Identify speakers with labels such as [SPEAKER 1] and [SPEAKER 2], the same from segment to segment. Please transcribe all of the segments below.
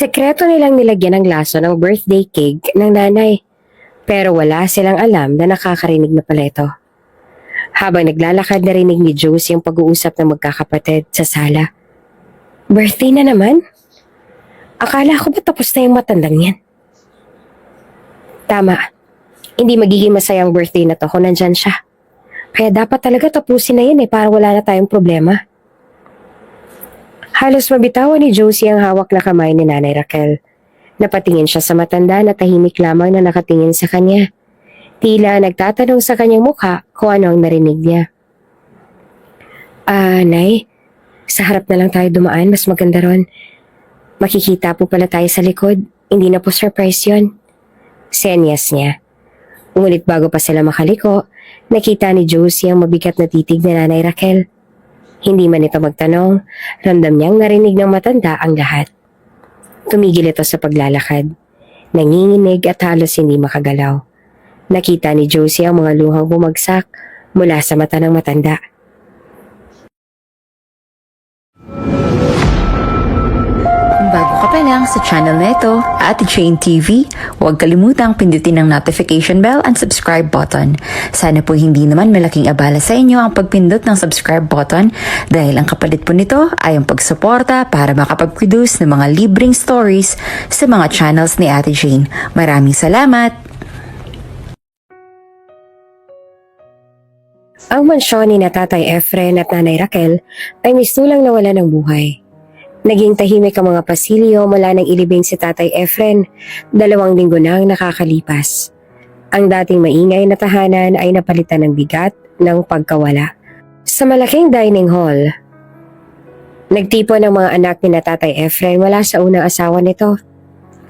[SPEAKER 1] Sekreto nilang nilagyan ng laso ng birthday cake ng nanay. Pero wala silang alam na nakakarinig na pala ito. Habang naglalakad, narinig ni Josie yung pag-uusap ng magkakapatid sa sala. Birthday na naman? Akala ko ba tapos na yung matandang yan? Tama. Hindi magiging masayang birthday na to kung nandyan siya. Kaya dapat talaga tapusin na yan para wala na tayong problema. Halos mabitawan ni Josie ang hawak na kamay ni Nanay Raquel. Napatingin siya sa matanda na tahimik lamang na nakatingin sa kanya. Tila nagtatanong sa kanyang mukha kung ano ang narinig niya. Nay, sa harap na lang tayo dumaan, mas maganda ron. Makikita po pala tayo sa likod, hindi na po surprise yon. Senyas niya. Ngunit bago pa sila makaliko, nakita ni Josie ang mabigat na titig ni Nanay Raquel. Hindi man ito magtanong, ramdam niyang narinig ng matanda ang lahat. Tumigil ito sa paglalakad. Nanginginig at halos hindi makagalaw. Nakita ni Josie ang mga luhang bumagsak mula sa mata ng matanda.
[SPEAKER 2] Kung bago ka pa lang sa channel na ito, Ate Jane TV, huwag kalimutang pindutin ang notification bell and subscribe button. Sana po hindi naman malaking abala sa inyo ang pagpindot ng subscribe button dahil ang kapalit po nito ay ang pagsuporta para makapag-produce ng mga libreng stories sa mga channels ni Ate Jane. Maraming salamat!
[SPEAKER 1] Ang mansyon ni Tatay Efren at Nanay Raquel ay mistulang nawala ng buhay. Naging tahimik ang mga pasilyo mula nang ilibing si Tatay Efren, 2 linggo nang nakakalipas. Ang dating maingay na tahanan ay napalitan ng bigat ng pagkawala. Sa malaking dining hall, nagtipon ang mga anak ni Tatay Efren mula sa unang asawa nito.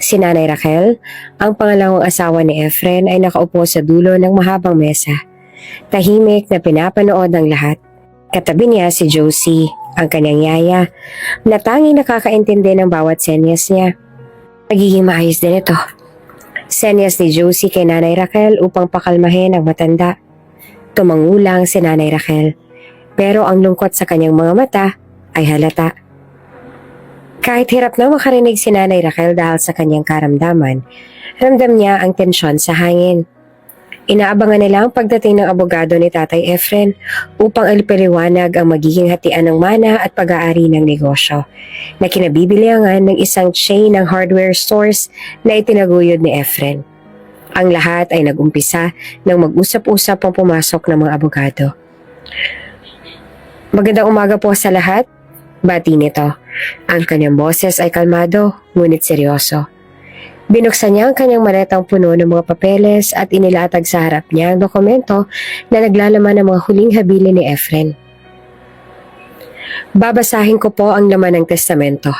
[SPEAKER 1] Si Nanay Raquel, ang pangalawang asawa ni Efren, ay nakaupo sa dulo ng mahabang mesa. Tahimik na pinapanood ng lahat. Katabi niya si Josie, ang kanyang yaya, na tanging nakakaintindi ng bawat senyas niya. Magiging maayos din ito. Senyas ni Josie kay Nanay Raquel upang pakalmahin ang matanda. Tumangulang si Nanay Raquel, pero ang lungkot sa kanyang mga mata ay halata. Kahit hirap na makarinig si Nanay Raquel dahil sa kanyang karamdaman, ramdam niya ang tensyon sa hangin. Inaabangan nila ang pagdating ng abogado ni Tatay Efren upang alipaliwanag ang magiging hatian ng mana at pag-aari ng negosyo na kinabibiliangan ng isang chain ng hardware stores na itinaguyod ni Efren. Ang lahat ay nag-umpisa nang mag-usap-usap ang pumasok ng mga abogado. Magandang umaga po sa lahat, bati nito. Ang kanyang boses ay kalmado ngunit seryoso. Binuksan niya ang kanyang maletang puno ng mga papeles at inilatag sa harap niya ang dokumento na naglalaman ng mga huling habilin ni Efren. Babasahin ko po ang laman ng testamento,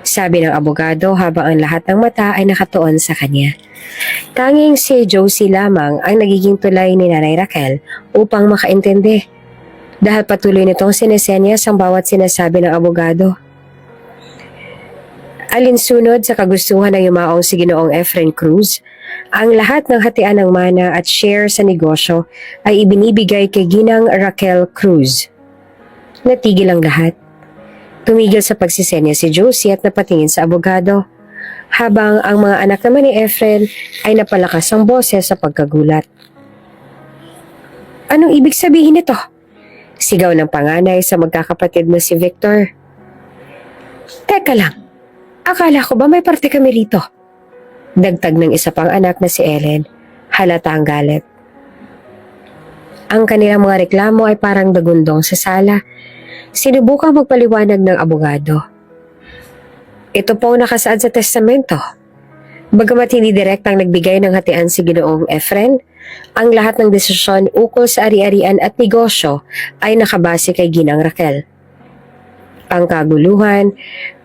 [SPEAKER 1] sabi ng abogado habang ang lahat ng mata ay nakatuon sa kanya. Tanging si Josie lamang ang nagiging tulay ni Nanay Raquel upang makaintindi dahil patuloy nitong sinesenyas ang bawat sinasabi ng abogado. Alinsunod sa kagustuhan ng yumaong si Ginoong Efren Cruz, ang lahat ng hatian ng mana at share sa negosyo ay ibinibigay kay Ginang Raquel Cruz. Natigil ang lahat. Tumigil sa pagsisenya si Josie at napatingin sa abogado, habang ang mga anak naman ni Efren ay napalakas ang boses sa pagkagulat. Anong ibig sabihin nito? Sigaw ng panganay sa magkakapatid na si Victor. Teka lang. Akala ko ba may parte kami rito? Dagtag ng isa pang anak na si Ellen, halata ang galit. Ang kanilang mga reklamo ay parang dagundong sa sala. Sinubukang magpaliwanag ng abogado. Ito po nakasaad sa testamento. Bagamat hindi direktang nagbigay ng hatian si Ginoong Efren, ang lahat ng desisyon ukol sa ari-arian at negosyo ay nakabase kay Ginang Raquel. Ang kaguluhan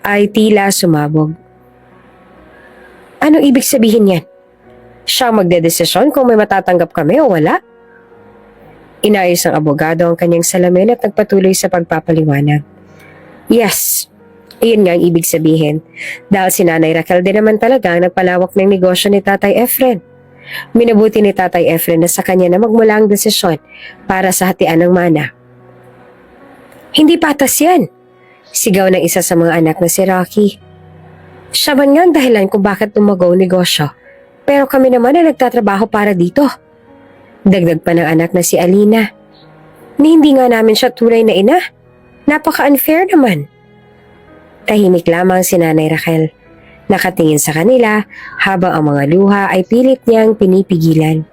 [SPEAKER 1] ay tila sumabog. Anong ibig sabihin yan? Siya magdedesisyon kung may matatanggap kami o wala? Inayos ng abogado ang kanyang salamin at nagpatuloy sa pagpapaliwanag. Yes, iyon nga ang ibig sabihin. Dahil si Nanay Raquel din naman talaga ang nagpalawak ng negosyo ni Tatay Efren. Minabuti ni Tatay Efren na sa kanya na magmula ang desisyon para sa hatian ng mana. Hindi patas yan, sigaw ng isa sa mga anak na si Rocky. Siya man nga ang dahilan kung bakit tumago ang negosyo. Pero kami naman ay nagtatrabaho para dito. Dagdag pa ng anak na si Alina. Ni hindi nga namin siya tunay na ina. Napaka-unfair naman. Tahimik lamang si Nanay Raquel. Nakatingin sa kanila habang ang mga luha ay pilit niyang pinipigilan.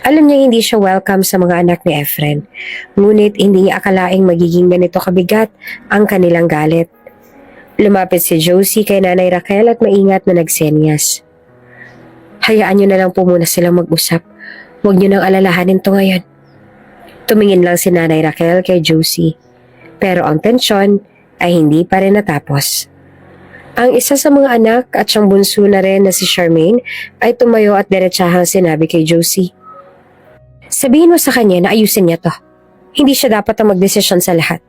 [SPEAKER 1] Alam niya hindi siya welcome sa mga anak ni Efren. Ngunit hindi niya akalaing magiging ganito kabigat ang kanilang galit. Lumapit si Josie kay Nanay Raquel at maingat na nagsenyas. Hayaan niyo na lang po muna silang mag-usap. Huwag niyo nang alalahanin to ngayon. Tumingin lang si Nanay Raquel kay Josie. Pero ang tensyon ay hindi pa rin natapos. Ang isa sa mga anak at siyang bunso na rin na si Charmaine ay tumayo at diretsahang sinabi kay Josie. Sabihin mo sa kanya na ayusin niya to. Hindi siya dapat ang magdesisyon sa lahat.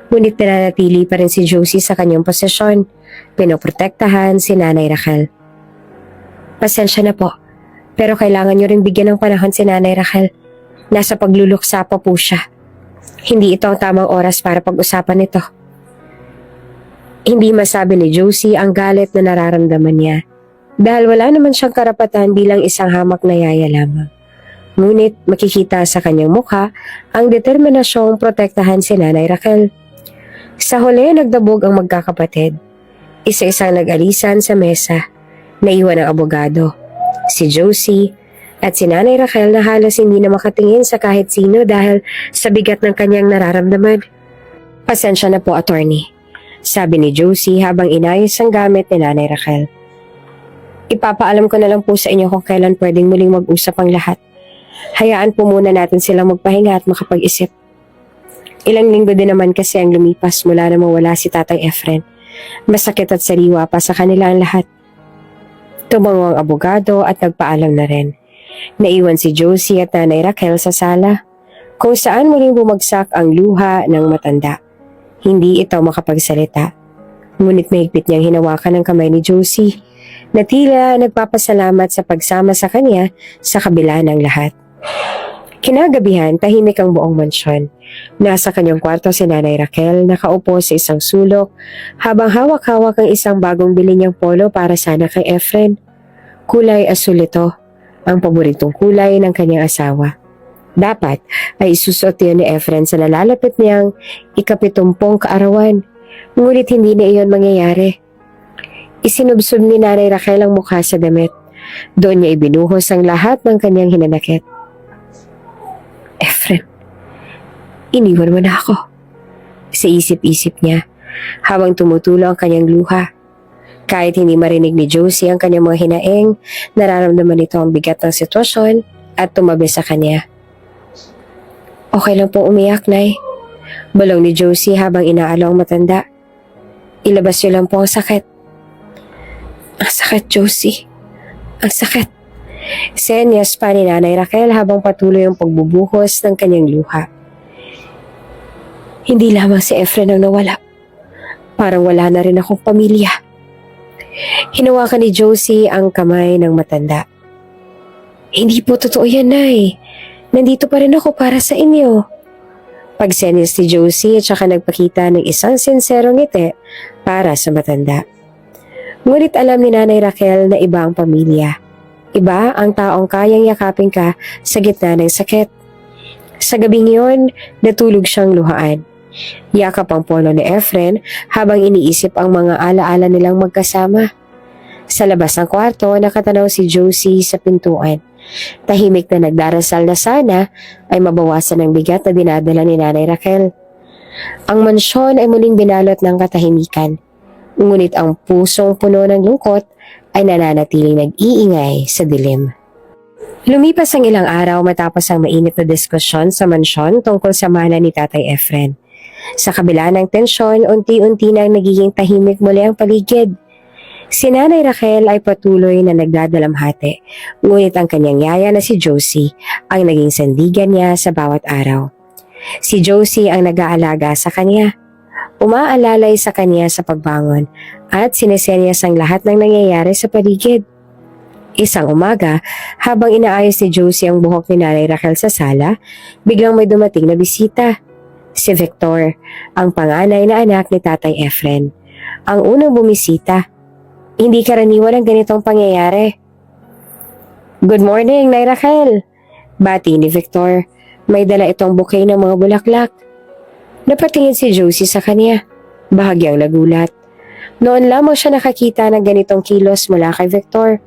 [SPEAKER 1] Ngunit nananatili pa rin si Josie sa kanyang posisyon. Pinoprotektahan si Nanay Raquel. Pasensya na po, pero kailangan niyo rin bigyan ng panahon si Nanay Raquel. Nasa pagluluksa pa po siya. Hindi ito ang tamang oras para pag-usapan ito. Hindi masabi ni Josie ang galit na nararamdaman niya dahil wala naman siyang karapatan bilang isang hamak na yaya lamang. Ngunit makikita sa kanyang mukha ang determinasyong protektahan si Nanay Raquel. Sa huli, nagdabog ang magkakapatid. Isa-isang nag-alisan sa mesa. Naiwan ang abogado, si Josie, at si Nanay Raquel na halos hindi na makatingin sa kahit sino dahil sa bigat ng kanyang nararamdaman. Pasensya na po, attorney. Sabi ni Josie habang inayos ang gamit ni Nanay Raquel. Ipapaalam ko na lang po sa inyo kung kailan pwedeng muling mag-usap ang lahat. Hayaan po muna natin silang magpahinga at makapag-isip. Ilang linggo din naman kasi ang lumipas mula na mawala si Tatay Efren. Masakit at sariwa pa sa kanila ang lahat. Tumango ang abogado at nagpaalam na rin. Naiwan si Josie at Nanay Raquel sa sala, kung saan muling bumagsak ang luha ng matanda. Hindi ito makapagsalita. Ngunit mahigpit niyang hinawakan ang kamay ni Josie, na tila nagpapasalamat sa pagsama sa kanya sa kabila ng lahat. Kinagabihan, tahimik ang buong mansyon. Nasa kanyang kwarto si Nanay Raquel, nakaupo sa isang sulok, habang hawak-hawak ang isang bagong bili niyang polo para sana kay Efren. Kulay asul ito, ang paboritong kulay ng kanyang asawa. Dapat ay isusuot yun ni Efren sa nalalapit niyang ika-70 kaarawan. Ngunit hindi na iyon mangyayari. Isinubsob ni Nanay Raquel ang mukha sa damit. Doon niya ibinuhos ang lahat ng kanyang hinanakit. Efren, iniwan mo na ako. Sa isip-isip niya, habang tumutulo ang kanyang luha. Kahit hindi marinig ni Josie ang kanyang mga hinaing, nararamdaman nito ang bigat ng sitwasyon at tumabi sa kanya. Okay lang pong umiyak, Nay. Bulong ni Josie habang inaalo ang matanda. Ilabas niyo lang po ang sakit. Ang sakit, Josie. Ang sakit. Senyas pa ni Nanay Raquel habang patuloy ang pagbubuhos ng kanyang luha. Hindi lamang si Efren ang nawala. Parang wala na rin akong pamilya. Hinawakan ni Josie ang kamay ng matanda. Hindi po totoo yan, Nay. Nandito pa rin ako para sa inyo. Pagsenyas ni Josie at saka nagpakita ng isang sinserong ngiti para sa matanda. Ngunit alam ni Nanay Raquel na iba ang pamilya. Iba ang taong kayang yakapin ka sa gitna ng sakit. Sa gabing iyon, natulog siyang luhaan. Yakap ang polo ni Efren habang iniisip ang mga alaala nilang magkasama. Sa labas ng kwarto, nakatanaw si Josie sa pintuan. Tahimik na nagdarasal na sana ay mabawasan ang bigat na dinadala ni Nanay Raquel. Ang mansyon ay muling binalot ng katahimikan. Ngunit ang pusong puno ng lungkot ay nananatiling nag-iingay sa dilim. Lumipas ang ilang araw matapos ang mainit na diskusyon sa mansyon tungkol sa mana ni Tatay Efren. Sa kabila ng tensyon, unti-unti nang nagiging tahimik muli ang paligid. Si Nanay Raquel ay patuloy na nagdadalamhati, ngunit ang kanyang yaya na si Josie ang naging sandigan niya sa bawat araw. Si Josie ang nag-aalaga sa kanya, umaalalay sa kanya sa pagbangon at sinesenyas ang lahat ng nangyayari sa paligid. Isang umaga, habang inaayos ni Josie ang buhok ni Nanay Raquel sa sala, biglang may dumating na bisita. Si Victor, ang panganay na anak ni Tatay Efren. Ang unang bumisita, Hindi karaniwan ang ganitong pangyayari. Good morning, Nay Raquel. Bati ni Victor. May dala itong bouquet ng mga bulaklak. Napatingin si Josie sa kanya. Bahagyang nagulat. Noon lamang siya nakakita ng ganitong kilos mula kay Victor.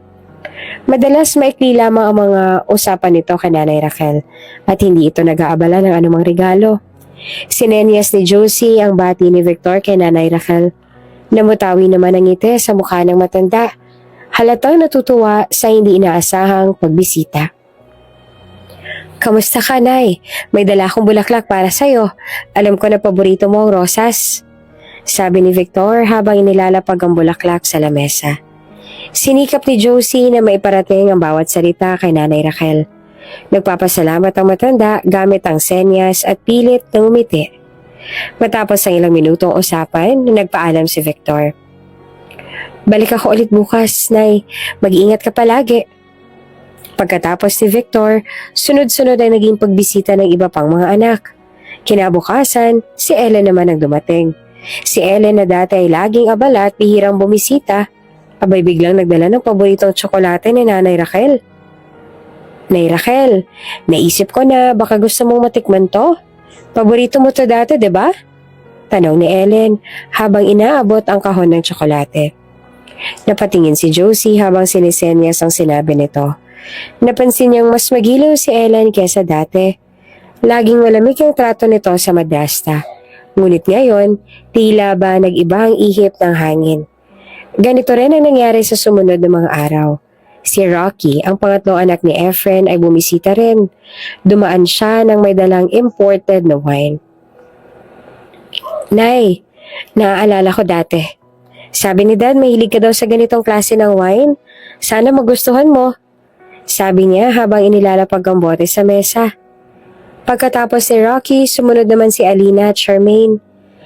[SPEAKER 1] Madalas maikli lamang ang mga usapan nito kay Nanay Raquel at hindi ito nag-aabala ng anumang regalo. Sinenyas ni Josie ang bati ni Victor kay Nanay Raquel. Namutawi naman ang ngiti sa mukha ng matanda. Halatang natutuwa sa hindi inaasahang pagbisita. Kamusta ka, Nay? May dala akong bulaklak para sa'yo. Alam ko na paborito mo ang rosas. Sabi ni Victor habang inilalapag ang bulaklak sa lamesa. Sinikap ni Josie na maiparating ang bawat salita kay Nanay Raquel. Nagpapasalamat ang matanda gamit ang senyas at pilit na umiti. Matapos ang ilang minutong usapan, nagpaalam si Victor. Balik ako ulit bukas, Nay. Mag-iingat ka palagi. Pagkatapos ni Victor, sunod-sunod ay naging pagbisita ng iba pang mga anak. Kinabukasan, si Ellen naman ang dumating. Si Ellen na dati ay laging abala at bihirang bumisita, abay biglang nagdala ng paboritong tsokolate ni Nanay Raquel. Nay Raquel, naisip ko na baka gusto mong matikman to. Paborito mo to dati, diba? Tanong ni Ellen habang inaabot ang kahon ng tsokolate. Napatingin si Josie habang sinisenyas ang sinabi nito. Napansin niyang mas magiliw si Ellen kesa dati. Laging malamig ang trato nito sa madrasta. Ngunit ngayon, tila ba nag-iba ang ihip ng hangin. Ganito rin ang nangyari sa sumunod na mga araw. Si Rocky, ang pangatlong anak ni Efren, ay bumisita rin. Dumaan siya nang may dalang imported na wine. Nay, naaalala ko dati. Sabi ni Dad, mahilig ka daw sa ganitong klase ng wine. Sana magustuhan mo. Sabi niya habang inilalapag ang bote sa mesa. Pagkatapos ni Rocky, sumunod naman si Alina at Charmaine.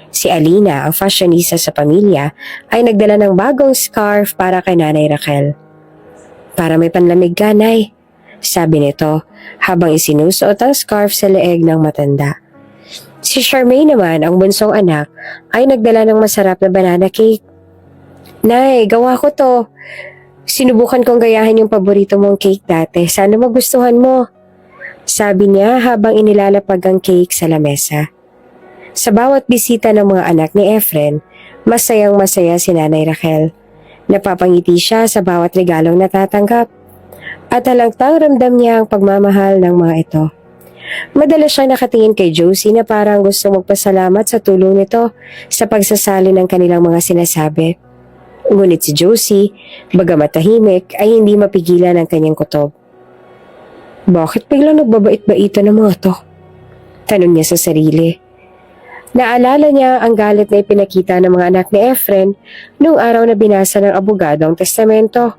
[SPEAKER 1] Si Alina, ang fashionista sa pamilya, ay nagdala ng bagong scarf para kay Nanay Raquel. Para may panlamig ka, Nay. Sabi nito habang isinusuot ang scarf sa leeg ng matanda. Si Charmaine naman, ang bunsong anak, ay nagdala ng masarap na banana cake. Nay, gawa ko to. Sinubukan kong gayahin yung paborito mong cake dati. Sana magustuhan mo. Sabi niya habang inilalapag ang cake sa lamesa. Sa bawat bisita ng mga anak ni Efren, masayang masaya si Nanay Raquel. Napapangiti siya sa bawat regalong natatanggap. At halangtang ramdam niya ang pagmamahal ng mga ito. Madalas siyang nakatingin kay Josie na parang gusto magpasalamat sa tulong nito sa pagsasali ng kanilang mga sinasabi. Ngunit si Josie, bagamat tahimik, ay hindi mapigilan ang kanyang kutob. Bakit biglang nagbabait-baitan ng mga to? Tanong niya sa sarili. Naalala niya ang galit na ipinakita ng mga anak ni Efren noong araw na binasa ng abogado ang testamento.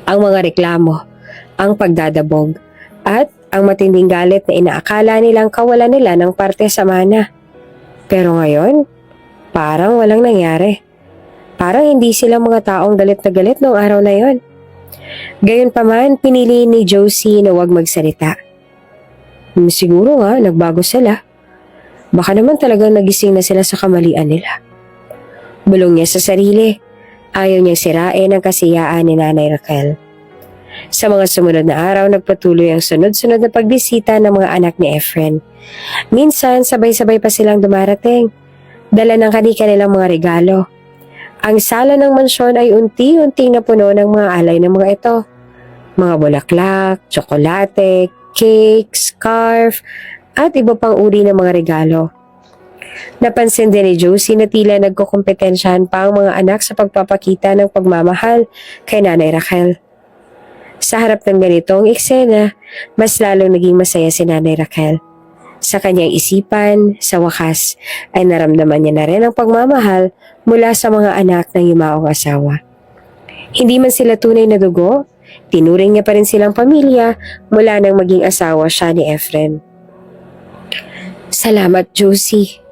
[SPEAKER 1] Ang mga reklamo, ang pagdadabog, at ang matinding galit na inaakala nilang kawalan nila ng parte sa mana. Pero ngayon, parang walang nangyari. Parang hindi sila mga taong galit na galit noong araw na yon. Gayunpaman, pinili ni Josie na huwag magsalita. Siguro nga, nagbago sila. Baka naman talagang nagising na sila sa kamalian nila. Bulong niya sa sarili. Ayaw niyang sirain ang kasiyaan ni Nanay Raquel. Sa mga sumunod na araw, nagpatuloy ang sunod-sunod na pagbisita ng mga anak ni Efren. Minsan, sabay-sabay pa silang dumarating. Dala ng kanilang mga regalo. Ang sala ng mansyon ay unti-unting napuno ng mga alay ng mga ito. Mga bulaklak, tsokolate, cake, scarf, at iba pang uri ng mga regalo. Napansin din ni Josie na tila nagkukumpetensyahan pa ang mga anak sa pagpapakita ng pagmamahal kay Nanay Raquel. Sa harap ng ganitong eksena, mas lalong naging masaya si Nanay Raquel. Sa kanyang isipan, sa wakas, ay naramdaman niya na rin ang pagmamahal mula sa mga anak ng yumaong asawa. Hindi man sila tunay na dugo, tinuring niya pa rin silang pamilya mula nang maging asawa siya ni Efren. Salamat, Josie.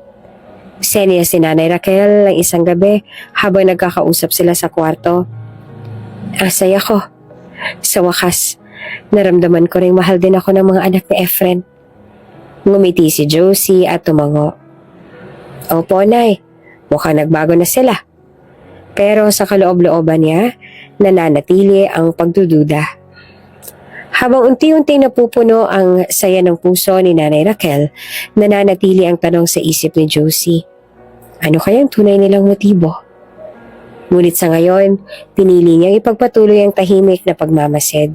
[SPEAKER 1] Seniya si Nanay Raquel ang isang gabi habang nagkakausap sila sa kwarto. Ang saya ko. Sa wakas, naramdaman ko rin mahal din ako ng mga anak ni Efren. Ngumiti si Josie at tumango. Opo, Nay. Mukhang nagbago na sila. Pero sa kaloob-looban niya, nananatili ang pagdududa. Habang unti-unti napupuno ang saya ng puso ni Nanay Raquel, nananatili ang tanong sa isip ni Josie. Ano kayang tunay nilang motibo? Ngunit sa ngayon, pinili niyang ipagpatuloy ang tahimik na pagmamasid.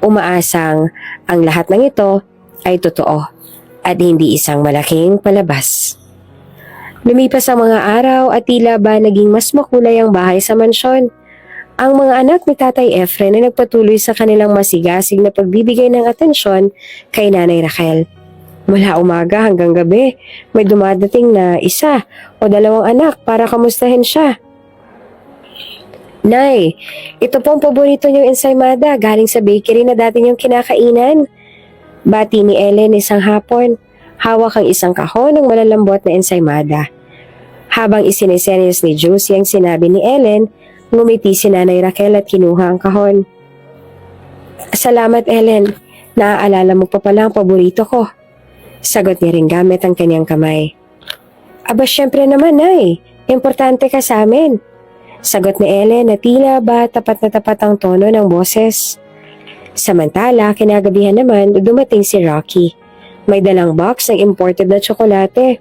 [SPEAKER 1] Umaasang ang lahat ng ito ay totoo at hindi isang malaking palabas. Lumipas ang mga araw at tila ba naging mas makulay ang bahay sa mansyon. Ang mga anak ni Tatay Efren ay nagpatuloy sa kanilang masigasig na pagbibigay ng atensyon kay Nanay Raquel. Mula umaga hanggang gabi, may dumadating na isa o dalawang anak para kamustahin siya. Nay, ito po ang paborito niyong ensaymada galing sa bakery na dati niyong kinakainan. Bati ni Ellen isang hapon. Hawak ang isang kahon ng malalambot na ensaymada. Habang isinisenyas ni Josie ang sinabi ni Ellen, ngumiti si Nanay Raquel at kinuha ang kahon. Salamat, Ellen. Naaalala mo pa pala ang paborito ko. Sagot niya rin gamit ang kanyang kamay. Aba, syempre naman, Nay. Importante ka sa amin. Sagot ni Ellen na tila ba tapat na tapat ang tono ng boses. Samantala, kinagabihan naman dumating si Rocky. May dalang box ng imported na tsokolate.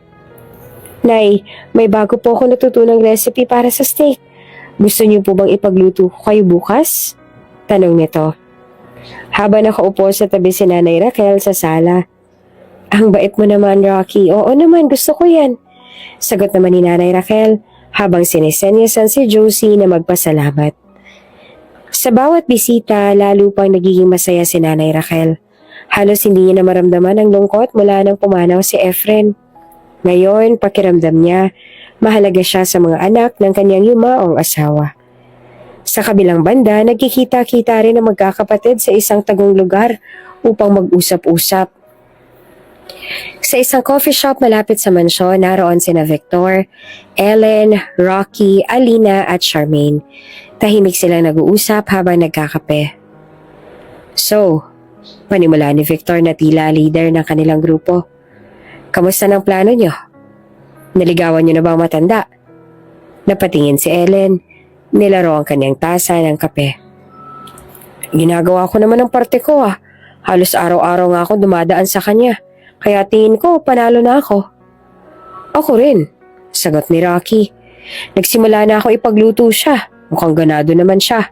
[SPEAKER 1] Nay, may bago po ako natutunang recipe para sa steak. Gusto niyo po bang ipagluto ko kayo bukas? Tanong nito. Habang nakaupo sa tabi si Nanay Raquel sa sala. Ang bait mo naman, Rocky. Oo naman, gusto ko yan. Sagot naman ni Nanay Raquel habang sinisenyasan si Josie na magpasalamat. Sa bawat bisita, lalo pang nagiging masaya si Nanay Raquel. Halos hindi niya na maramdaman ang lungkot mula nang pumanaw si Efren. Ngayon, pakiramdam niya, mahalaga siya sa mga anak ng kanyang yumaong asawa. Sa kabilang banda, nagkikita-kita rin ang magkakapatid sa isang tagong lugar upang mag-usap-usap. Sa isang coffee shop malapit sa mansyon, naroon sina Victor, Ellen, Rocky, Alina at Charmaine. Tahimik silang nag-uusap habang nagkakape. So, panimula ni Victor na tila leader ng kanilang grupo. Kamusta ng plano nyo? Naligawan nyo na ba ang matanda? Napatingin si Ellen. Nilaro ang kanyang tasa ng kape. Ginagawa ko naman ang parte ko ah. Halos araw-araw nga ako dumadaan sa kanya. Kaya tingin ko panalo na ako. Ako rin, sagot ni Rocky. Nagsimula na ako ipagluto siya. Mukhang ganado naman siya.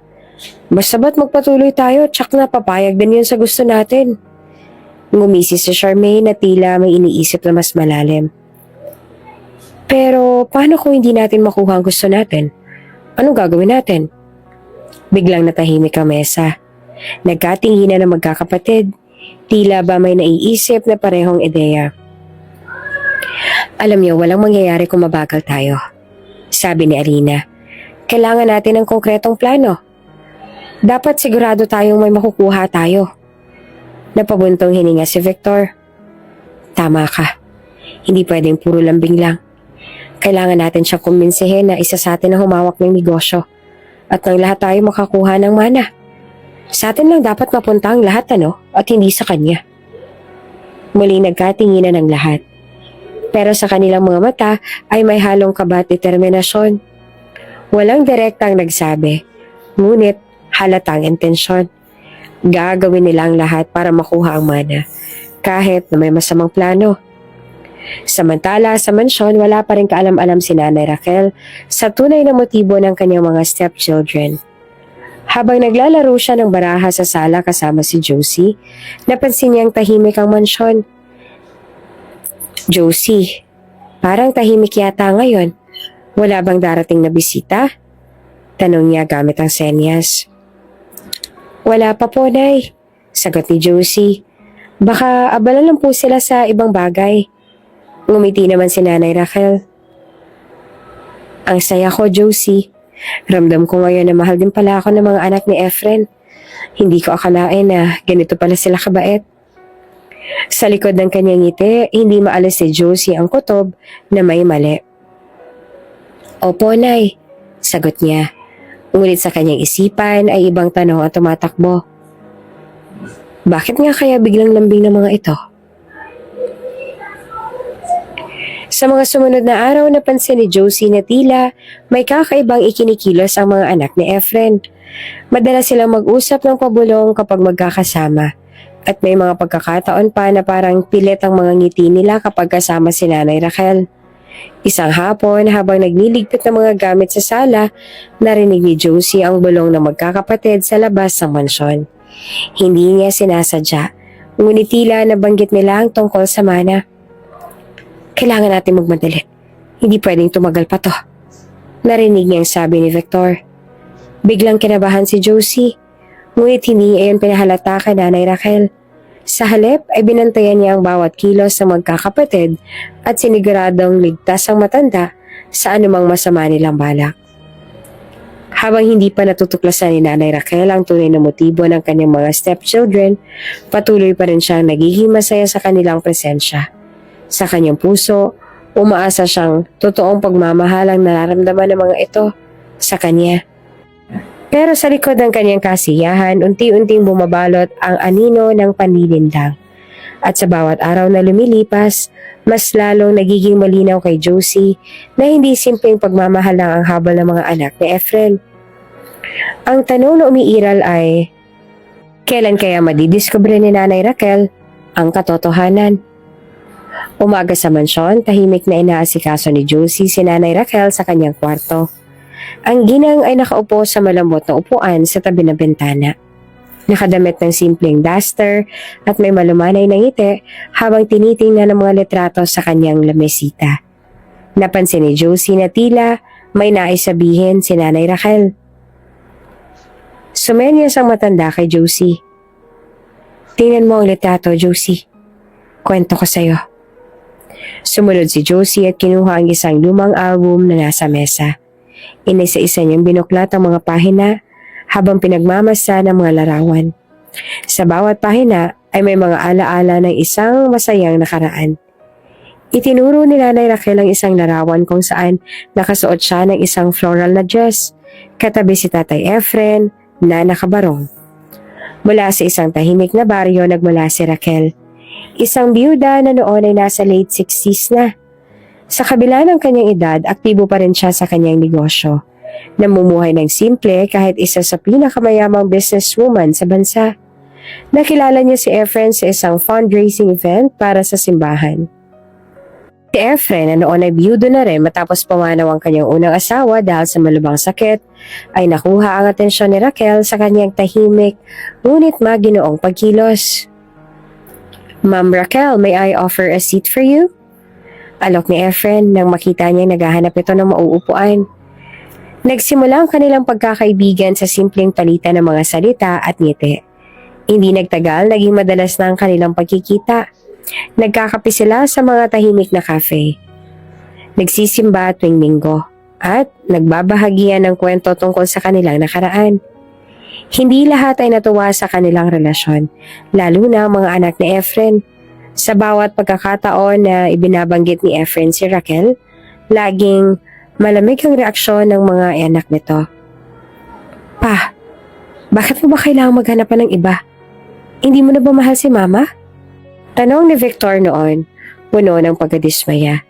[SPEAKER 1] Basta ba't magpatuloy tayo, tsak na papayag din yun sa gusto natin. Ngumisi si Charmaine na tila may iniisip na mas malalim. Pero paano kung hindi natin makuha ang gusto natin? Anong gagawin natin? Biglang natahimik ang mesa. Nagkatinginan ng magkakapatid. Tila ba may naiisip na parehong ideya. Alam niyo, walang mangyayari kung mabagal tayo. Sabi ni Alina. Kailangan natin ng konkretong plano. Dapat sigurado tayong may makukuha tayo. Napabuntong hininga si Victor. Tama ka. Hindi pwedeng puro lambing lang. Kailangan natin siyang kumbinsihin na isa sa atin ang humawak ng negosyo. At nang lahat tayo makakuha ng mana. Sa atin lang dapat mapunta ang lahat at hindi sa kanya. Muli nagkatinginan ng lahat. Pero sa kanilang mga mata ay may halong kaba at determinasyon. Walang direktang nagsabi. Ngunit halatang intensyon. Gagawin nila ang lahat para makuha ang mana, kahit na may masamang plano. Samantala, sa mansyon, wala pa rin kaalam-alam si Nanay Raquel sa tunay na motibo ng kanyang mga stepchildren. Habang naglalaro siya ng baraha sa sala kasama si Josie, napansin niyang tahimik ang mansyon. Josie, parang tahimik yata ngayon. Wala bang darating na bisita? Tanong niya gamit ang senyas. Wala pa po, Nay. Sagot ni Josie. Baka abala lang po sila sa ibang bagay. Ngumiti naman si Nanay Raquel. Ang saya ko, Josie. Ramdam ko ngayon na mahal din pala ako ng mga anak ni Efren. Hindi ko akalain na ganito pala sila kabait. Sa likod ng kanyang ngiti, hindi maalis si Josie ang kutob na may mali. Opo, Nay. Sagot niya. Ngunit sa kanyang isipan ay ibang tanong ang tumatakbo. Bakit nga kaya biglang lambing ng mga ito? Sa mga sumunod na araw, napansin ni Josie na tila may kakaibang ikinikilos ang mga anak ni Efren. Madalas silang mag-usap ng pabulong kapag magkakasama. At may mga pagkakataon pa na parang pilit ang mga ngiti nila kapag kasama si Nanay Raquel. Isang hapon, habang nagliligpit ng mga gamit sa sala, narinig ni Josie ang bulong ng magkakapatid sa labas ng mansyon. Hindi niya sinasadya, ngunit tila nabanggit nila ang tungkol sa mana. Kailangan natin magmadali. Hindi pwedeng tumagal pa to. Narinig niyang sabi ni Victor. Biglang kinabahan si Josie, ngunit hindi iyon pinahalata kay Nanay Raquel. Sa halip ay binantayan niya ang bawat kilos ng magkakapatid at siniguradong ligtas ang matanda sa anumang masama nilang balak. Habang hindi pa natutuklasan ni Nanay Raquel ang tunay na motibo ng kanyang mga stepchildren, patuloy pa rin siyang nagiging masaya sa kanilang presensya. Sa kanyang puso, umaasa siyang totoong pagmamahal ang nararamdaman ng mga ito sa kanya. Pero sa likod ng kanyang kasiyahan, unti-unting bumabalot ang anino ng panlilindang. At sa bawat araw na lumilipas, mas lalong nagiging malinaw kay Josie na hindi simpleng pagmamahal lang ang habol ng mga anak ni Efren. Ang tanong na umiiral ay, kailan kaya madidiskubre ni Nanay Raquel ang katotohanan? Umaga sa mansyon, tahimik na inaasikaso ni Josie si Nanay Raquel sa kanyang kwarto. Ang ginang ay nakaupo sa malambot na upuan sa tabi ng bintana. Nakadamit ng simpleng duster at may malumanay na ngiti habang tinitingnan ng mga litrato sa kanyang lamesita. Napansin ni Josie na tila may nais sabihin si Nanay Raquel. Sumenyas ang matanda kay Josie. Tingnan mo ang litrato, Josie. Kwento ko sa'yo. Sumunod si Josie at kinuha ang isang lumang album na nasa mesa. Inisa-isa niyang binuklat ang mga pahina habang pinagmamasa ng mga larawan. Sa bawat pahina ay may mga alaala ng isang masayang nakaraan. Itinuro ni Nanay Raquel ang isang larawan kung saan nakasuot siya ng isang floral na dress, katabi si Tatay Efren na nakabarong. Mula sa isang tahimik na baryo nagmula si Raquel, isang biyuda na noon ay nasa late 60s na. Sa kabila ng kanyang edad, aktibo pa rin siya sa kanyang negosyo. Namumuhay ng simple kahit isa sa pinakamayamang businesswoman sa bansa. Nakilala niya si Efren sa isang fundraising event para sa simbahan. Si Efren na noon ay biyudo na rin matapos pumanaw ang kanyang unang asawa dahil sa malubhang sakit, ay nakuha ang atensyon ni Raquel sa kanyang tahimik ngunit maginoong pagkilos. Ma'am Raquel, may I offer a seat for you? Alok ni Efren nang makita niya naghahanap ito ng mauupuan. Nagsimula ang kanilang pagkakaibigan sa simpleng palitan ng mga salita at ngiti. Hindi nagtagal, naging madalas na ang kanilang pagkikita. Nagkakape sila sa mga tahimik na cafe. Nagsisimba tuwing linggo at nagbabahagian ng kwento tungkol sa kanilang nakaraan. Hindi lahat ay natuwa sa kanilang relasyon, lalo na ang mga anak ni Efren. Sa bawat pagkakataon na ibinabanggit ni Efren si Raquel, laging malamig ang reaksyon ng mga anak nito. Pa, bakit mo ba kailangang maghanap ng iba? Hindi mo na ba mahal si Mama? Tanong ni Victor noon, puno ng pagkadismaya.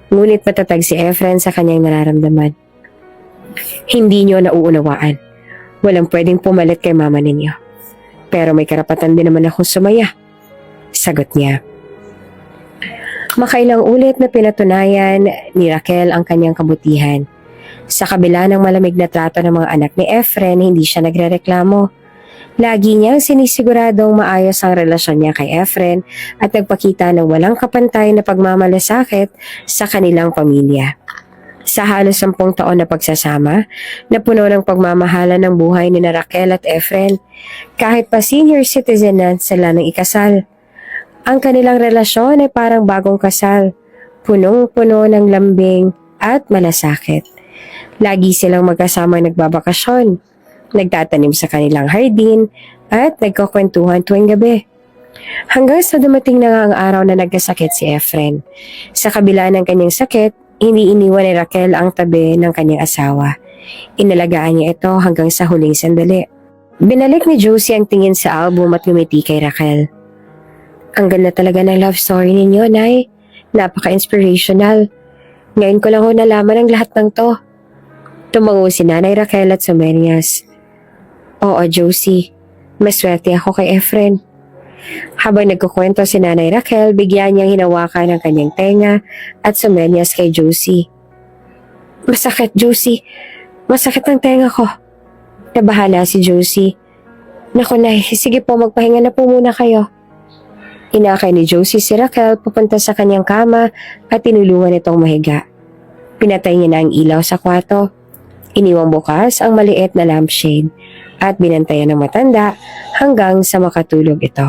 [SPEAKER 1] Ngunit matatag si Efren sa kanyang nararamdaman. Hindi niyo nauunawaan. Walang pwedeng pumalit kay Mama ninyo. Pero may karapatan din naman akong sumaya. Sagot niya. Makailang ulit na pinatunayan ni Raquel ang kanyang kabutihan. Sa kabila ng malamig na trato ng mga anak ni Efren, hindi siya nagrereklamo. Lagi niyang sinisiguradong maayos ang relasyon niya kay Efren at nagpakita ng walang kapantay na pagmamalasakit sa kanilang pamilya. Sa halos 10 taon na pagsasama, napuno ng pagmamahalan ng buhay ni Raquel at Efren, kahit pa senior citizen na sila ng ikasal. Ang kanilang relasyon ay parang bagong kasal, punong-puno ng lambing at malasakit. Lagi silang magkasama nagbabakasyon, nagtatanim sa kanilang hardin at nagkukwentuhan tuwing gabi. Hanggang sa dumating na nga ang araw na nagkasakit si Efren. Sa kabila ng kanyang sakit, hindi iniwan ni Raquel ang tabi ng kanyang asawa. Inalagaan niya ito hanggang sa huling sandali. Binalik ni Josie ang tingin sa album at ngumiti kay Raquel. Ang ganda talaga ng love story ninyo, Nay. Napaka-inspirational. Ngayon ko lang ho nalaman ang lahat ng to. Tumango si Nanay Raquel at Sumerias. Oo, Josie. Maswerte ako kay Efren. Habang nagkukwento si Nanay Raquel, bigyan niyang hinawakan ang kanyang tenga at Sumerias kay Josie. Masakit, Josie. Masakit ang tenga ko. Nabahala si Josie. Naku, Nay, sige po, magpahinga na po muna kayo. Inakay ni Josie si Raquel papunta sa kanyang kama at tinulungan itong mahiga. Pinatay niya na ang ilaw sa kwarto. Iniwang bukas ang maliit na lampshade at binantayan ng matanda hanggang sa makatulog ito.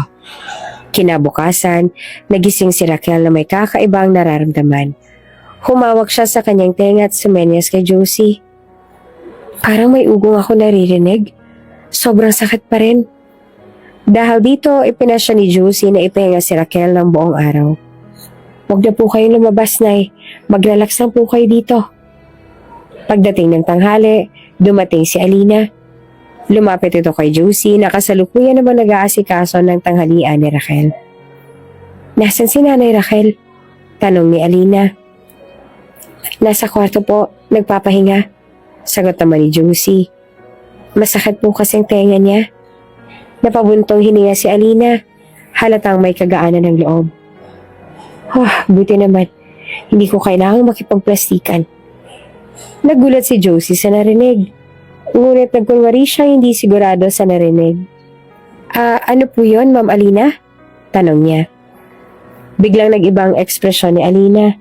[SPEAKER 1] Kinabukasan, nagising si Raquel na may kakaibang nararamdaman. Humawak siya sa kanyang tenga at sumenyas kay Josie. Parang may ugong ako naririnig. Sobrang sakit pa rin. Dahil dito, ipinasya ni Josie na ipahinga si Raquel ng buong araw. Huwag na po kayong lumabas, Nay. Mag-relax lang po kayo dito. Pagdating ng tanghali, dumating si Alina. Lumapit ito kay Josie na kasalukuyan naman nag-aasikaso ng tanghalian ni Raquel. Nasaan si Nanay Raquel? Tanong ni Alina. Nasa kwarto po, nagpapahinga. Sagot naman ni Josie. Masakit po kasing tenga niya. Napabuntong hininga si Alina. Halatang may kagaanan ng loob. Buti naman. Hindi ko kailangang makipagplastikan. Nagulat si Josie sa narinig. Ngunit nagkunwari siyang hindi sigurado sa narinig. Ano po yun, Ma'am Alina? Tanong niya. Biglang nag-ibang ekspresyon ni Alina.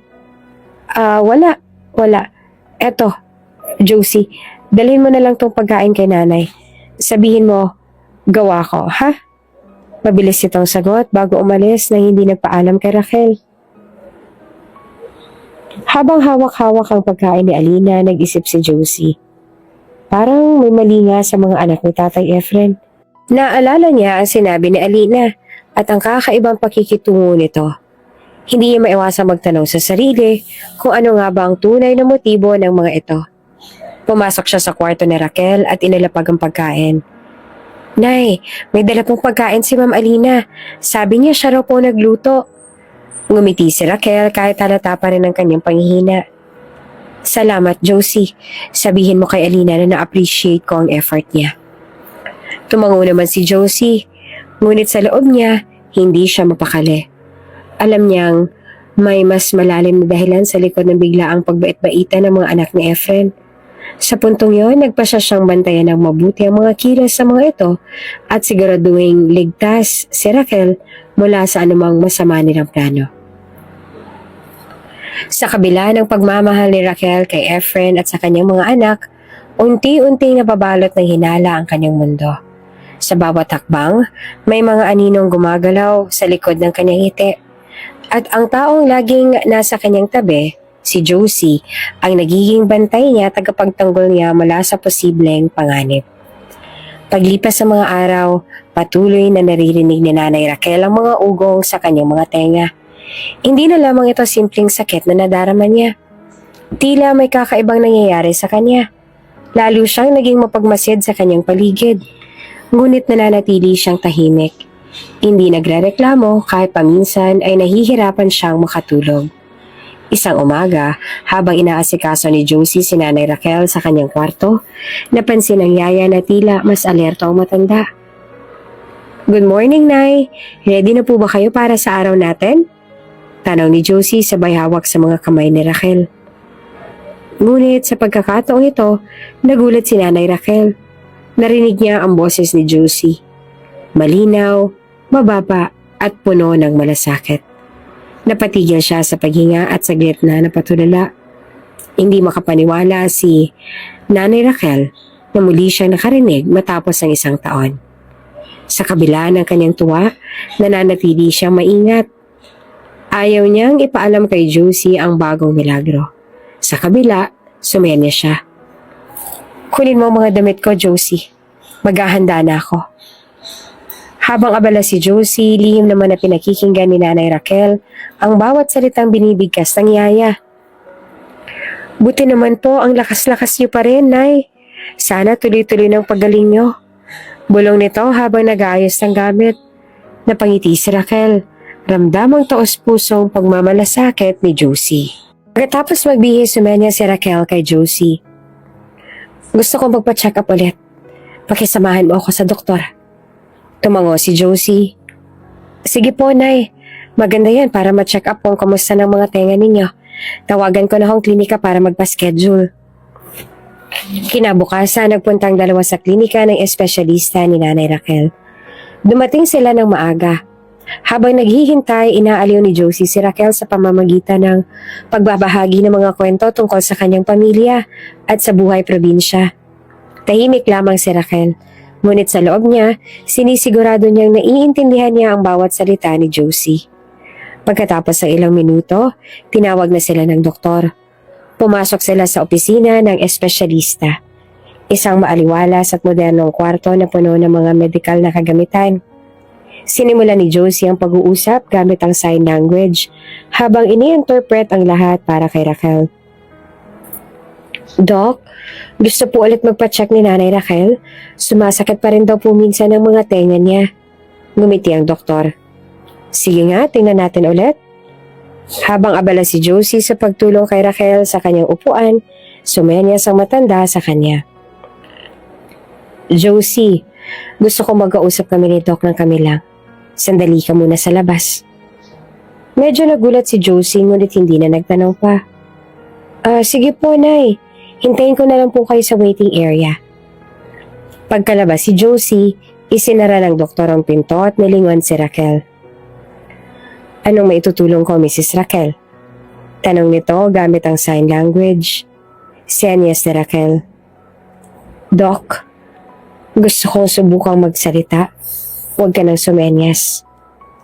[SPEAKER 1] Wala. Eto, Josie, dalhin mo na lang tong pagkain kay Nanay. Sabihin mo, gawa ko, ha? Mabilis itong sagot bago umalis na hindi nagpaalam kay Raquel. Habang hawak-hawak ang pagkain ni Alina, nag-isip si Josie. Parang may mali nga sa mga anak ni Tatay Efren. Naalala niya ang sinabi ni Alina at ang kakaibang pakikitungo nito. Hindi niya maiwasang magtanong sa sarili kung ano nga ba ang tunay na motibo ng mga ito. Pumasok siya sa kwarto ni Raquel at inilapag ang pagkain. Nay, may dala pong pagkain si Ma'am Alina. Sabi niya siya raw po nagluto. Ngumiti si Raquel kahit halata pa rin ang kanyang panghihina. Salamat, Josie. Sabihin mo kay Alina na na-appreciate ko ang effort niya. Tumango naman si Josie. Ngunit sa loob niya, hindi siya mapakali. Alam niyang may mas malalim na dahilan sa likod ng biglaang pagbait-baitan ng mga anak ni Efren. Sa puntong yon, nagpasya siyang bantayan ng mabuti ang mga kilos sa mga ito at siguraduhing ligtas si Raquel mula sa anumang masama nilang plano. Sa kabila ng pagmamahal ni Raquel kay Efren at sa kanyang mga anak, unti-unting nababalot ng hinala ang kanyang mundo. Sa bawat hakbang, may mga aninong gumagalaw sa likod ng kanyang ngiti. At ang taong laging nasa kanyang tabi, si Josie, ang nagiging bantay niya at tagapagtanggol niya mula sa posibleng panganib. Paglipas sa mga araw, patuloy na naririnig ni Nanay Raquel ang mga ugong sa kanyang mga tenga. Hindi na lamang ito simpleng sakit na nadarama niya. Tila may kakaibang nangyayari sa kanya. Lalo siyang naging mapagmasid sa kanyang paligid. Ngunit nananatili siyang tahimik. Hindi nagrereklamo kahit paminsan ay nahihirapan siyang makatulog. Isang umaga, habang inaasikaso ni Josie si Nanay Raquel sa kanyang kwarto, napansin ng yaya na tila mas alerto ang matanda. Good morning, Nay. Ready na po ba kayo para sa araw natin? Tanong ni Josie sabay hawak sa mga kamay ni Raquel. Ngunit sa pagkakataong ito, nagulat si Nanay Raquel. Narinig niya ang boses ni Josie. Malinaw, mababa at puno ng malasakit. Napatigil siya sa paghinga at saglit na napatulala. Hindi makapaniwala si Nanay Raquel na muli siyang nakarinig matapos ang isang taon. Sa kabila ng kanyang tuwa, nananatili siyang maingat. Ayaw niyang ipaalam kay Josie ang bagong milagro. Sa kabila, sumenya siya. Kunin mo mga damit ko, Josie. Maghahanda na ako. Habang abala si Josie, lihim naman na pinakikinggan ni Nanay Raquel ang bawat salitang binibigkas ng yaya. Buti naman po ang lakas-lakas niyo pa rin, Nay. Sana tuloy-tuloy ng paggaling niyo. Bulong nito habang nag-aayos ng gamit. Napangiti si Raquel Ramdamang taos-pusong pagmamalasakit ni Josie. Pagkatapos magbihis, sumenya si Raquel kay Josie. Gusto kong magpa-check up ulit. Pakisamahan mo ako sa doktor. Tumango si Josie. Sige po, Nay. Maganda yan para ma-check up kung kamusta ng mga tenga ninyo. Tawagan ko na akong klinika para magpa-schedule. Kinabukasan, nagpuntang dalawa sa klinika ng espesyalista ni Nanay Raquel. Dumating sila ng maaga. Habang naghihintay, inaaliw ni Josie si Raquel sa pamamagitan ng pagbabahagi ng mga kwento tungkol sa kanyang pamilya at sa buhay probinsya. Tahimik lamang si Raquel, ngunit sa loob niya, sinisigurado niyang naiintindihan niya ang bawat salita ni Josie. Pagkatapos ng ilang minuto, tinawag na sila ng doktor. Pumasok sila sa opisina ng espesyalista. Isang maaliwalas at modernong kwarto na puno ng mga medikal na kagamitan. Sinimula ni Josie ang pag-uusap gamit ang sign language habang ini-interpret ang lahat para kay Raquel. Doc, gusto po ulit magpa-check ni Nanay Raquel. Sumasakit pa rin daw po minsan ang mga tenga niya. Ngumiti ang doktor. Sige nga, tingnan natin ulit. Habang abala si Josie sa pagtulong kay Raquel sa kanyang upuan, sumenyas ang matanda sa kanya. Josie, gusto ko mag-kausap kami ni Doc ng kami lang. Sandali ka muna sa labas. Medyo nagulat si Josie ngunit hindi na nagtanong pa. Sige po, Nay. Hintayin ko na lang po kayo sa waiting area. Pagkalabas si Josie, isinara ng doktor ang pinto at nilingon si Raquel. Anong maitutulong ko, Mrs. Raquel? Tanong nito gamit ang sign language. Senyas ni Raquel. Doc, gusto kong subukang magsalita. Huwag ka nang sumenyas.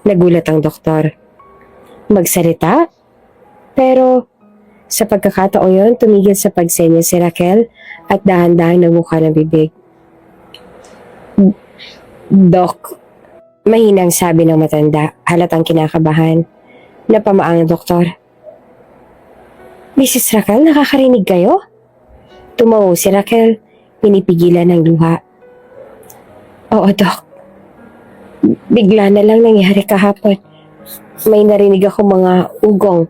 [SPEAKER 1] Nagulat ang doktor. Magsalita? Pero sa pagkakataong yon, tumigil sa pagsenyas si Raquel at dahan-dahan nagbuka ng bibig. Doc, mahinang sabi ng matanda, halatang kinakabahan. Napamaang ang doktor. Mrs. Raquel, nakakarinig kayo? Tumawa si Raquel, pinipigilan ng luha. Oo, Doc. Bigla na lang nangyari kahapon. May narinig ako mga ugong.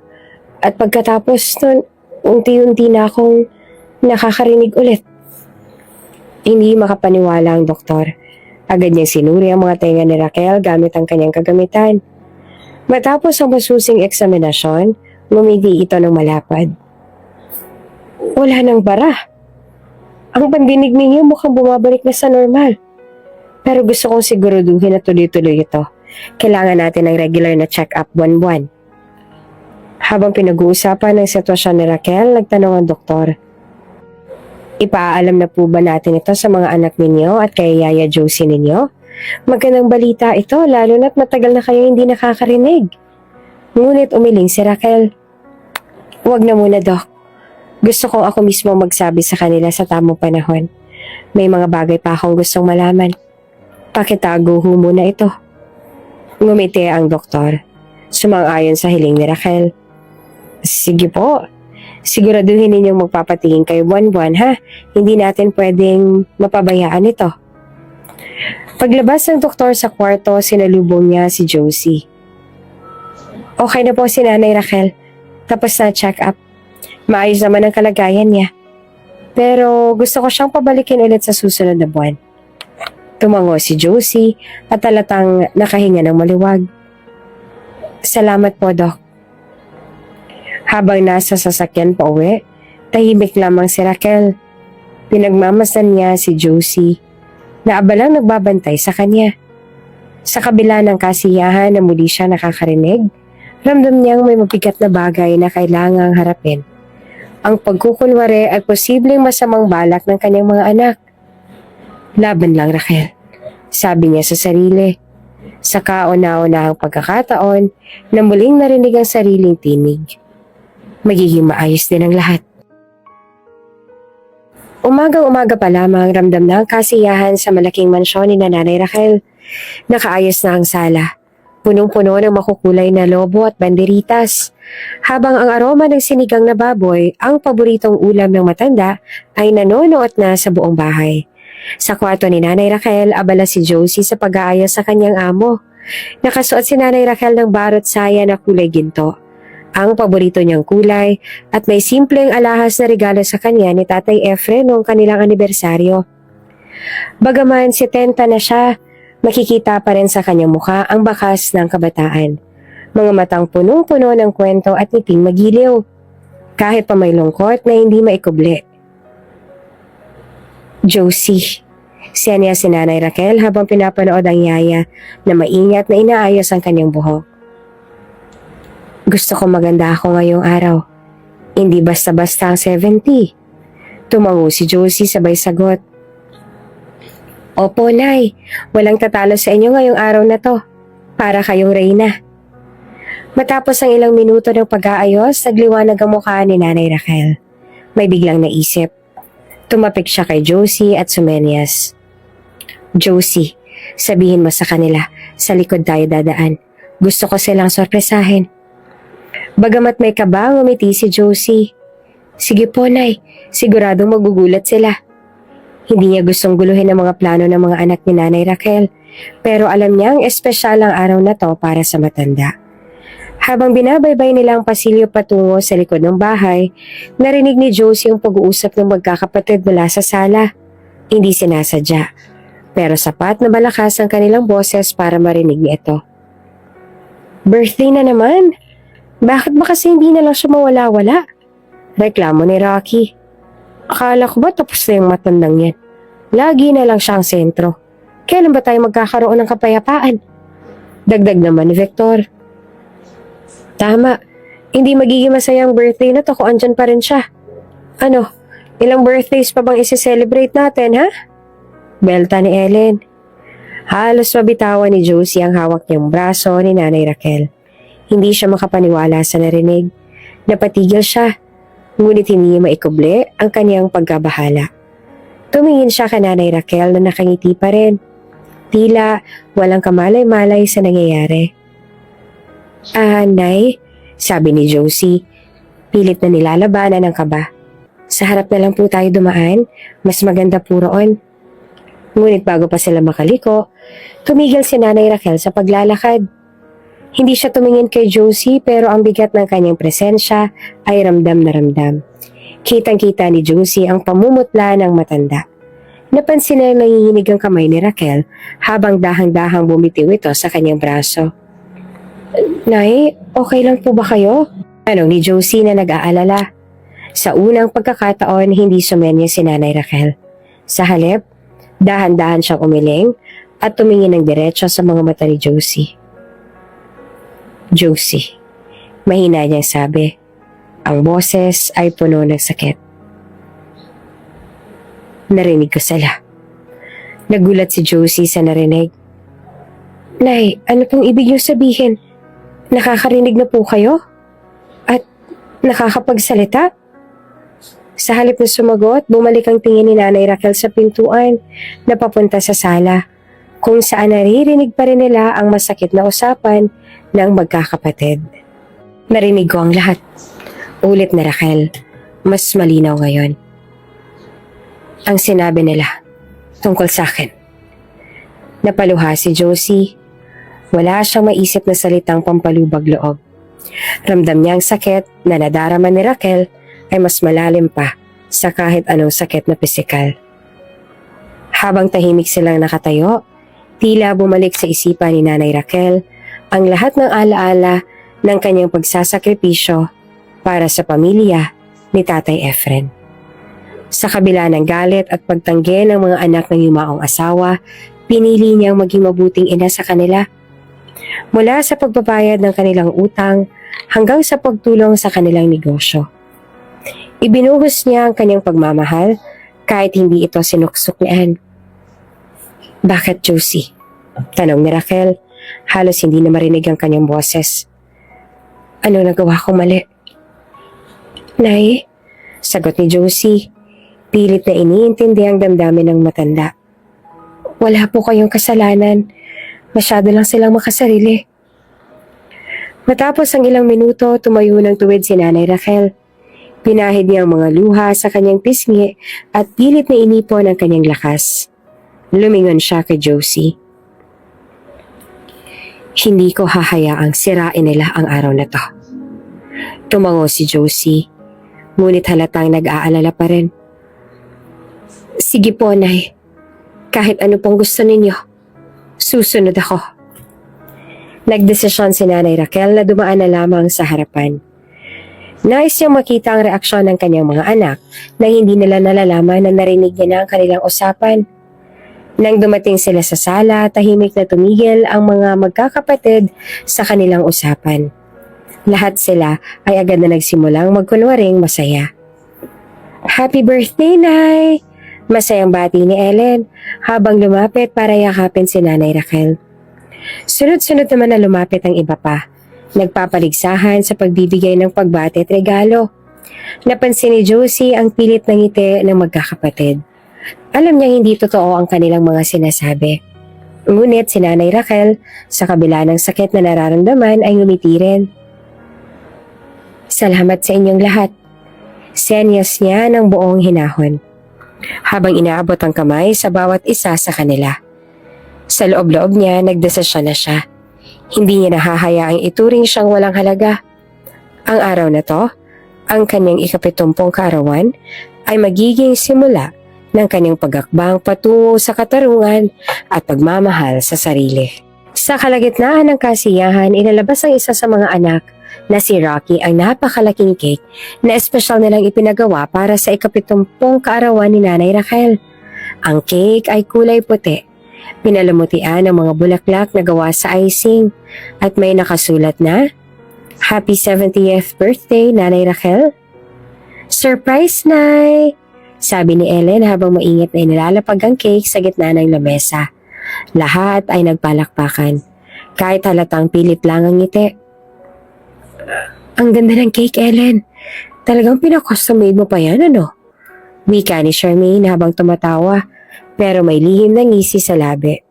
[SPEAKER 1] At pagkatapos nun, unti-unti na akong nakakarinig ulit. Hindi makapaniwala ang doktor. Agad niyang sinuri ang mga tenga ni Raquel gamit ang kanyang kagamitan. Matapos ang masusing eksaminasyon, ngumiti ito ng malapad. Wala nang bara. Ang pandinig ninyo mukhang bumabalik na sa normal. Pero gusto kong siguraduhin na tuloy-tuloy ito. Kailangan natin ng regular na check-up buwan-buwan. Habang pinag-uusapan ng sitwasyon ni Raquel, nagtanong ang doktor. Ipaalam na po ba natin ito sa mga anak ninyo at kay Yaya Josie ninyo? Magandang balita ito, lalo na't matagal na kayo hindi nakakarinig. Ngunit umiling si Raquel. Huwag na muna, Doc. Gusto kong ako mismo magsabi sa kanila sa tamang panahon. May mga bagay pa akong gustong malaman. Pakitago ho muna ito. Ngumiti ang doktor. Sumang-ayon sa hiling ni Raquel. Sige po. Siguraduhin ninyong magpapatingin kayo buwan-buwan, ha? Hindi natin pwedeng mapabayaan ito. Paglabas ng doktor sa kwarto, sinalubong niya si Josie. Okay na po si Nanay Raquel. Tapos na check-up. Maayos naman ang kalagayan niya. Pero gusto ko siyang pabalikin ulit sa susunod na buwan. Tumango si Josie at talatang nakahinga ng maluwag. Salamat po, Doc. Habang nasa sasakyan pa uwi, tahimik lamang si Raquel. Pinagmamasdan niya si Josie na abalang nagbabantay sa kanya. Sa kabila ng kasiyahan na muli siya nakakarinig, ramdam niyang may mabigat na bagay na kailangang harapin. Ang pagkukunwari at posibleng masamang balak ng kanyang mga anak. Laban lang, Raquel, sabi niya sa sarili. Sa kauna-unahang pagkakataon na muling narinig ang sariling tinig. Magiging maayos din ang lahat. Umagang-umaga pa lamang ramdam na ang kasiyahan sa malaking mansyon ni Nanay Raquel. Nakaayos na ang sala. Punong-puno ng makukulay na lobo at banderitas. Habang ang aroma ng sinigang na baboy, ang paboritong ulam ng matanda, ay nanonood na sa buong bahay. Sa kwarto ni Nanay Raquel, abala si Josie sa pag-aayos sa kanyang amo. Nakasuot si Nanay Raquel ng barot saya na kulay ginto, ang paborito niyang kulay, at may simpleng alahas na regalo sa kanya ni Tatay Efren noong kanilang anibersaryo. Bagaman 70 na siya, makikita pa rin sa kanyang mukha ang bakas ng kabataan. Mga matang punong-puno ng kwento at ngiting magiliw, kahit pa may lungkot na hindi maikubli. Josie, siya niya si Nanay Raquel habang pinapanood ang yaya na maingat na inaayos ang kanyang buhok. Gusto ko maganda ako ngayong araw. Hindi basta-basta ang 70. Tumango si Josie sabay sagot. Opo, Nay. Walang tatalo sa inyo ngayong araw na to. Para kayong reyna. Matapos ang ilang minuto ng pag-aayos, nagliwanag ang mukha ni Nanay Raquel. May biglang naisip. Tumapik siya kay Josie at sumenyas. Josie, sabihin mo sa kanila, sa likod tayo dadaan. Gusto ko silang sorpresahin. Bagamat may kaba, ngumiti si Josie. Sige po, Nay. Siguradong magugulat sila. Hindi niya gustong guluhin ang mga plano ng mga anak ni Nanay Raquel, pero alam niyang espesyal ang araw na to para sa matanda. Habang binabaybay nila ang pasilyo patungo sa likod ng bahay, narinig ni Josie ang pag-uusap ng magkakapatid mula sa sala. Hindi sinasadya, pero sapat na malakas ang kanilang boses para marinig niya ito. Birthday na naman! Bakit ba kasi hindi na lang siya mawala-wala? Reklamo ni Rocky. Akala ko ba tapos na yung matandang yan? Lagi na lang siya ang sentro. Kailan ba tayo magkakaroon ng kapayapaan? Dagdag naman ni Victor. Tama, hindi magiging masayang birthday na to kung andyan pa rin siya. Ano, ilang birthdays pa bang isi-celebrate natin, ha? Belta ni Ellen. Halos mabitawan ni Josie ang hawak niyang braso ni Nanay Raquel. Hindi siya makapaniwala sa narinig. Napatigil siya, ngunit hindi niya maikubli ang kaniyang pagkabahala. Tumingin siya kay Nanay Raquel na nakangiti pa rin. Tila walang kamalay-malay sa nangyayari. Nay, sabi ni Josie, pilit na nilalabanan ng kaba. Sa harap na lang po tayo dumaan, mas maganda po roon. Ngunit bago pa sila makaliko, tumigil si Nanay Raquel sa paglalakad. Hindi siya tumingin kay Josie pero ang bigat ng kanyang presensya ay ramdam na ramdam. Kitang-kita ni Josie ang pamumutla ng matanda. Napansin na nanginginig ang kamay ni Raquel habang dahang-dahang bumitiw ito sa kanyang braso. Nay, okay lang po ba kayo? Tanong ni Josie na nag-aalala. Sa unang pagkakataon, hindi sumenya si Nanay Raquel. Sa halip, dahan-dahan siyang umiling at tumingin ng diretso sa mga mata ni Josie. Josie, mahina niyang sabi. Ang boses ay puno ng sakit. Narinig ko sila. Nagulat si Josie sa narinig. Nay, ano pong ibig niyo sabihin? Nakakarinig na po kayo? At nakakapagsalita? Sa halip na sumagot, bumalik ang tingin ni Nanay Raquel sa pintuan na papunta sa sala, kung saan naririnig pa rin nila ang masakit na usapan ng magkakapatid. Narinig ko ang lahat. Ulit na Raquel, mas malinaw ngayon. Ang sinabi nila tungkol sa akin. Napaluha si Josie. Wala siyang maisip na salitang pampalubag loob. Ramdam niya ang sakit na nadarama ni Raquel ay mas malalim pa sa kahit anong sakit na pisikal. Habang tahimik silang nakatayo, tila bumalik sa isipan ni Nanay Raquel ang lahat ng alaala ng kanyang pagsasakripisyo para sa pamilya ni Tatay Efren. Sa kabila ng galit at pagtanggi ng mga anak ng yumaong asawa, pinili niyang maging mabuting ina sa kanila. Mula sa pagbabayad ng kanilang utang hanggang sa pagtulong sa kanilang negosyo. Ibinuhos niya ang kanyang pagmamahal kahit hindi ito sinuksuklian. Bakit, Josie? Tanong ni Raquel, halos hindi na marinig ang kanyang boses. Ano nagawa kong mali? Nay, sagot ni Josie, pilit na iniintindi ang damdamin ng matanda. Wala po kayong kasalanan. Masyado lang silang makasarili. Matapos ang ilang minuto, tumayo ng tuwid si Nanay Raquel. Pinahid niya ang mga luha sa kanyang pisngi at pilit na inipon ang kanyang lakas. Lumingon siya kay Josie. Hindi ko hahayaang sirain nila ang araw na to. Tumango si Josie, ngunit halatang nag-aalala pa rin. Sige po, Nay. Kahit ano pong gusto ninyo, susunod ako. Nagdesisyon si Nanay Raquel na dumaan na lamang sa harapan. Nais niyang makita ang reaksyon ng kanyang mga anak na hindi nila nalalaman na narinig niya na ang kanilang usapan. Nang dumating sila sa sala, tahimik na tumigil ang mga magkakapatid sa kanilang usapan. Lahat sila ay agad na nagsimulang magkunwaring masaya. Happy birthday, Nay! Masayang bati ni Ellen habang lumapit para yakapin si Nanay Raquel. Sunod-sunod naman na lumapit ang iba pa, nagpapaligsahan sa pagbibigay ng pagbati at regalo. Napansin ni Josie ang pilit ng ngiti ng magkakapatid. Alam niyang hindi totoo ang kanilang mga sinasabi. Ngunit si Nanay Raquel, sa kabila ng sakit na nararamdaman ay ngumiti rin. Salamat sa inyong lahat. Senyas niya ng buong hinahon, habang inaabot ang kamay sa bawat isa sa kanila. Sa loob-loob niya, nagdesisyon na siya. Hindi niya nahahayaang ituring siyang walang halaga. Ang araw na to, ang kanyang ika-70 kaarawan, ay magiging simula ng kanyang pag-akbang patungo sa katarungan at pagmamahal sa sarili. Sa kalagitnaan ng kasiyahan, inalabas ang isa sa mga anak na si Rocky ang napakalaking cake na espesyal nilang ipinagawa para sa ika-70 kaarawan ni Nanay Raquel. Ang cake ay kulay puti, pinalamutian ng mga bulaklak na gawa sa icing at may nakasulat na, Happy 70th birthday, Nanay Raquel. Surprise, Nay! Sabi ni Ellen habang maingat na inilalapag ang cake sa gitna ng lamesa. Lahat ay nagpalakpakan, kahit halatang pilit lang ang ngiti. Ang ganda ng cake, Ellen. Talagang pinaka-custom made mo pa yan, ano? Wika ni Charmaine habang tumatawa, pero may lihim na ngisi sa labi.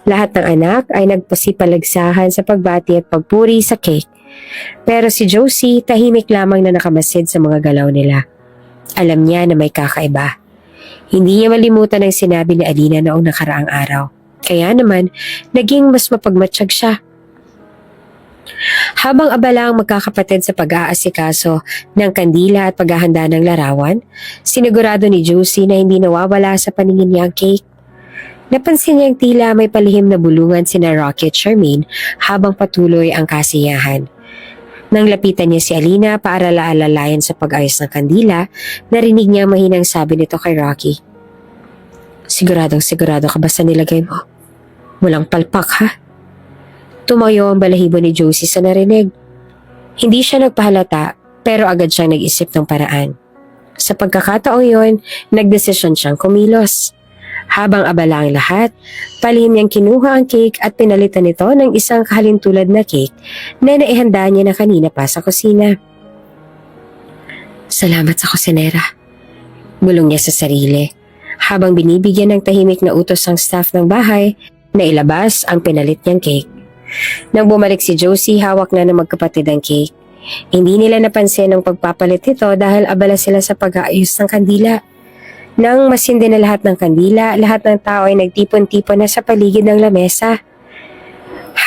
[SPEAKER 1] Lahat ng anak ay nagpasipalagsahan sa pagbati at pagpuri sa cake. Pero si Josie tahimik lamang na nakamasid sa mga galaw nila. Alam niya na may kakaiba. Hindi niya malimutan ang sinabi ni Alina noong nakaraang araw. Kaya naman, naging mas mapagmatsyag siya. Habang abala ang magkakapatid sa pag-aasikaso ng kandila at paghahanda ng larawan, sinigurado ni Josie na hindi nawawala sa paningin niya ang cake. Napansin niyang tila may palihim na bulungan sina Rocky at Charmaine habang patuloy ang kasiyahan. Nang lapitan niya si Alina para laalalayan sa pag-ayos ng kandila, narinig niya mahinang sabi nito kay Rocky. Sigurado ka ba sa nilagay mo? Walang palpak, ha? Tumayo ang balahibo ni Josie sa narinig. Hindi siya nagpahalata pero agad siyang nag-isip ng paraan. Sa pagkakataong yon, nagdesisyon siyang kumilos. Habang abala ang lahat, palihim niyang kinuha ang cake at pinalitan ito ng isang kahalintulad na cake na naihanda niya na kanina pa sa kusina. Salamat sa kusinera, bulong niya sa sarili, habang binibigyan ng tahimik na utos ang staff ng bahay na ilabas ang pinalit niyang cake. Nang bumalik si Josie, hawak na ng magkapatid ang cake. Hindi nila napansin ang pagpapalit nito dahil abala sila sa pag-aayos ng kandila. Nang masindi na lahat ng kandila, lahat ng tao ay nagtipon-tipon na sa paligid ng lamesa.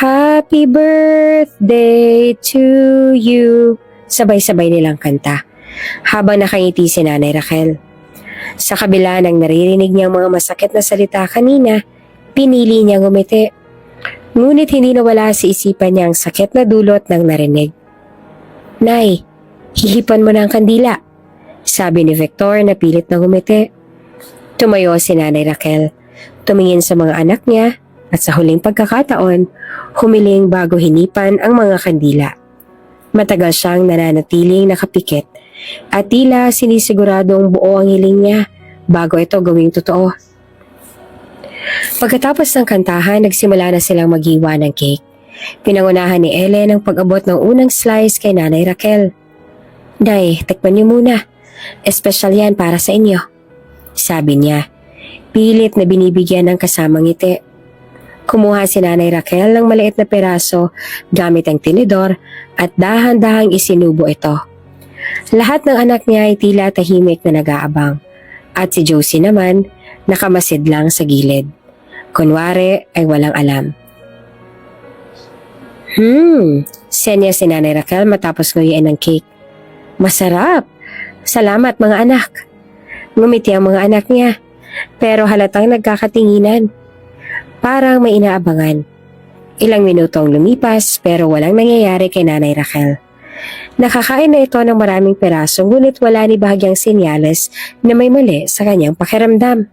[SPEAKER 1] Happy birthday to you! Sabay-sabay nilang kanta, habang nakangiti si Nanay Raquel. Sa kabila ng naririnig niyang mga masakit na salita kanina, pinili niyang umiti. Ngunit hindi nawala sa isipan niya ang sakit na dulot ng narinig. Nay, hihipan mo na ang kandila, sabi ni Victor na pilit na umiti. Tumayo si Nanay Raquel, tumingin sa mga anak niya at sa huling pagkakataon, humiling bago hinipan ang mga kandila. Matagal siyang nananatiling nakapikit at tila sinisiguradong buo ang hiling niya bago ito gawing totoo. Pagkatapos ng kantahan, nagsimula na silang maghiwa ng cake. Pinangunahan ni Ellen ang pag-abot ng unang slice kay Nanay Raquel. Nay, tikman niyo muna. Espesyal yan para sa inyo, sabi niya, pilit na binibigyan ng kasamang ngiti. Kumuha si Nanay Raquel ng maliit na peraso gamit ang tinidor at dahan-dahang isinubo ito. Lahat ng anak niya ay tila tahimik na nag-aabang at si Josie naman nakamasid lang sa gilid. Kunwari ay walang alam. Senya si Nanay Raquel matapos nguyuin ng cake. Masarap! Salamat mga anak. Ngumiti ang mga anak niya, pero halatang nagkakatinginan. Parang may inaabangan. Ilang minuto ang lumipas pero walang nangyayari kay Nanay Raquel. Nakakain na ito ng maraming peraso ngunit wala ni bahagyang senyales na may mali sa kanyang pakiramdam.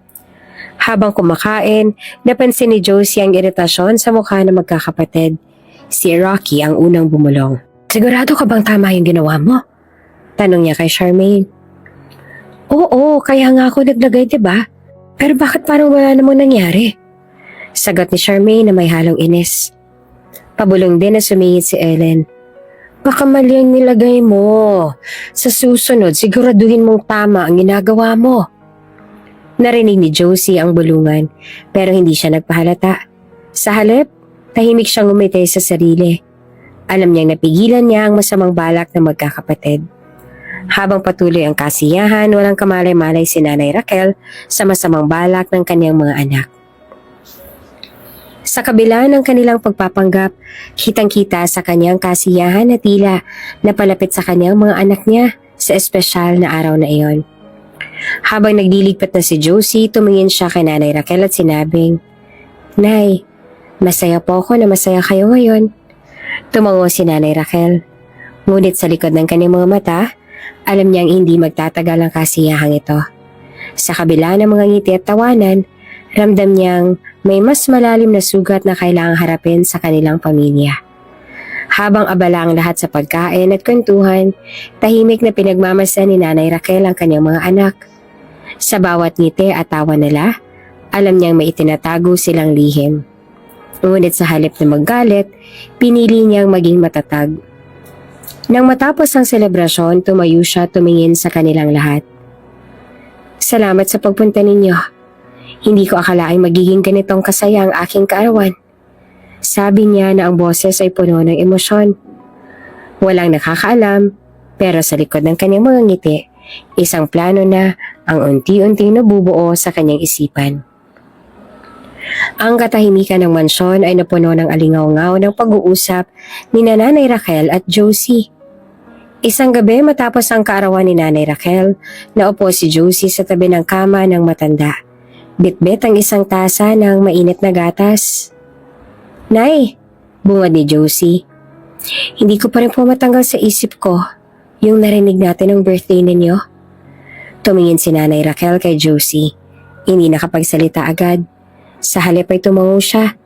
[SPEAKER 1] Habang kumakain, napansin ni Josie ang iritasyon sa mukha ng magkakapatid. Si Rocky ang unang bumulong. Sigurado ka bang tama yung ginawa mo? Tanong niya kay Charmaine. Oo, kaya nga ako naglagay, diba? Pero bakit parang wala namang nangyari? Sagot ni Charmaine na may halong inis. Pabulong din na sumingit si Ellen. Baka mali ang nilagay mo. Sa susunod, siguraduhin mong tama ang ginagawa mo. Narinig ni Josie ang bulungan pero hindi siya nagpahalata. Sa halip, tahimik siyang ngumiti sa sarili. Alam niyang napigilan niya ang masamang balak ng magkakapatid. Habang patuloy ang kasiyahan, walang kamalay-malay si Nanay Raquel sa masamang balak ng kanyang mga anak. Sa kabila ng kanilang pagpapanggap, kitang-kita sa kanyang kasiyahan na tila napalapit sa kanyang mga anak niya sa espesyal na araw na iyon. Habang nagliligpat na si Josie, tumingin siya kay Nanay Raquel at sinabing, Nay, masaya po ako na masaya kayo ngayon. Tumango si Nanay Raquel. Ngunit sa likod ng kanyang mga mata, alam niyang hindi magtatagal ang kasiyahang ito. Sa kabila ng mga ngiti at tawanan, ramdam niyang may mas malalim na sugat na kailangang harapin sa kanilang pamilya. Habang abala ang lahat sa pagkain at kwentuhan, tahimik na pinagmamasan ni Nanay Raquel ang kanyang mga anak. Sa bawat ngiti at tawa nila, alam niyang may itinatago silang lihim. Ngunit sa halip na maggalit, pinili niyang maging matatag. Nang matapos ang selebrasyon, tumayo siya tumingin sa kanilang lahat. Salamat sa pagpunta ninyo. Hindi ko akalaing magiging ganitong kasaya ang aking kaarawan. Sabi niya na ang boses ay puno ng emosyon. Walang nakakaalam, pero sa likod ng kanyang mga ngiti, isang plano na ang unti-unting nabubuo sa kanyang isipan. Ang katahimikan ng mansyon ay napuno ng alingaw-ngaw ng pag-uusap ni Nanay Raquel at Josie. Isang gabi matapos ang kaarawan ni Nanay Raquel, naupo si Josie sa tabi ng kama ng matanda. Bitbit ang isang tasa ng mainit na gatas. Nay, bungad ni Josie. Hindi ko pa rin po matanggal sa isip ko yung narinig natin ng birthday ninyo. Tumingin si Nanay Raquel kay Josie. Hindi nakapagsalita agad. Sa halip ay tumango siya.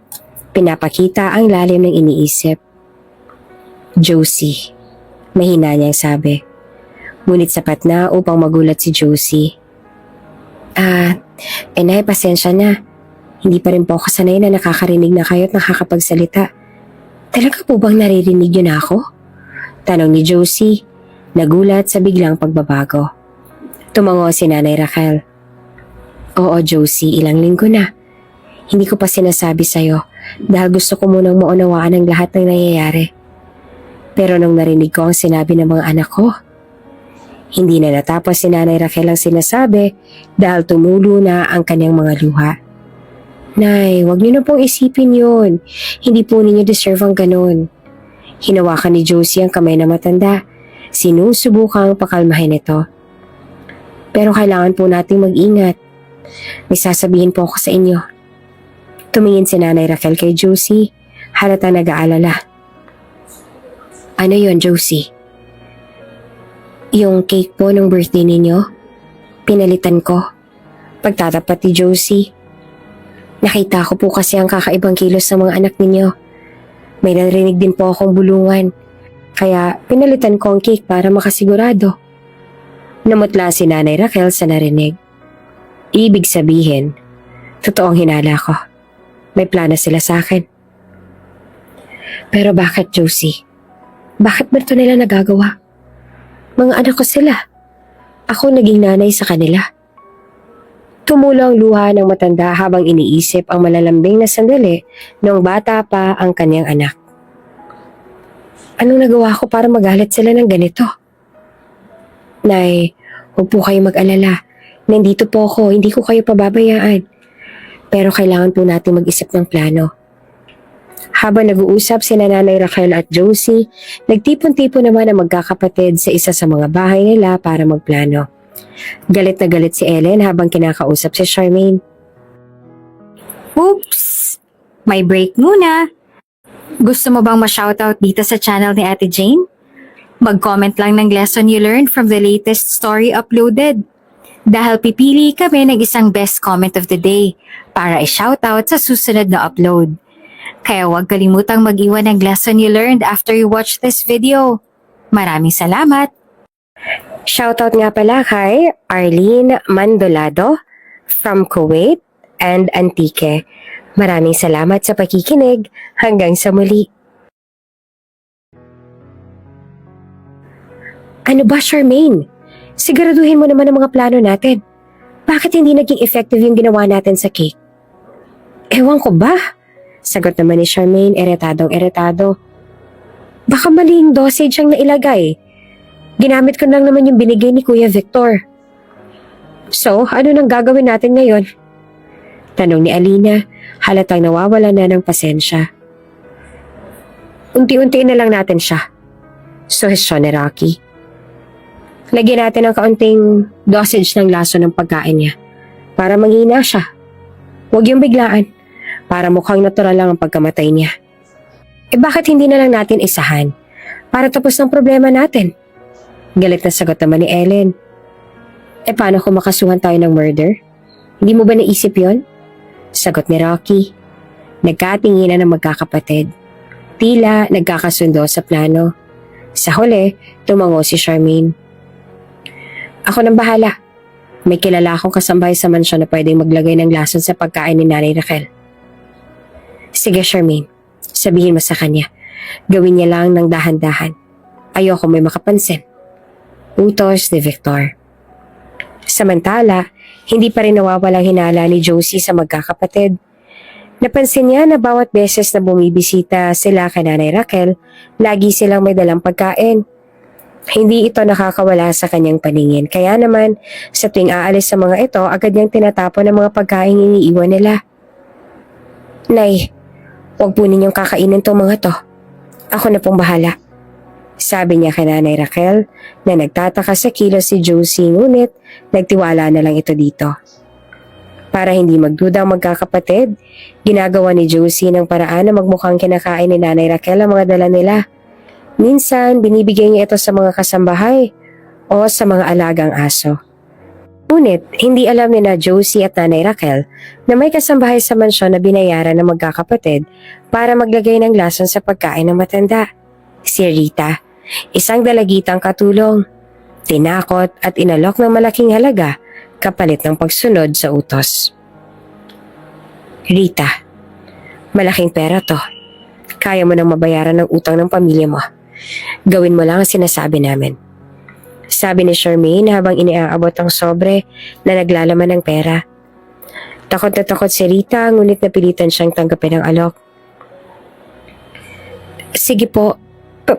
[SPEAKER 1] Pinapakita ang lalim ng iniisip. Josie, mahina niyang sabi. Ngunit sapat na upang magulat si Josie. Nay, pasensya na. Hindi pa rin po ako sanay na nakakarinig na kayo at nakakapagsalita. Talaga po bang naririnig niyo na ako? Tanong ni Josie, nagulat sa biglang pagbabago. Tumango si Nanay Raquel. Oo Josie, ilang linggo na. Hindi ko pa sinasabi sa'yo dahil gusto ko munang maunawaan ang lahat ng nangyayari. Pero nung narinig ko ang sinabi ng mga anak ko, hindi na natapos si Nanay Raquel ang sinasabi dahil tumulo na ang kanyang mga luha. Nay, wag niyo na pong isipin yun. Hindi po ninyo deserve ang ganun. Hinawakan ni Josie ang kamay na matanda. Sinusubukang pakalmahin ito. Pero kailangan po nating mag-ingat. May sasabihin po ako sa inyo. Tumingin si Nanay Raquel kay Josie. Halatang nag-aalala. Ano yon Josie? Yung cake po ng birthday ninyo, pinalitan ko. Pagtatapat ni Josie. Nakita ko po kasi ang kakaibang kilos ng mga anak ninyo. May narinig din po akong bulungan. Kaya pinalitan ko ang cake para makasigurado. Namutla si Nanay Raquel sa narinig. Ibig sabihin, totoong hinala ko. May plano sila sa akin. Pero bakit Josie? Bakit ba ito nila nagagawa? Mga anak ko sila. Ako naging nanay sa kanila. Tumulo ang luha ng matanda habang iniisip ang malalambing na sandali noong bata pa ang kanyang anak. Anong nagawa ko para magalit sila ng ganito? Nay, huwag po kayo mag-alala. Nandito po ako, hindi ko kayo pababayaan. Pero kailangan po natin mag-isip ng plano. Habang nag-uusap sina Nanay Raquel at Josie, nagtipon-tipon naman ang magkakapatid sa isa sa mga bahay nila para magplano. Galit na galit si Ellen habang kinakausap si Charmaine.
[SPEAKER 3] Oops! May break muna. Gusto mo bang ma-shoutout dito sa channel ni Ate Jane? Mag-comment lang ng lesson you learned from the latest story uploaded. Dahil pipili kami ng isang best comment of the day para i-shoutout sa susunod na upload. Kaya huwag kalimutang mag-iwan ng lesson you learned after you watch this video. Maraming salamat!
[SPEAKER 1] Shoutout nga pala kay Arlene Mandolado from Kuwait and Antique. Maraming salamat sa pakikinig. Hanggang sa muli. Ano ba, Charmaine? Siguraduhin mo naman ang mga plano natin. Bakit hindi naging effective yung ginawa natin sa cake? Ewan ko ba? Sagot naman ni Charmaine, eretadong-eretado. Baka maling dosage ang nailagay. Ginamit ko lang naman yung binigay ni Kuya Victor. So, ano nang gagawin natin ngayon? Tanong ni Alina, halatang nawawala na ng pasensya. Unti-untiin na lang natin siya. Suhestyon ni Rocky. Lagyan natin ng kaunting dosage ng laso ng pagkain niya para manghina siya. Huwag yung biglaan para mukhang natural lang ang pagkamatay niya. Bakit hindi na lang natin isahan para tapos ng problema natin? Galit na sagot naman ni Ellen. Paano kung makasuhan tayo ng murder? Hindi mo ba naisip yon? Sagot ni Rocky. Nagkatinginan ng magkakapatid. Tila nagkakasundo sa plano. Sa huli, tumango si Charmaine. Ako nang bahala. May kilala akong kasambahay sa mansyon na pwedeng maglagay ng lason sa pagkain ni Nanay Raquel. Sige, Charmaine. Sabihin mo sa kanya. Gawin niya lang ng dahan-dahan. Ayoko may makapansin. Utos ni Victor. Samantala, hindi pa rin nawawalang hinala ni Josie sa magkakapatid. Napansin niya na bawat beses na bumibisita sila kay Nanay Raquel, lagi silang may dalang pagkain. Hindi ito nakakawala sa kanyang paningin, kaya naman sa tuwing aalis sa mga ito, agad niyang tinatapon ang mga pagkain iniiwan nila. Nay, huwag po ninyong kakainin tong mga to. Ako na pong bahala. Sabi niya kay Nanay Raquel na nagtataka sa kilos si Josie, ngunit nagtiwala na lang ito dito. Para hindi magduda ang magkakapatid, ginagawa ni Josie ng paraan na magmukhang kinakain ni Nanay Raquel ang mga dala nila. Minsan, binibigay niya ito sa mga kasambahay o sa mga alagang aso. Ngunit, hindi alam ni na Josie at Nanay Raquel na may kasambahay sa mansyon na binayaran ng magkakapatid para maglagay ng lason sa pagkain ng matanda. Si Rita, isang dalagitang katulong. Tinakot at inalok ng malaking halaga kapalit ng pagsunod sa utos. Rita, malaking pera to. Kaya mo nang mabayaran ng utang ng pamilya mo. Gawin mo lang ang sinasabi namin. Sabi ni Charmaine habang iniaabot ang sobre na naglalaman ng pera. Takot na takot si Rita, ngunit napilitan siyang tanggapin ang alok. Sige po,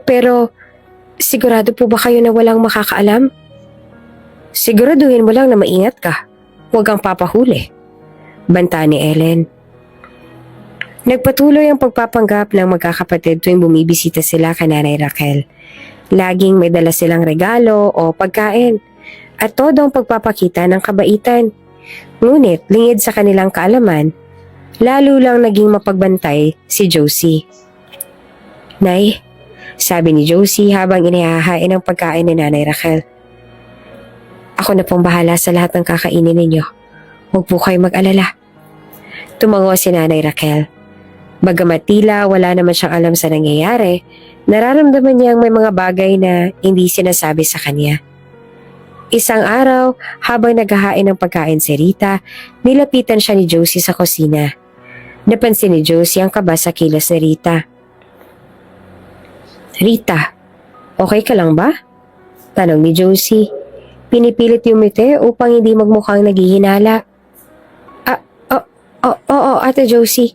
[SPEAKER 1] pero sigurado po ba kayo na walang makakaalam? Siguraduhin mo lang na maingat ka. Huwag kang papahuli. Banta ni Ellen. Nagpatuloy ang pagpapanggap ng magkakapatid tuwing bumibisita sila kay Nanay Raquel. Laging may dala silang regalo o pagkain at todo ang pagpapakita ng kabaitan. Ngunit lingid sa kanilang kaalaman, lalo lang naging mapagbantay si Josie. Nay, sabi ni Josie habang inihahain ang pagkain ni Nanay Raquel. Ako na pong bahala sa lahat ng kakainin ninyo. Huwag po kayo mag-alala. Tumango si Nanay Raquel. Bagamat tila wala naman siyang alam sa nangyayari, nararamdaman niyang may mga bagay na hindi sinasabi sa kanya. Isang araw, habang naghahain ng pagkain si Rita, nilapitan siya ni Josie sa kusina. Napansin ni Josie ang kaba sa kilos ni Rita. Rita, okay ka lang ba? Tanong ni Josie. Pinipilit yumiti upang hindi magmukhang naghihinala. Oo, Ate Josie.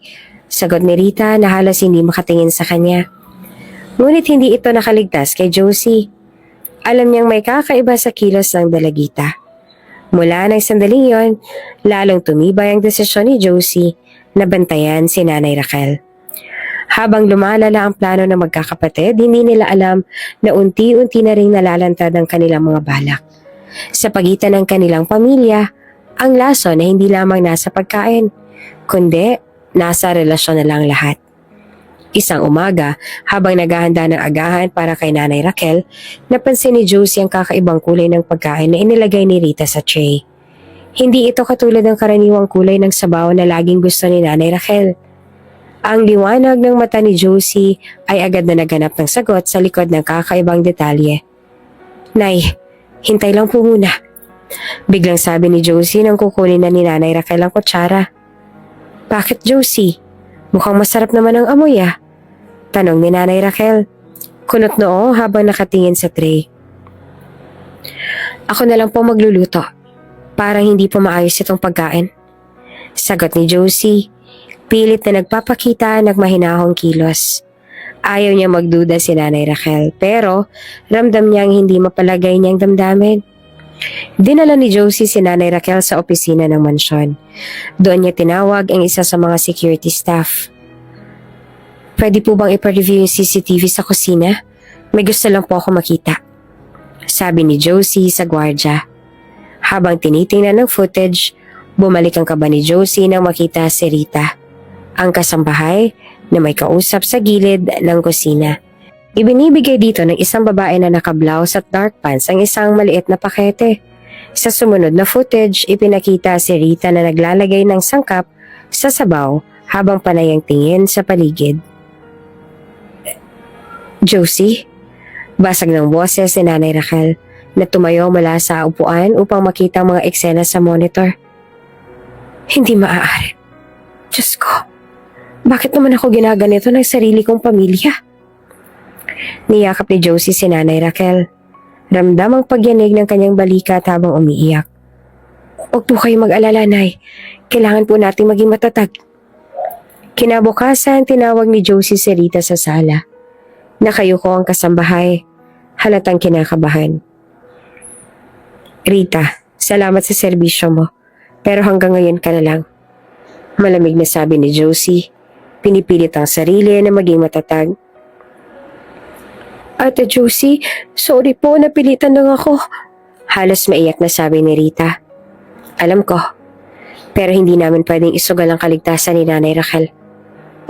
[SPEAKER 1] Sagot ni Rita na halos hindi makatingin sa kanya. Ngunit hindi ito nakaligtas kay Josie. Alam niyang may kakaiba sa kilos ng dalagita. Mula ng sandaling yon, lalong tumibay ang desisyon ni Josie na bantayan si Nanay Raquel. Habang lumalala ang plano ng magkakapatid, hindi nila alam na unti-unti na ring nalalantad ang kanilang mga balak. Sa pagitan ng kanilang pamilya, ang lason na hindi lamang nasa pagkain, kundi nasa relasyon na lang lahat. Isang umaga, habang naghahanda ng agahan para kay Nanay Raquel, napansin ni Josie ang kakaibang kulay ng pagkain na inilagay ni Rita sa tray. Hindi ito katulad ng karaniwang kulay ng sabaw na laging gusto ni Nanay Raquel. Ang liwanag ng mata ni Josie ay agad na naganap ng sagot sa likod ng kakaibang detalye. "Nay, hintay lang po muna." Biglang sabi ni Josie nang kukunin na ni Nanay Raquel ang kutsara. "Bakit, Josie? Mukhang masarap naman ang amoy ah." Tanong ni Nanay Raquel. Kunot noo habang nakatingin sa tray. "Ako na lang po magluluto. Parang hindi pa maayos itong pagkain." Sagot ni Josie. Pilit na nagpapakita ng mahinahong kilos. Ayaw niya magduda si Nanay Raquel, pero ramdam niyang hindi mapalagay niyang damdamin. Dinala ni Josie si Nanay Raquel sa opisina ng mansyon. Doon niya tinawag ang isa sa mga security staff. "Pwede po bang ipa-review yung CCTV sa kusina? May gusto lang po ako makita," sabi ni Josie sa gwardya. Habang tinitingnan ng footage, bumalik ang kaba ni Josie nang makita si Rita, ang kasambahay na may kausap sa gilid ng kusina. Ibinibigay dito ng isang babae na naka-blouse at dark pants ang isang maliit na pakete. Sa sumunod na footage, ipinakita si Rita na naglalagay ng sangkap sa sabaw habang panay ang tingin sa paligid. "Josie?" Basag ng boses ni Nanay Raquel na tumayo mula sa upuan upang makita ang mga eksena sa monitor. "Hindi maaari. Diyos ko, bakit naman ako ginaganito ng sarili kong pamilya?" Niyakap ni Josie si Nanay Raquel. Ramdam ang pagyanig ng kanyang balikat habang umiiyak. "Huwag po kayo mag-alala, Nay. Kailangan po nating maging matatag." Kinabukasan, tinawag ni Josie si Rita sa sala. Nakayuko ang kasambahay. Halatang kinakabahan. "Rita, salamat sa serbisyo mo. Pero hanggang ngayon ka na lang." Malamig na sabi ni Josie. Pinipilit ang sarili na maging matatag. "Ate Josie, sorry po, napilitan lang ako." Halos maiyak na sabi ni Rita. "Alam ko, pero hindi namin pwedeng isugal ang kaligtasan ni Nanay Raquel.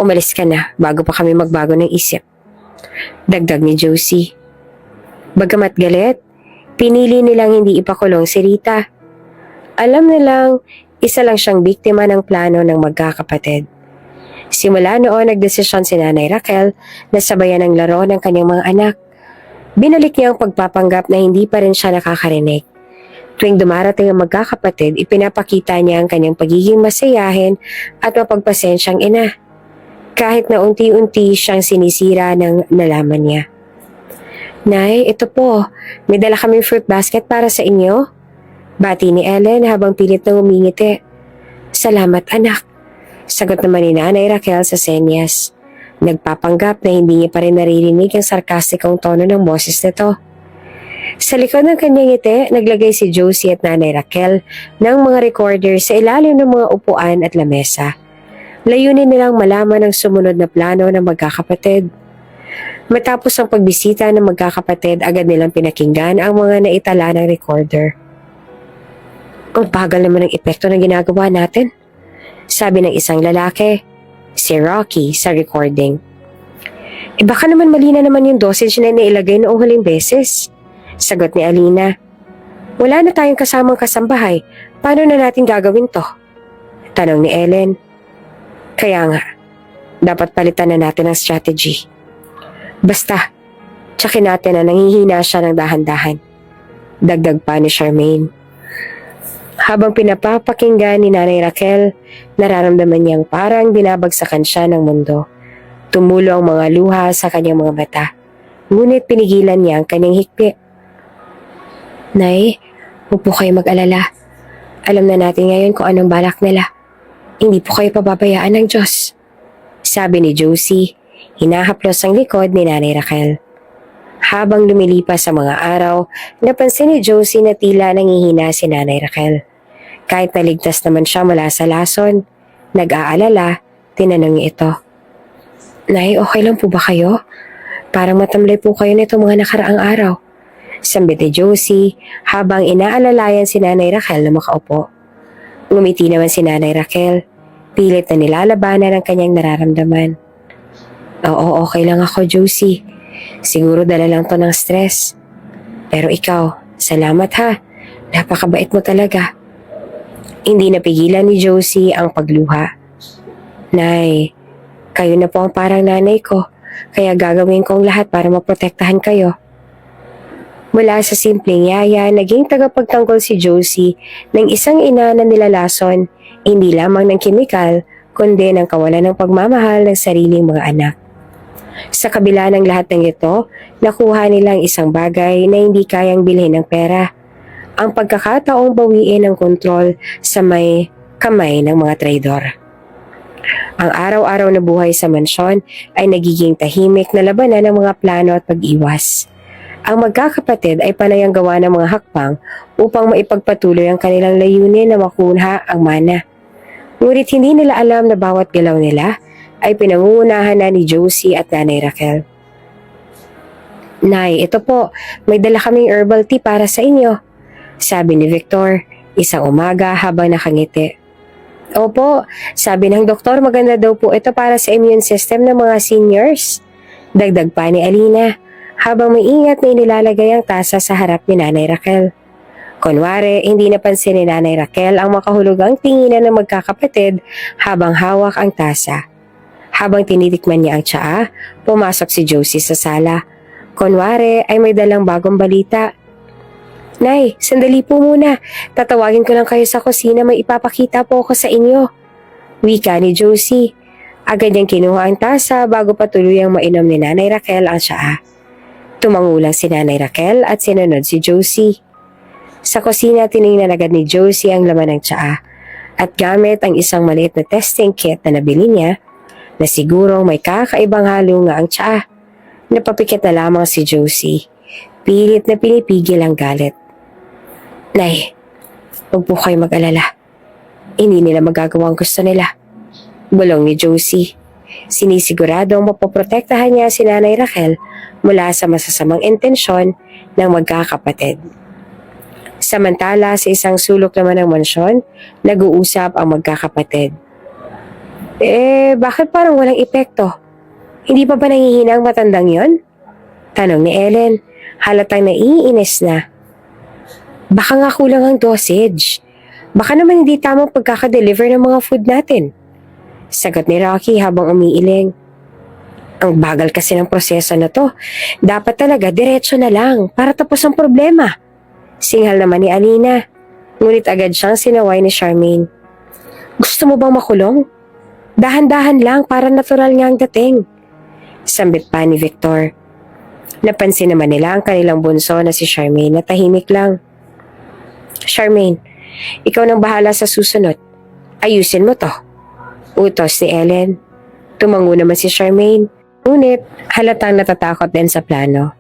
[SPEAKER 1] Umalis ka na bago pa kami magbago ng isip," dagdag ni Josie. Bagamat galit, pinili nilang hindi ipakulong si Rita. Alam nilang isa lang siyang biktima ng plano ng magkakapatid. Simula noon, nagdesisyon si Nanay Raquel na sabayan ang laro ng kanyang mga anak. Binalik niya ang pagpapanggap na hindi pa rin siya nakakarinig. Tuwing dumarating ang magkakapatid, ipinapakita niya ang kanyang pagiging masayahin at mapagpasensyang ina. Kahit na unti-unti siyang sinisira ng nalaman niya. "Nay, ito po. May dala kaming fruit basket para sa inyo." Bati ni Ellen habang pilit na humingiti. "Salamat, anak," sagot naman ni Nanay Raquel sa senyas. Nagpapanggap na hindi niya pa rin naririnig ang sarkastikong tono ng boses nito. Sa likod ng kanyang ngiti, naglagay si Josie at Nanay Raquel ng mga recorder sa ilalim ng mga upuan at lamesa. Layunin nilang malaman ang sumunod na plano ng magkakapatid. Matapos ang pagbisita ng magkakapatid, agad nilang pinakinggan ang mga naitala ng recorder. "Ang bagal naman ng epekto ng ginagawa natin," sabi ng isang lalaki, si Rocky, sa recording. Baka naman mali na naman yung dosage na nailagay noong huling beses," sagot ni Alina. "Wala na tayong kasamang kasambahay. Paano na natin gagawin to?" tanong ni Ellen. "Kaya nga, dapat palitan na natin ang strategy. Basta, tsakin natin na nanghihina siya ng dahan-dahan," dagdag pa ni Charmaine. Habang pinapapakinggan ni Nanay Raquel, nararamdaman niyang parang binabagsakan siya ng mundo. Tumulo ang mga luha sa kanyang mga mata. Ngunit pinigilan niya ang kanyang hikpi. "Nay, huwag po kayo mag-alala. Alam na natin ngayon kung anong balak nila. Hindi po kayo pababayaan ng Diyos," sabi ni Josie, hinahaplos ang likod ni Nanay Raquel. Habang lumilipas sa mga araw, napansin ni Josie na tila nangihina si Nanay Raquel. Kahit naligtas naman siya mula sa lason, nag-aalala, tinanong niya ito. Nay, okay lang po ba kayo? Parang matamlay po kayo nito mga nakaraang araw. Sambit ni Josie habang inaalalayan si Nanay Raquel na makaupo. Ngumiti naman si Nanay Raquel. Pilit na nilalabanan ang kanyang nararamdaman. Oo, okay lang ako, Josie. Siguro dala lang to ng stress. Pero ikaw, salamat ha. Napakabait mo talaga. Hindi napigilan ni Josie ang pagluha. Nay, kayo na po ang parang nanay ko. Kaya gagawin ko ang lahat para maprotektahan kayo. Mula sa simpleng yaya, naging tagapagtanggol si Josie ng isang ina na nilalason, hindi lamang ng kimikal, kundi ng kawalan ng pagmamahal ng sariling mga anak. Sa kabila ng lahat ng ito, nakuha nilang isang bagay na hindi kayang bilhin ng pera. Ang pagkakataong bawiin ang kontrol sa may kamay ng mga traidor. Ang araw-araw na buhay sa mansyon ay nagiging tahimik na labanan ng mga plano at pag-iwas. Ang magkakapatid ay panayang gawa ng mga hakbang upang maipagpatuloy ang kanilang layunin na makuha ang mana. Ngunit hindi nila alam na bawat galaw nila ay pinangungunahan na ni Josie at Nanay Raquel. Nay, ito po, may dala kaming herbal tea para sa inyo, sabi ni Victor, isang umaga habang nakangiti. Opo, sabi ng doktor maganda daw po ito para sa immune system ng mga seniors. Dagdag pa ni Alina, habang may ingat na inilalagay ang tasa sa harap ni Nanay Raquel. Kunwari, hindi napansin ni Nanay Raquel ang makahulugang tinginan ng magkakapatid habang hawak ang tasa. Habang tinitikman niya ang tsaa, pumasok si Josie sa sala. Kunwari ay may dalang bagong balita. Nay, sandali po muna. Tatawagin ko lang kayo sa kusina, may ipapakita po ako sa inyo. Wika ni Josie. Agad niyang kinuha ang tasa bago pa tuluyang mainom ni Nanay Raquel ang tsaa. Tumangulang si Nanay Raquel at sinunod si Josie. Sa kusina, tiningnan agad ni Josie ang laman ng tsaa at gamit ang isang maliit na testing kit na nabili niya na sigurong may kakaibang halo nga ang tsaa. Napapikit na lamang si Josie. Pilit na pinipigil ang galit. Nay, huwag po kayo mag-alala. Hindi nila magagawa ang gusto nila. Bulong ni Josie. Siniguradong mapoprotektahan niya si Nanay Raquel mula sa masasamang intensyon ng magkakapatid. Samantala sa isang sulok naman ng mansyon, nag-uusap ang magkakapatid. Bakit parang walang epekto? Hindi pa ba nangihina ang matandang yon? Tanong ni Ellen, halatang naiinis na. Baka nga kulang ang dosage. Baka naman hindi tamang pagkakadeliver ng mga food natin. Sagot ni Rocky habang umiiling. Ang bagal kasi ng proseso na to. Dapat talaga diretso na lang para tapos ang problema. Singhal naman ni Alina. Ngunit agad siyang sinaway ni Charmaine. Gusto mo bang makulong? Dahan-dahan lang para natural nga ang dating. Sambit pa ni Victor. Napansin naman nila ang kanilang bunso na si Charmaine na tahimik lang. Charmaine, ikaw nang bahala sa susunod. Ayusin mo to. Utos ni Ellen. Tumango naman si Charmaine. Ngunit halatang natatakot din sa plano.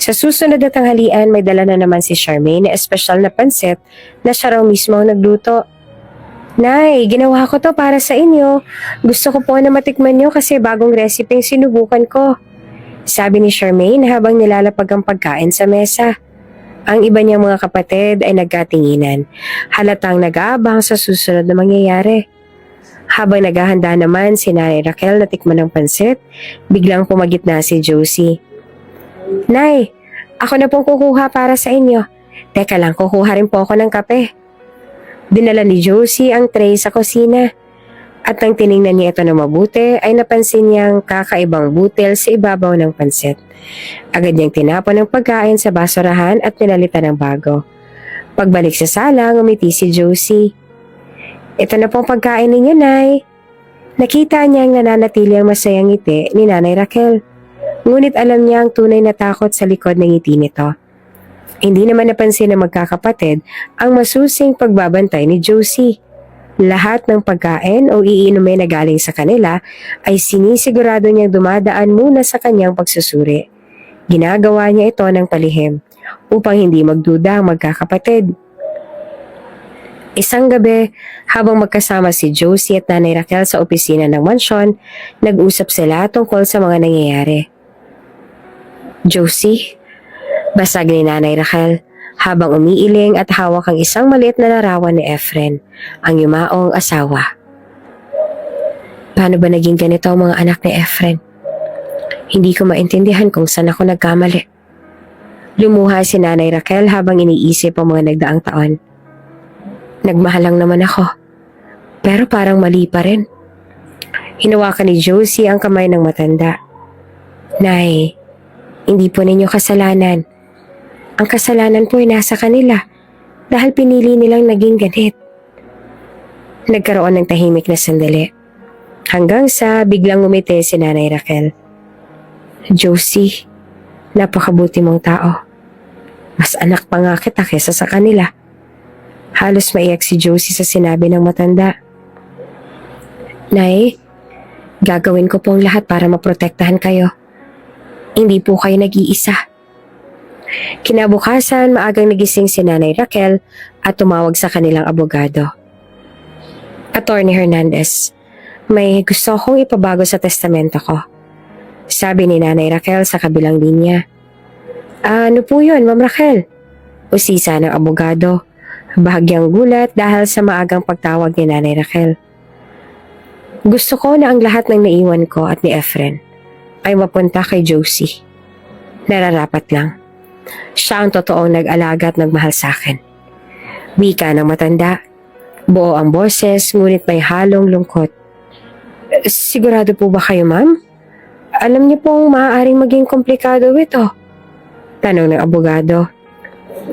[SPEAKER 1] Sa susunod na tanghalian, may dala na naman si Charmaine na espesyal na pansit na siya raw mismo ang nagluto. Nay, ginawa ko to para sa inyo. Gusto ko po na matikman nyo kasi bagong recipe yung sinubukan ko. Sabi ni Charmaine habang nilalapag ang pagkain sa mesa. Ang iba niyang mga kapatid ay nagkatinginan. Halatang nag-aabang sa susunod na mangyayari. Habang naghahanda naman si Nanay Raquel na tikman ng pansit, biglang pumagitna si Josie. Nay, ako na pong kukuha para sa inyo. Teka lang, kukuha rin po ako ng kape. Dinala ni Josie ang tray sa kusina. At nang tiningnan niya ito na mabuti, ay napansin niyang kakaibang butil sa ibabaw ng pansit. Agad niyang tinapon ang pagkain sa basurahan at pinalitan ng bago. Pagbalik sa sala, ngumiti si Josie. Ito na pong pagkain ninyo, Nay. Nakita niya ang nananatili ang masayang ngiti ni Nanay Raquel. Ngunit alam niya ang tunay na takot sa likod ng ngiti nito. Hindi naman napansin ng magkakapatid ang masusing pagbabantay ni Josie. Lahat ng pagkain o iinumin na galing sa kanila ay sinisigurado niyang dumadaan muna sa kanyang pagsusuri. Ginagawa niya ito ng palihim upang hindi magduda ang magkakapatid. Isang gabi, habang magkasama si Josie at Nanay Raquel sa opisina ng mansyon, nag-usap sila tungkol sa mga nangyayari. Josie, basag ni Nanay Raquel, habang umiiling at hawak ang isang maliit na larawan ni Efren, ang yumaong asawa. Paano ba naging ganito ang mga anak ni Efren? Hindi ko maintindihan kung saan ako nagkamali. Lumuha si Nanay Raquel habang iniisip ang mga nagdaang taon. Nagmahal lang naman ako, pero parang mali pa rin. Hinawakan ni Josie ang kamay ng matanda. Nay, hindi po ninyo kasalanan. Ang kasalanan po ay nasa kanila dahil pinili nilang naging ganit. Nagkaroon ng tahimik na sandali. Hanggang sa biglang ngumiti si Nanay Raquel. Josie, napakabuti mong tao. Mas anak pa nga kita kesa sa kanila. Halos maiyak si Josie sa sinabi ng matanda. Nay, gagawin ko po ang lahat para maprotektahan kayo. Hindi po kayo nag-iisa. Kinabukasan, maagang nagising si Nanay Raquel at tumawag sa kanilang abogado. Attorney Hernandez, may gusto akong ipabago sa testamento ko. Sabi ni Nanay Raquel sa kabilang linya. Ano po yun, Ma'am Raquel? Usisa ng abogado. Bahagyang gulat dahil sa maagang pagtawag ni Nanay Raquel. Gusto ko na ang lahat ng naiwan ko at ni Efren ay mapunta kay Josie. Nararapat lang. Siya ang totoong nag-alaga at nagmahal sa akin. Wika ng matanda. Buo ang boses ngunit may halong lungkot. Sigurado po ba kayo, ma'am? Alam niyo pong maaaring maging komplikado ito. Tanong ng abogado.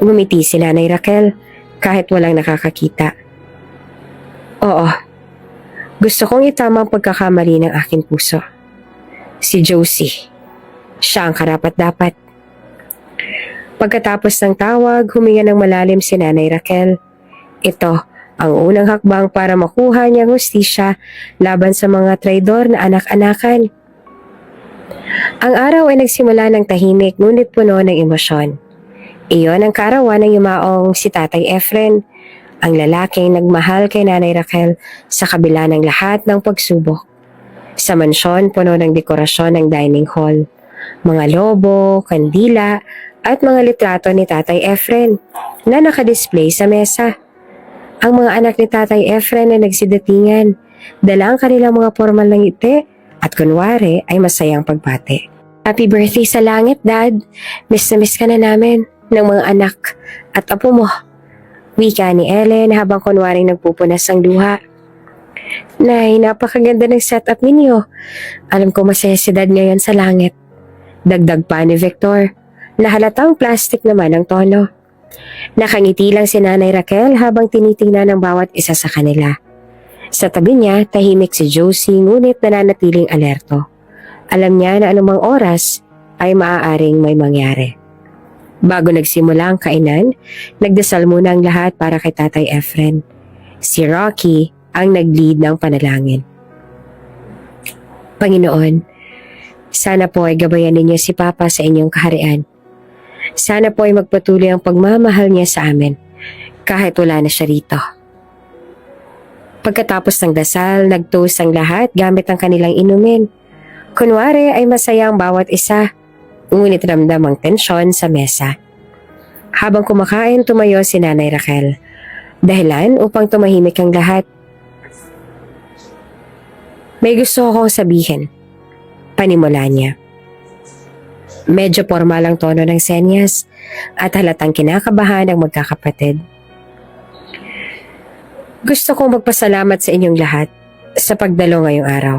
[SPEAKER 1] Ngumiti si Nanay Raquel kahit walang nakakakita. Oo, gusto kong itama ang pagkakamali ng aking puso. Si Josie, siya ang karapat-dapat. Pagkatapos ng tawag, huminga ng malalim si Nanay Raquel. Ito ang unang hakbang para makuha niyang hustisya laban sa mga traidor na anak-anakan. Ang araw ay nagsimula ng tahimik ngunit puno ng emosyon. Iyon ang kaarawan ng yumaong si Tatay Efren, ang lalaking nagmahal kay Nanay Raquel sa kabila ng lahat ng pagsubok. Sa mansyon, puno ng dekorasyon ng dining hall, mga lobo, kandila, at mga litrato ni Tatay Efren na nakadisplay sa mesa. Ang mga anak ni Tatay Efren na nagsidatingan, dala ang kanilang mga formal na ngiti at kunwari ay masayang pagbati. Happy birthday sa langit, Dad! Miss na miss ka na namin ng mga anak at apo mo. Wika ni Ellen habang kunwaring nagpupunas ang luha. Nay, napakaganda ng setup ninyo. Alam ko masaya si Dad ngayon sa langit. Dagdag pa ni Victor, na halatang plastic naman ang tono. Nakangiti lang si Nanay Raquel habang tinitingnan ng bawat isa sa kanila. Sa tabi niya, tahimik si Josie ngunit nananatiling alerto. Alam niya na anumang oras ay maaaring may mangyari. Bago nagsimula ang kainan, nagdasal muna ang lahat para kay Tatay Efren. Si Rocky ang nag-lead ng panalangin. Panginoon, sana po ay gabayan ninyo si Papa sa inyong kaharian. Sana po ay magpatuloy ang pagmamahal niya sa amin, kahit wala na siya rito. Pagkatapos ng dasal, nag-toast ang lahat gamit ang kanilang inumin. Kunwari ay masaya ang bawat isa, ngunit ramdam ang tensyon sa mesa. Habang kumakain, tumayo si Nanay Raquel. Dahilan upang tumahimik ang lahat. May gusto akong sabihin. Panimula niya. Medyo formal ang tono ng senyas at halatang kinakabahan ang magkakapatid. Gusto kong magpasalamat sa inyong lahat sa pagdalo ngayong araw.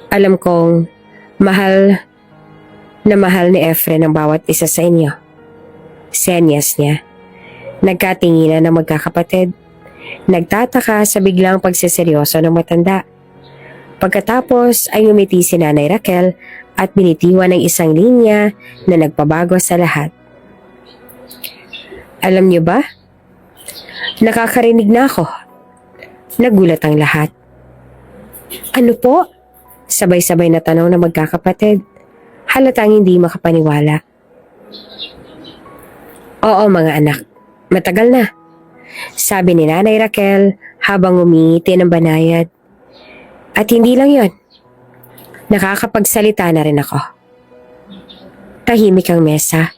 [SPEAKER 1] Alam kong mahal ni Efren ang bawat isa sa inyo. Senyas niya. Nagkatinginan ng magkakapatid. Nagtataka sa biglang pagseseryoso ng matanda. Pagkatapos ay ngumiti si Nanay Raquel at binitiwan ng isang linya na nagpabago sa lahat. Alam niyo ba? Nakakarinig na ako. Nagulat ang lahat. Ano po? Sabay-sabay na tanong ng magkakapatid. Halatang hindi makapaniwala. Oo mga anak, matagal na. Sabi ni Nanay Raquel habang umingiti ng banayad. At hindi lang yon, nakakapagsalita na rin ako. Tahimik ang mesa,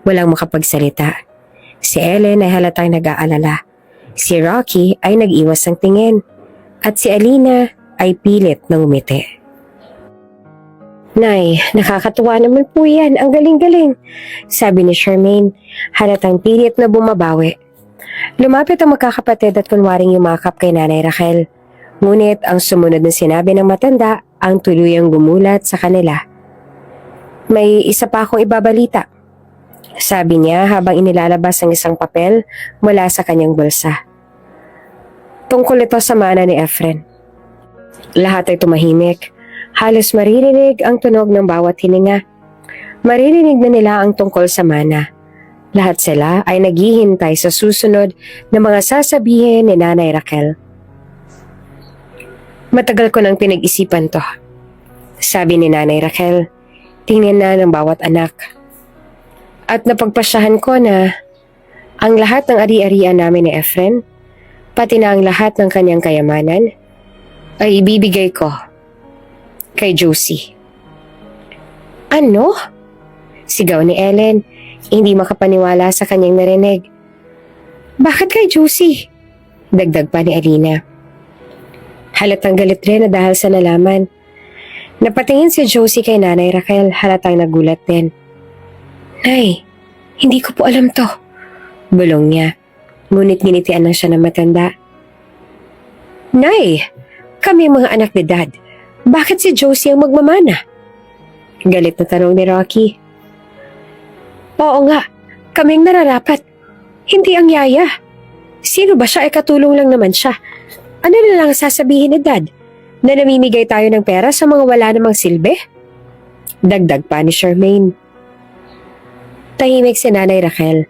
[SPEAKER 1] walang makapagsalita. Si Ellen ay halatang nag-aalala. Si Rocky ay nag-iwas ng tingin. At si Alina ay pilit na umiti. Nay, nakakatuwa naman po yan. Ang galing-galing. Sabi ni Charmaine, halatang pilit na bumabawi. Lumapit ang magkakapatid at kunwaring yumakap kay Nanay Raquel. Ngunit ang sumunod na sinabi ng matanda ang tuluyang gumulat sa kanila. May isa pa akong ibabalita. Sabi niya habang inilalabas ang isang papel mula sa kanyang bulsa. Tungkol ito sa mana ni Efren. Lahat ay tumahimik. Halos maririnig ang tunog ng bawat hininga. Maririnig na nila ang tungkol sa mana. Lahat sila ay naghihintay sa susunod na mga sasabihin ni Nanay Raquel. Matagal ko nang pinag-isipan to. Sabi ni Nanay Raquel, tingnan na ng bawat anak. At napagpasyahan ko na ang lahat ng ari-arian namin ni Efren, pati na ang lahat ng kanyang kayamanan, ay ibibigay ko kay Josie. Ano? Sigaw ni Ellen, hindi makapaniwala sa kanyang narinig. Bakit kay Josie? Dagdag pa ni Alina. Halatang galit rin na dahil sa nalaman. Napatingin si Josie kay Nanay Raquel, halatang nagulat din. Nay, hindi ko po alam to. Bulong niya. Ngunit ginitian lang siya ng matanda. Nay, kami mga anak ni Dad. Bakit si Josie ang magmamana? Galit na tanong ni Rocky. Oo nga, kaming nararapat. Hindi ang yaya. Sino ba siya ay katulong lang naman siya? Ano na lang sasabihin ni Dad? Na namimigay tayo ng pera sa mga wala namang silbi? Dagdag pa ni Charmaine. Tahimik si Nanay Raquel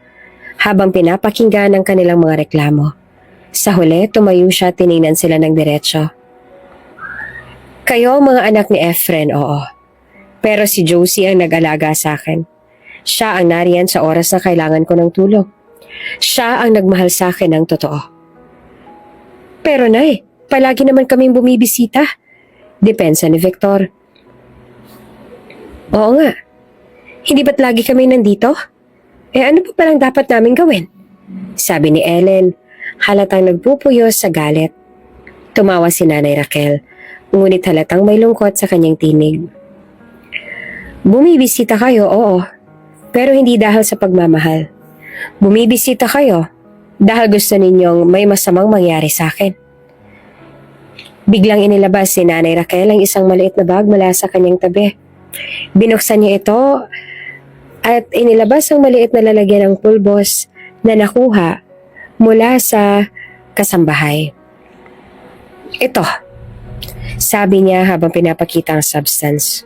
[SPEAKER 1] habang pinapakinggan ang kanilang mga reklamo. Sa huli, tumayo siya, tiningnan sila ng diretsyo. Kayo ang mga anak ni Efren, oo. Pero si Josie ang nag-alaga sa akin. Siya ang nariyan sa oras na kailangan ko ng tulong. Siya ang nagmahal sa akin ng totoo. Pero Nay, palagi naman kaming bumibisita. Depensa ni Victor. Oo nga. Hindi ba't lagi kami nandito? Ano pa palang dapat namin gawin? Sabi ni Ellen, halatang nagpupuyos sa galit. Tumawa si Nanay Raquel, ngunit halatang may lungkot sa kanyang tinig. Bumibisita kayo, oo. Pero hindi dahil sa pagmamahal. Bumibisita kayo dahil gusto ninyong may masamang mangyari sa akin. Biglang inilabas si Nanay Raquel ang isang maliit na bag mula sa kanyang tabi. Binuksan niya ito at inilabas ang maliit na lalagyan ng pulbos na nakuha mula sa kasambahay. Ito, sabi niya habang pinapakita ang substance.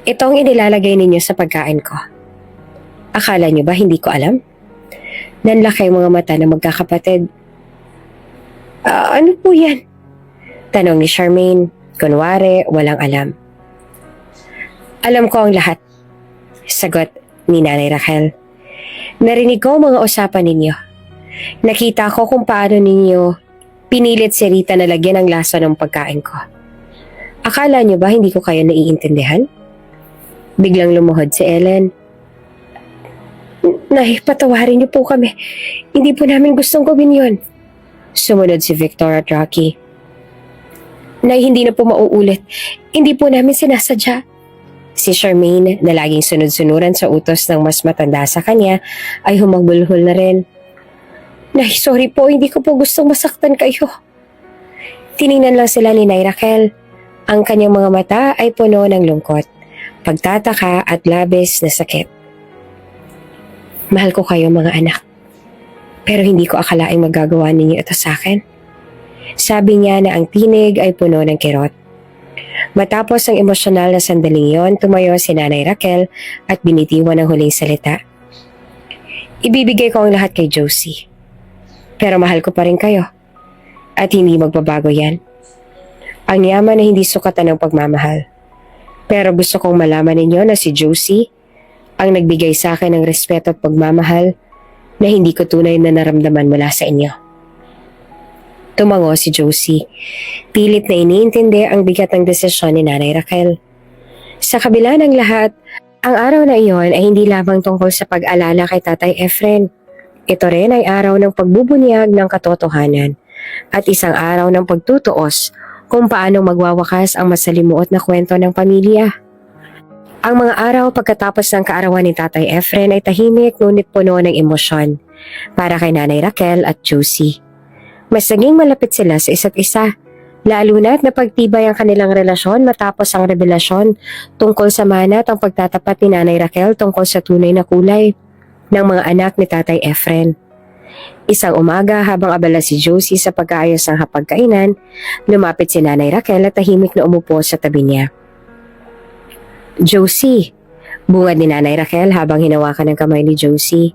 [SPEAKER 1] Ito ang inilalagay ninyo sa pagkain ko. Akala niyo ba hindi ko alam? Nanlaki ang mga mata ng magkakapatid. Ano po yan? Tanong ni Charmaine, kunwari walang alam. Alam ko ang lahat. Sagot ni Nanay Raquel. Narinig ko ang mga usapan ninyo. Nakita ko kung paano ninyo pinilit si Rita na lagyan ang lasa ng pagkain ko. Akala niyo ba hindi ko kayo naiintindihan? Biglang lumuhod si Ellen. Nay, patawarin niyo po kami. Hindi po namin gustong gawin yun. Sumunod si Victor at Rocky. Nay, hindi na po mauulit. Hindi po namin sinasadya. Si Charmaine, na laging sunod-sunuran sa utos ng mas matanda sa kanya, ay humagbulhol na rin. Nay, sorry po, hindi ko po gustong masaktan kayo. Tiningnan lang sila ni Nay Raquel. Ang kanyang mga mata ay puno ng lungkot, pagtataka at labis na sakit. Mahal ko kayo mga anak. Pero hindi ko akalaing magagawa ninyo ito sa akin. Sabi niya na ang tinig ay puno ng kirot. Matapos ang emosyonal na sandaling yon, tumayo si Nanay Raquel at binitiwan ang huling salita. Ibibigay ko ang lahat kay Josie. Pero mahal ko pa rin kayo. At hindi magbabago yan. Ang yaman na hindi sukatan ng pagmamahal. Pero gusto kong malaman ninyo na si Josie ang nagbigay sa akin ng respeto at pagmamahal na hindi ko tunay na naramdaman mula sa inyo. Tumango si Josie. Pilit na iniintindi ang bigat ng desisyon ni Nanay Raquel. Sa kabila ng lahat, ang araw na iyon ay hindi lamang tungkol sa pag-alala kay Tatay Efren. Ito rin ay araw ng pagbubunyag ng katotohanan at isang araw ng pagtutuos kung paano magwawakas ang masalimuot na kwento ng pamilya. Ang mga araw pagkatapos ng kaarawan ni Tatay Efren ay tahimik ngunit puno ng emosyon para kay Nanay Raquel at Josie. Mas naging malapit sila sa isa't isa, lalo na't napagtibay ang kanilang relasyon matapos ang revelasyon tungkol sa mana at ang pagtatapat ni Nanay Raquel tungkol sa tunay na kulay ng mga anak ni Tatay Efren. Isang umaga habang abala si Josie sa pag-aayos ng hapagkainan, lumapit si Nanay Raquel at tahimik na umupo sa tabi niya. Josie, bungad ni Nanay Raquel habang hinawakan ng kamay ni Josie.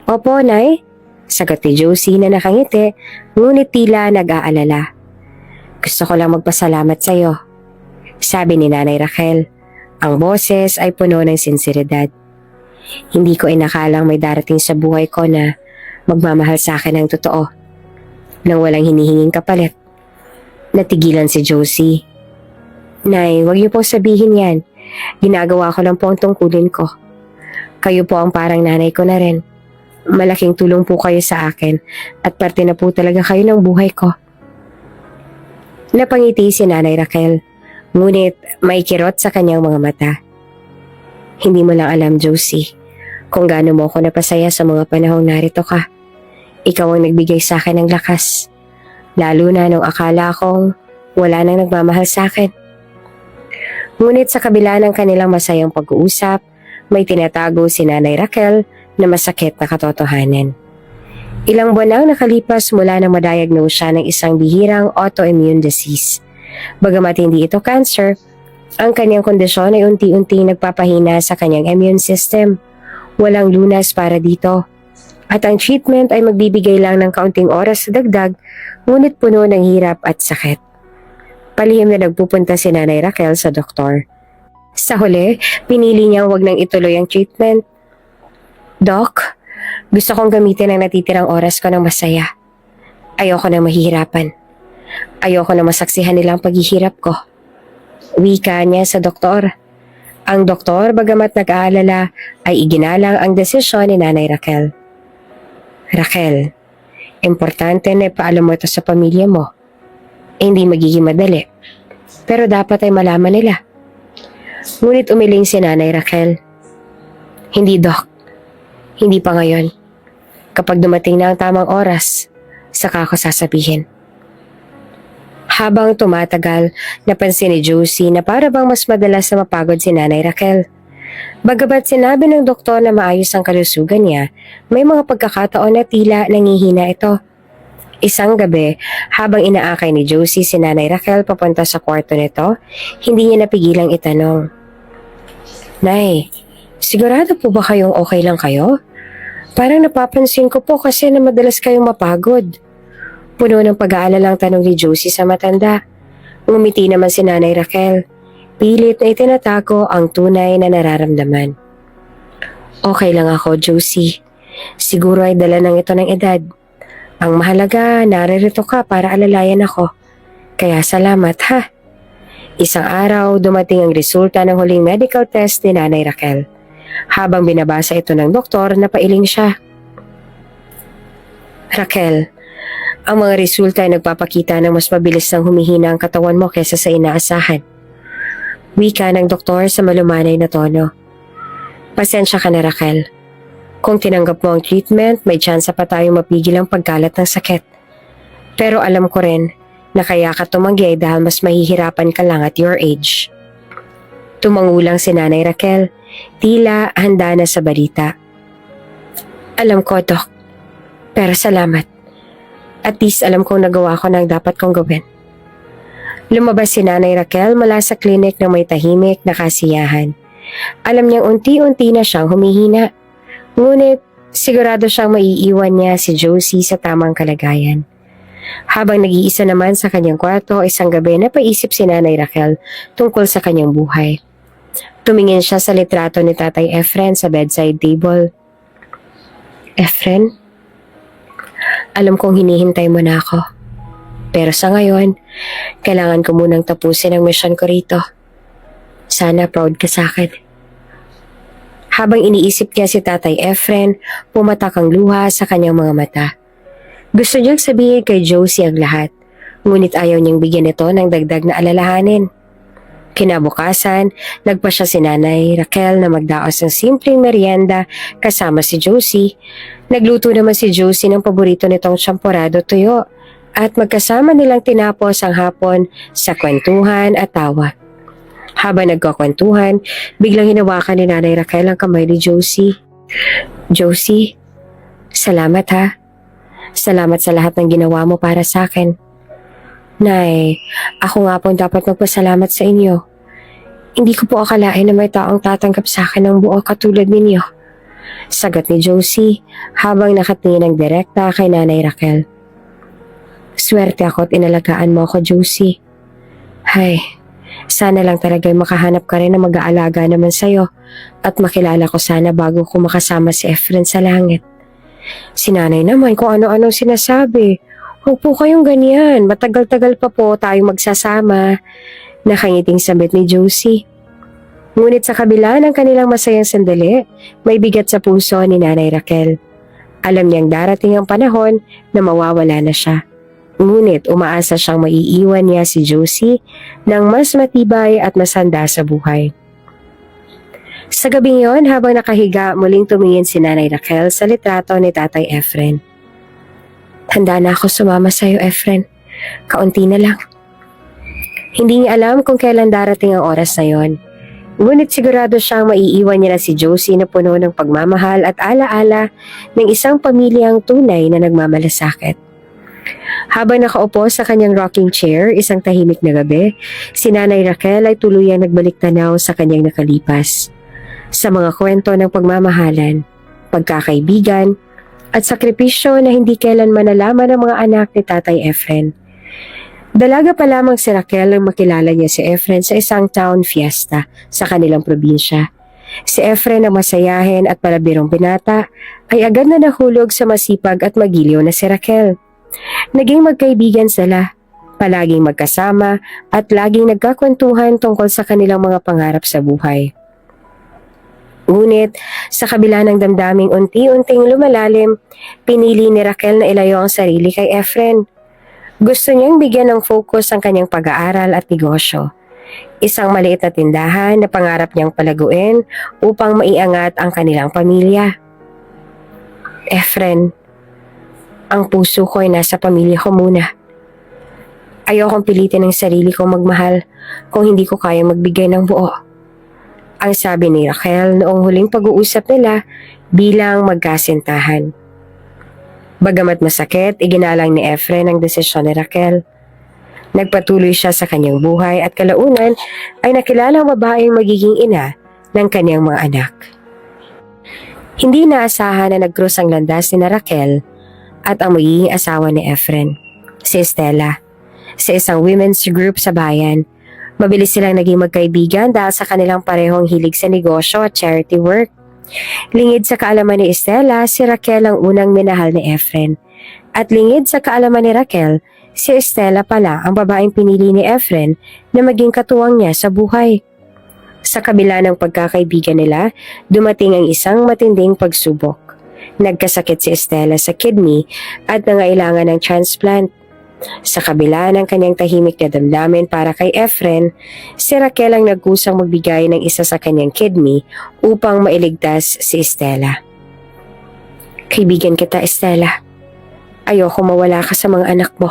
[SPEAKER 1] Opo, Nay, sagot ni Josie na nakangiti, ngunit tila nag-aalala. Gusto ko lang magpasalamat sa iyo, sabi ni Nanay Raquel. Ang boses ay puno ng sinseridad. Hindi ko inakalang may darating sa buhay ko na magmamahal sa akin ng totoo, nang walang hinihinging kapalit. Natigilan si Josie. Nay, wag niyo pong sabihin yan. Ginagawa ko lang po ang tungkulin ko. Kayo po ang parang nanay ko na rin. Malaking tulong po kayo sa akin at parte na po talaga kayo ng buhay ko. Napangiti si Nanay Raquel, ngunit may kirot sa kanyang mga mata. Hindi mo lang alam, Josie, kung gaano mo ako napasaya sa mga panahong narito ka. Ikaw ang nagbigay sa akin ng lakas, lalo na nung akala kong wala nang nagmamahal sa akin. Ngunit sa kabila ng kanilang masayang pag-uusap, may tinatago si Nanay Raquel na masakit na katotohanan. Ilang buwan nang nakalipas mula nang madiagnose siya ng isang bihirang autoimmune disease. Bagamat hindi ito cancer, ang kanyang kondisyon ay unti-unti nagpapahina sa kanyang immune system. Walang lunas para dito. At ang treatment ay magbibigay lang ng kaunting oras sa dagdag, ngunit puno ng hirap at sakit. Palihim na nagpupunta si Nanay Raquel sa doktor. Sa huli, pinili niyang wag nang ituloy ang treatment. Doc, gusto kong gamitin ang natitirang oras ko ng masaya. Ayoko na mahihirapan. Ayoko na masaksihan nila ang paghihirap ko. Wika niya sa doktor. Ang doktor, bagamat nag-aalala, ay iginalang ang desisyon ni Nanay Raquel. Raquel, importante na ipaalam mo ito sa pamilya mo. Hindi magiging madali, pero dapat ay malaman nila. Ngunit umiling si Nanay Raquel. Hindi, Doc. Hindi pa ngayon. Kapag dumating na ang tamang oras, saka ako sasabihin. Habang tumatagal, napansin ni Josie na para bang mas madalas na mapagod si Nanay Raquel. Bagamat sinabi ng doktor na maayos ang kalusugan niya, may mga pagkakataon na tila nangihina ito. Isang gabi, habang inaakay ni Josie si Nanay Raquel papunta sa kwarto nito, hindi niya napigilang itanong. Nay, sigurado po ba kayong okay lang kayo? Parang napapansin ko po kasi na madalas kayong mapagod. Puno ng pag-aalalang tanong ni Josie sa matanda. Ngumiti naman si Nanay Raquel. Pilit na itinatago ang tunay na nararamdaman. Okay lang ako, Josie. Siguro ay dala ng ito ng edad. Ang mahalaga, naririto ka para alalayan ako. Kaya salamat, ha? Isang araw, dumating ang resulta ng huling medical test ni Nanay Raquel. Habang binabasa ito ng doktor, napailing siya. Raquel, ang mga resulta ay nagpapakita ng mas mabilis ng humihina ang katawan mo kaysa sa inaasahan. Wika ng doktor sa malumanay na tono. Pasensya ka na, Raquel. Kung tinanggap mo ang treatment, may tsansa pa tayong mapigil ang pagkalat ng sakit. Pero alam ko rin na kaya ka tumanggi ay dahil mas mahihirapan ka lang at your age. Tumangulang si Nanay Raquel, tila handa na sa balita. Alam ko, Doc. Pero salamat. At least alam kong nagawa ko ng dapat kong gawin. Lumabas si Nanay Raquel mula sa klinik na may tahimik na kasiyahan. Alam niyang unti-unti na siyang humihina. Ngunit sigurado siyang maiiwan niya si Josie sa tamang kalagayan. Habang nag-iisa naman sa kanyang kwarto, isang gabi napaisip si Nanay Raquel tungkol sa kanyang buhay. Tumingin siya sa litrato ni Tatay Efren sa bedside table. Efren, alam kong hinihintay mo na ako. Pero sa ngayon, kailangan ko munang tapusin ang mission ko rito. Sana proud ka sa akin. Habang iniisip niya si Tatay Efren, pumatak ang luha sa kanyang mga mata. Gusto niyang sabihin kay Josie ang lahat, ngunit ayaw niyang bigyan ito ng dagdag na alalahanin. Kinabukasan, nagpa siya si Nanay Raquel na magdaos ng simpleng merienda kasama si Josie. Nagluto naman si Josie ng paborito nitong champorado tuyo at magkasama nilang tinapos ang hapon sa kwentuhan at tawa. Habang nagkakwentuhan, biglang hinawakan ni Nanay Raquel ang kamay ni Josie. Josie, salamat ha. Salamat sa lahat ng ginawa mo para sa akin. Nay, ako nga po dapat magpasalamat sa inyo. Hindi ko po akalain na may taong tatanggap sa akin ng buo katulad ninyo. Sagot ni Josie habang nakatingin ng direkta kay Nanay Raquel. Swerte ako at inalagaan mo ako, Josie. Hay, sana lang talaga makahanap ka rin na mag-aalaga naman sa'yo at makilala ko sana bago ko makasama si Efren sa langit. Si Nanay naman kung ano-anong sinasabi. Huwag po kayong ganyan. Matagal-tagal pa po tayong magsasama. Nakangiting sabit ni Josie. Ngunit sa kabila ng kanilang masayang sandali, may bigat sa puso ni Nanay Raquel. Alam niyang darating ang panahon na mawawala na siya. Ngunit umaasa siyang maiiwan niya si Josie ng mas matibay at masanda sa buhay. Sa gabing yon, habang nakahiga, muling tumingin si Nanay Raquel sa litrato ni Tatay Efren. Handa na ako sumama sa iyo, Efren. Kaunti na lang. Hindi niya alam kung kailan darating ang oras na yon. Ngunit sigurado siyang maiiwan niya na si Josie na puno ng pagmamahal at alaala ng isang pamilyang tunay na nagmamalasakit. Habang nakaupo sa kanyang rocking chair, isang tahimik na gabi, si Nanay Raquel ay tuluyang nagbalik tanaw sa kanyang nakalipas. Sa mga kwento ng pagmamahalan, pagkakaibigan, at sakripisyo na hindi kailanman nalaman ng mga anak ni Tatay Efren. Dalaga pa lamang si Raquel nang makilala niya si Efren sa isang town fiesta sa kanilang probinsya. Si Efren na masayahin at palabirong binata ay agad na nahulog sa masipag at magiliw na si Raquel. Naging magkaibigan sila, palaging magkasama at laging nagkakwentuhan tungkol sa kanilang mga pangarap sa buhay. Ngunit, sa kabila ng damdaming unti-unting lumalalim, pinili ni Raquel na ilayo ang sarili kay Efren. Gusto niyang bigyan ng focus ang kanyang pag-aaral at negosyo. Isang maliit na tindahan na pangarap niyang palaguin upang maiangat ang kanilang pamilya. Efren, ang puso ko ay nasa pamilya ko muna. Ayokong pilitin ang sarili kong magmahal kung hindi ko kayang magbigay ng buo. Ang sabi ni Raquel noong huling pag-uusap nila bilang magkasintahan. Bagamat masakit, iginalang ni Efren ang desisyon ni Raquel. Nagpatuloy siya sa kanyang buhay at kalaunan ay nakilala ang babaeng magiging ina ng kanyang mga anak. Hindi naasahan na nag-cross ang landas ni Raquel at ang magiging asawa ni Efren, si Estela, sa isang women's group sa bayan. Mabilis silang naging magkaibigan dahil sa kanilang parehong hilig sa negosyo at charity work. Lingid sa kaalaman ni Estela, si Raquel ang unang minahal ni Efren. At lingid sa kaalaman ni Raquel, si Estela pala ang babaeng pinili ni Efren na maging katuwang niya sa buhay. Sa kabila ng pagkakaibigan nila, dumating ang isang matinding pagsubok. Nagkasakit si Estela sa kidney at nangailangan ng transplant. Sa kabila ng kanyang tahimik na damdamin para kay Efren, si Raquel ang nagkusang magbigay ng isa sa kanyang kidney upang mailigtas si Estela. Kaibigan kita, Estela. Ayoko mawala ka sa mga anak mo,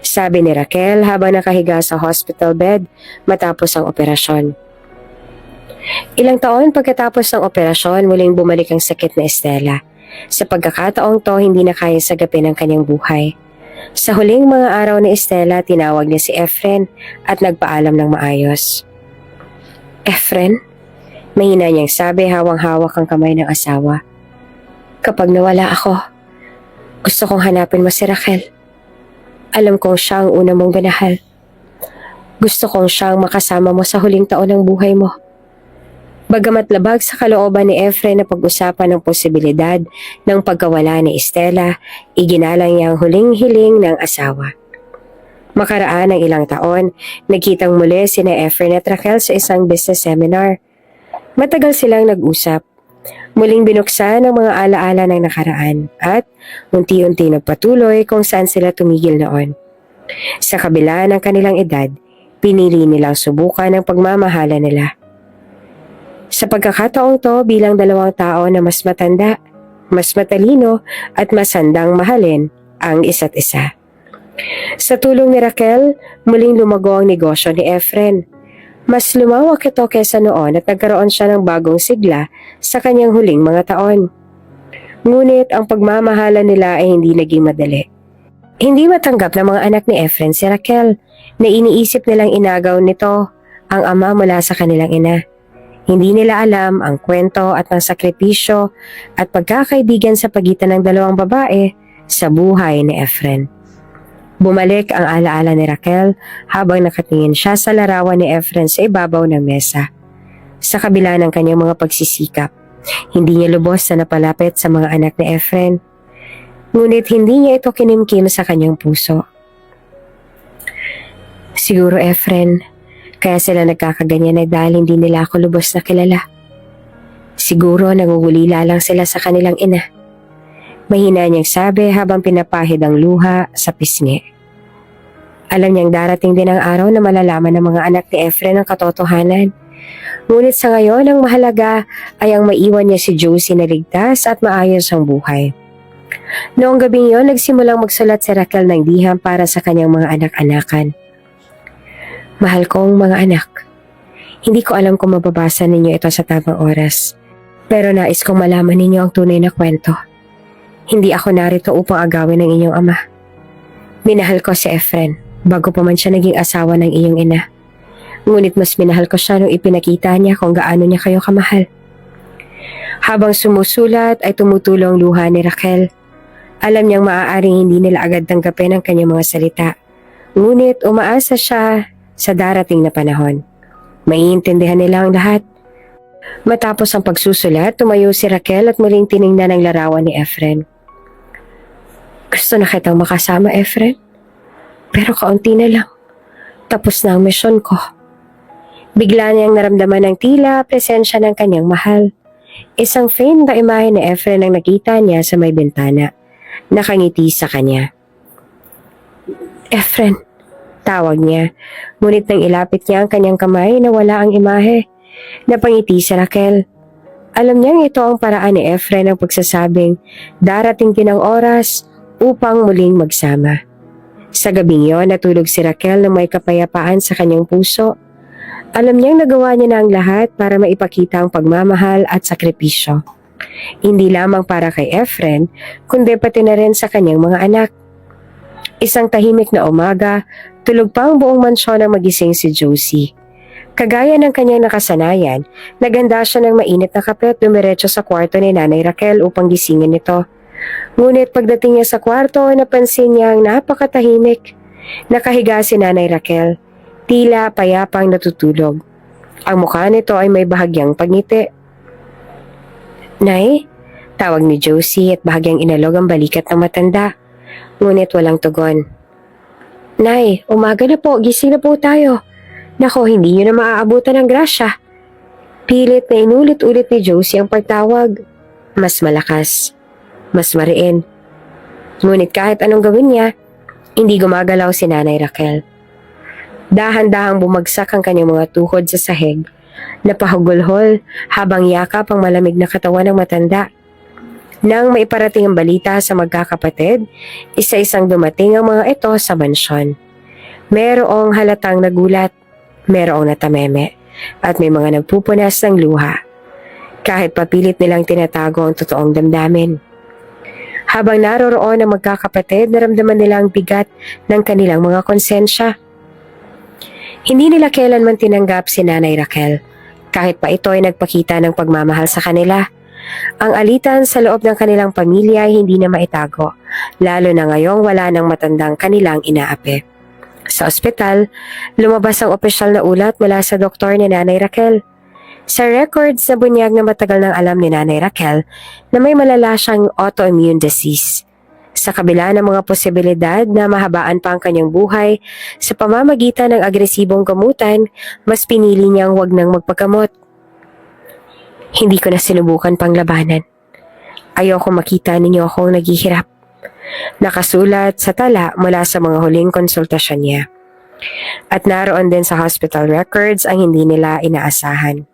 [SPEAKER 1] sabi ni Raquel habang nakahiga sa hospital bed matapos ang operasyon. Ilang taon pagkatapos ng operasyon, muling bumalik ang sakit ni Estela. Sa pagkakataong to, hindi na kaya sagapin ang kanyang buhay. Sa huling mga araw ni Estela, tinawag niya si Efren at nagpaalam ng maayos. Efren? Mahina niyang sabi hawang-hawak ang kamay ng asawa. Kapag nawala ako, gusto kong hanapin mo si Raquel. Alam kong siya ang una mong binahal. Gusto kong siyang makasama mo sa huling taon ng buhay mo. Bagamat labag sa kalooban ni Efren na pag-usapan ng posibilidad ng pagkawala ni Estela, iginalang niya ang huling hiling ng asawa. Makaraan ng ilang taon, nagkitang muli sina Efren at Raquel sa isang business seminar. Matagal silang nag-usap. Muling binuksan ang mga alaala ng nakaraan at unti-unti nagpatuloy kung saan sila tumigil noon. Sa kabila ng kanilang edad, pinili nilang subukan ang pagmamahala nila. Sa pagkakataong to bilang dalawang tao na mas matanda, mas matalino at mas handang mahalin ang isa't isa. Sa tulong ni Raquel, muling lumago ang negosyo ni Efren. Mas lumawak ito kesa noon at nagkaroon siya ng bagong sigla sa kanyang huling mga taon. Ngunit ang pagmamahala nila ay hindi naging madali. Hindi matanggap ng mga anak ni Efren si Raquel na iniisip nilang inagaw nito ang ama mula sa kanilang ina. Hindi nila alam ang kwento at ang sakripisyo at pagkakaibigan sa pagitan ng dalawang babae sa buhay ni Efren. Bumalik ang alaala ni Raquel habang nakatingin siya sa larawan ni Efren sa ibabaw ng mesa. Sa kabila ng kanyang mga pagsisikap, hindi niya lubos na napalapit sa mga anak ni Efren. Ngunit hindi niya ito kinimkim sa kanyang puso. Siguro Efren, kaya sila nagkakaganyan ay dahil hindi nila ako lubos na kilala. Siguro nangungulila lang sila sa kanilang ina. Mahina niyang sabi habang pinapahid ang luha sa pisngi. Alam niyang darating din ang araw na malalaman ng mga anak ni Efren ang katotohanan. Ngunit sa ngayon, ang mahalaga ay ang maiwan niya si Josie na ligtas at maayos ang buhay. Noong gabing yon, nagsimulang magsulat si Raquel ng liham para sa kanyang mga anak-anakan. Mahal kong mga anak, hindi ko alam kung mababasa ninyo ito sa tamang oras, pero nais kong malaman ninyo ang tunay na kwento. Hindi ako narito upang agawin ng inyong ama. Minahal ko si Efren bago pa man siya naging asawa ng iyong ina. Ngunit mas minahal ko siya nung ipinakita niya kung gaano niya kayo kamahal. Habang sumusulat ay tumutulong luha ni Raquel. Alam niyang maaaring hindi nila agad tanggapin ang kanyang mga salita. Ngunit umaasa siya sa darating na panahon. Maiintindihan nila ang lahat. Matapos ang pagsusulat, tumayo si Raquel at muling tiningnan ang larawan ni Efren. Gusto na kitang makasama, Efren. Pero kaunti na lang. Tapos na ang misyon ko. Bigla niyang naramdaman ng tila presensya ng kanyang mahal. Isang faint na imahe ni Efren ang nakita niya sa may bintana. Nakangiti sa kanya. Efren, tawag niya. Ngunit nang ilapit niya ang kanyang kamay na wala ang imahe. Napangiti si Raquel. Alam niyang ito ang paraan ni Efren ng pagsasabing darating din ang oras upang muling magsama. Sa gabing yon, natulog si Raquel na may kapayapaan sa kanyang puso. Alam niyang nagawa niya na ang lahat para maipakita ang pagmamahal at sakripisyo. Hindi lamang para kay Efren, kundi pati na rin sa kanyang mga anak. Isang tahimik na umaga, tulog pa ang buong mansyon nang magising si Josie. Kagaya ng kanyang nakasanayan, naganda siya ng mainit na kape at dumiretso sa kwarto ni Nanay Raquel upang gisingin ito. Ngunit pagdating niya sa kwarto, napansin niya ang napakatahimik. Nakahiga si Nanay Raquel, tila payapang natutulog. Ang mukha nito ay may bahagyang pagngiti. Nay, tawag ni Josie at bahagyang inalog ang balikat ng matanda. Ngunit walang tugon. Nay, umaga na po, gising na po tayo. Nako, hindi niyo na maaabutan ng grasya. Pilit na inulit-ulit ni Josie ang pagtawag. Mas malakas, mas mariin. Ngunit kahit anong gawin niya, hindi gumagalaw si Nanay Raquel. Dahan-dahang bumagsak ang kanyang mga tuhod sa sahig. Napahugulhol habang yakap ang malamig na katawan ng matanda. Nang maiparating ang balita sa magkakapatid, isa-isang dumating ang mga ito sa mansyon. Merong halatang nagulat, merong natameme, at may mga nagpupunas ng luha. Kahit papilit nilang tinatago ang totoong damdamin. Habang naroroon ang magkakapatid, naramdaman nila ang bigat ng kanilang mga konsensya. Hindi nila kailanman tinanggap si Nanay Raquel, kahit pa ito ay nagpakita ng pagmamahal sa kanila. Ang alitan sa loob ng kanilang pamilya ay hindi na maitago, lalo na ngayong wala ng matandang kanilang inaapi. Sa ospital, lumabas ang opisyal na ulat mula sa doktor ni Nanay Raquel. Sa records na bunyag na matagal nang alam ni Nanay Raquel na may malala siyang autoimmune disease. Sa kabila ng mga posibilidad na mahabaan pa ang kanyang buhay sa pamamagitan ng agresibong gamutan, mas pinili niyang huwag nang magpagamot. Hindi ko na sinubukan pang labanan. Ayoko makita ninyo akong naghihirap. Nakasulat sa tala mula sa mga huling konsultasyon niya. At naroon din sa hospital records ang hindi nila inaasahan.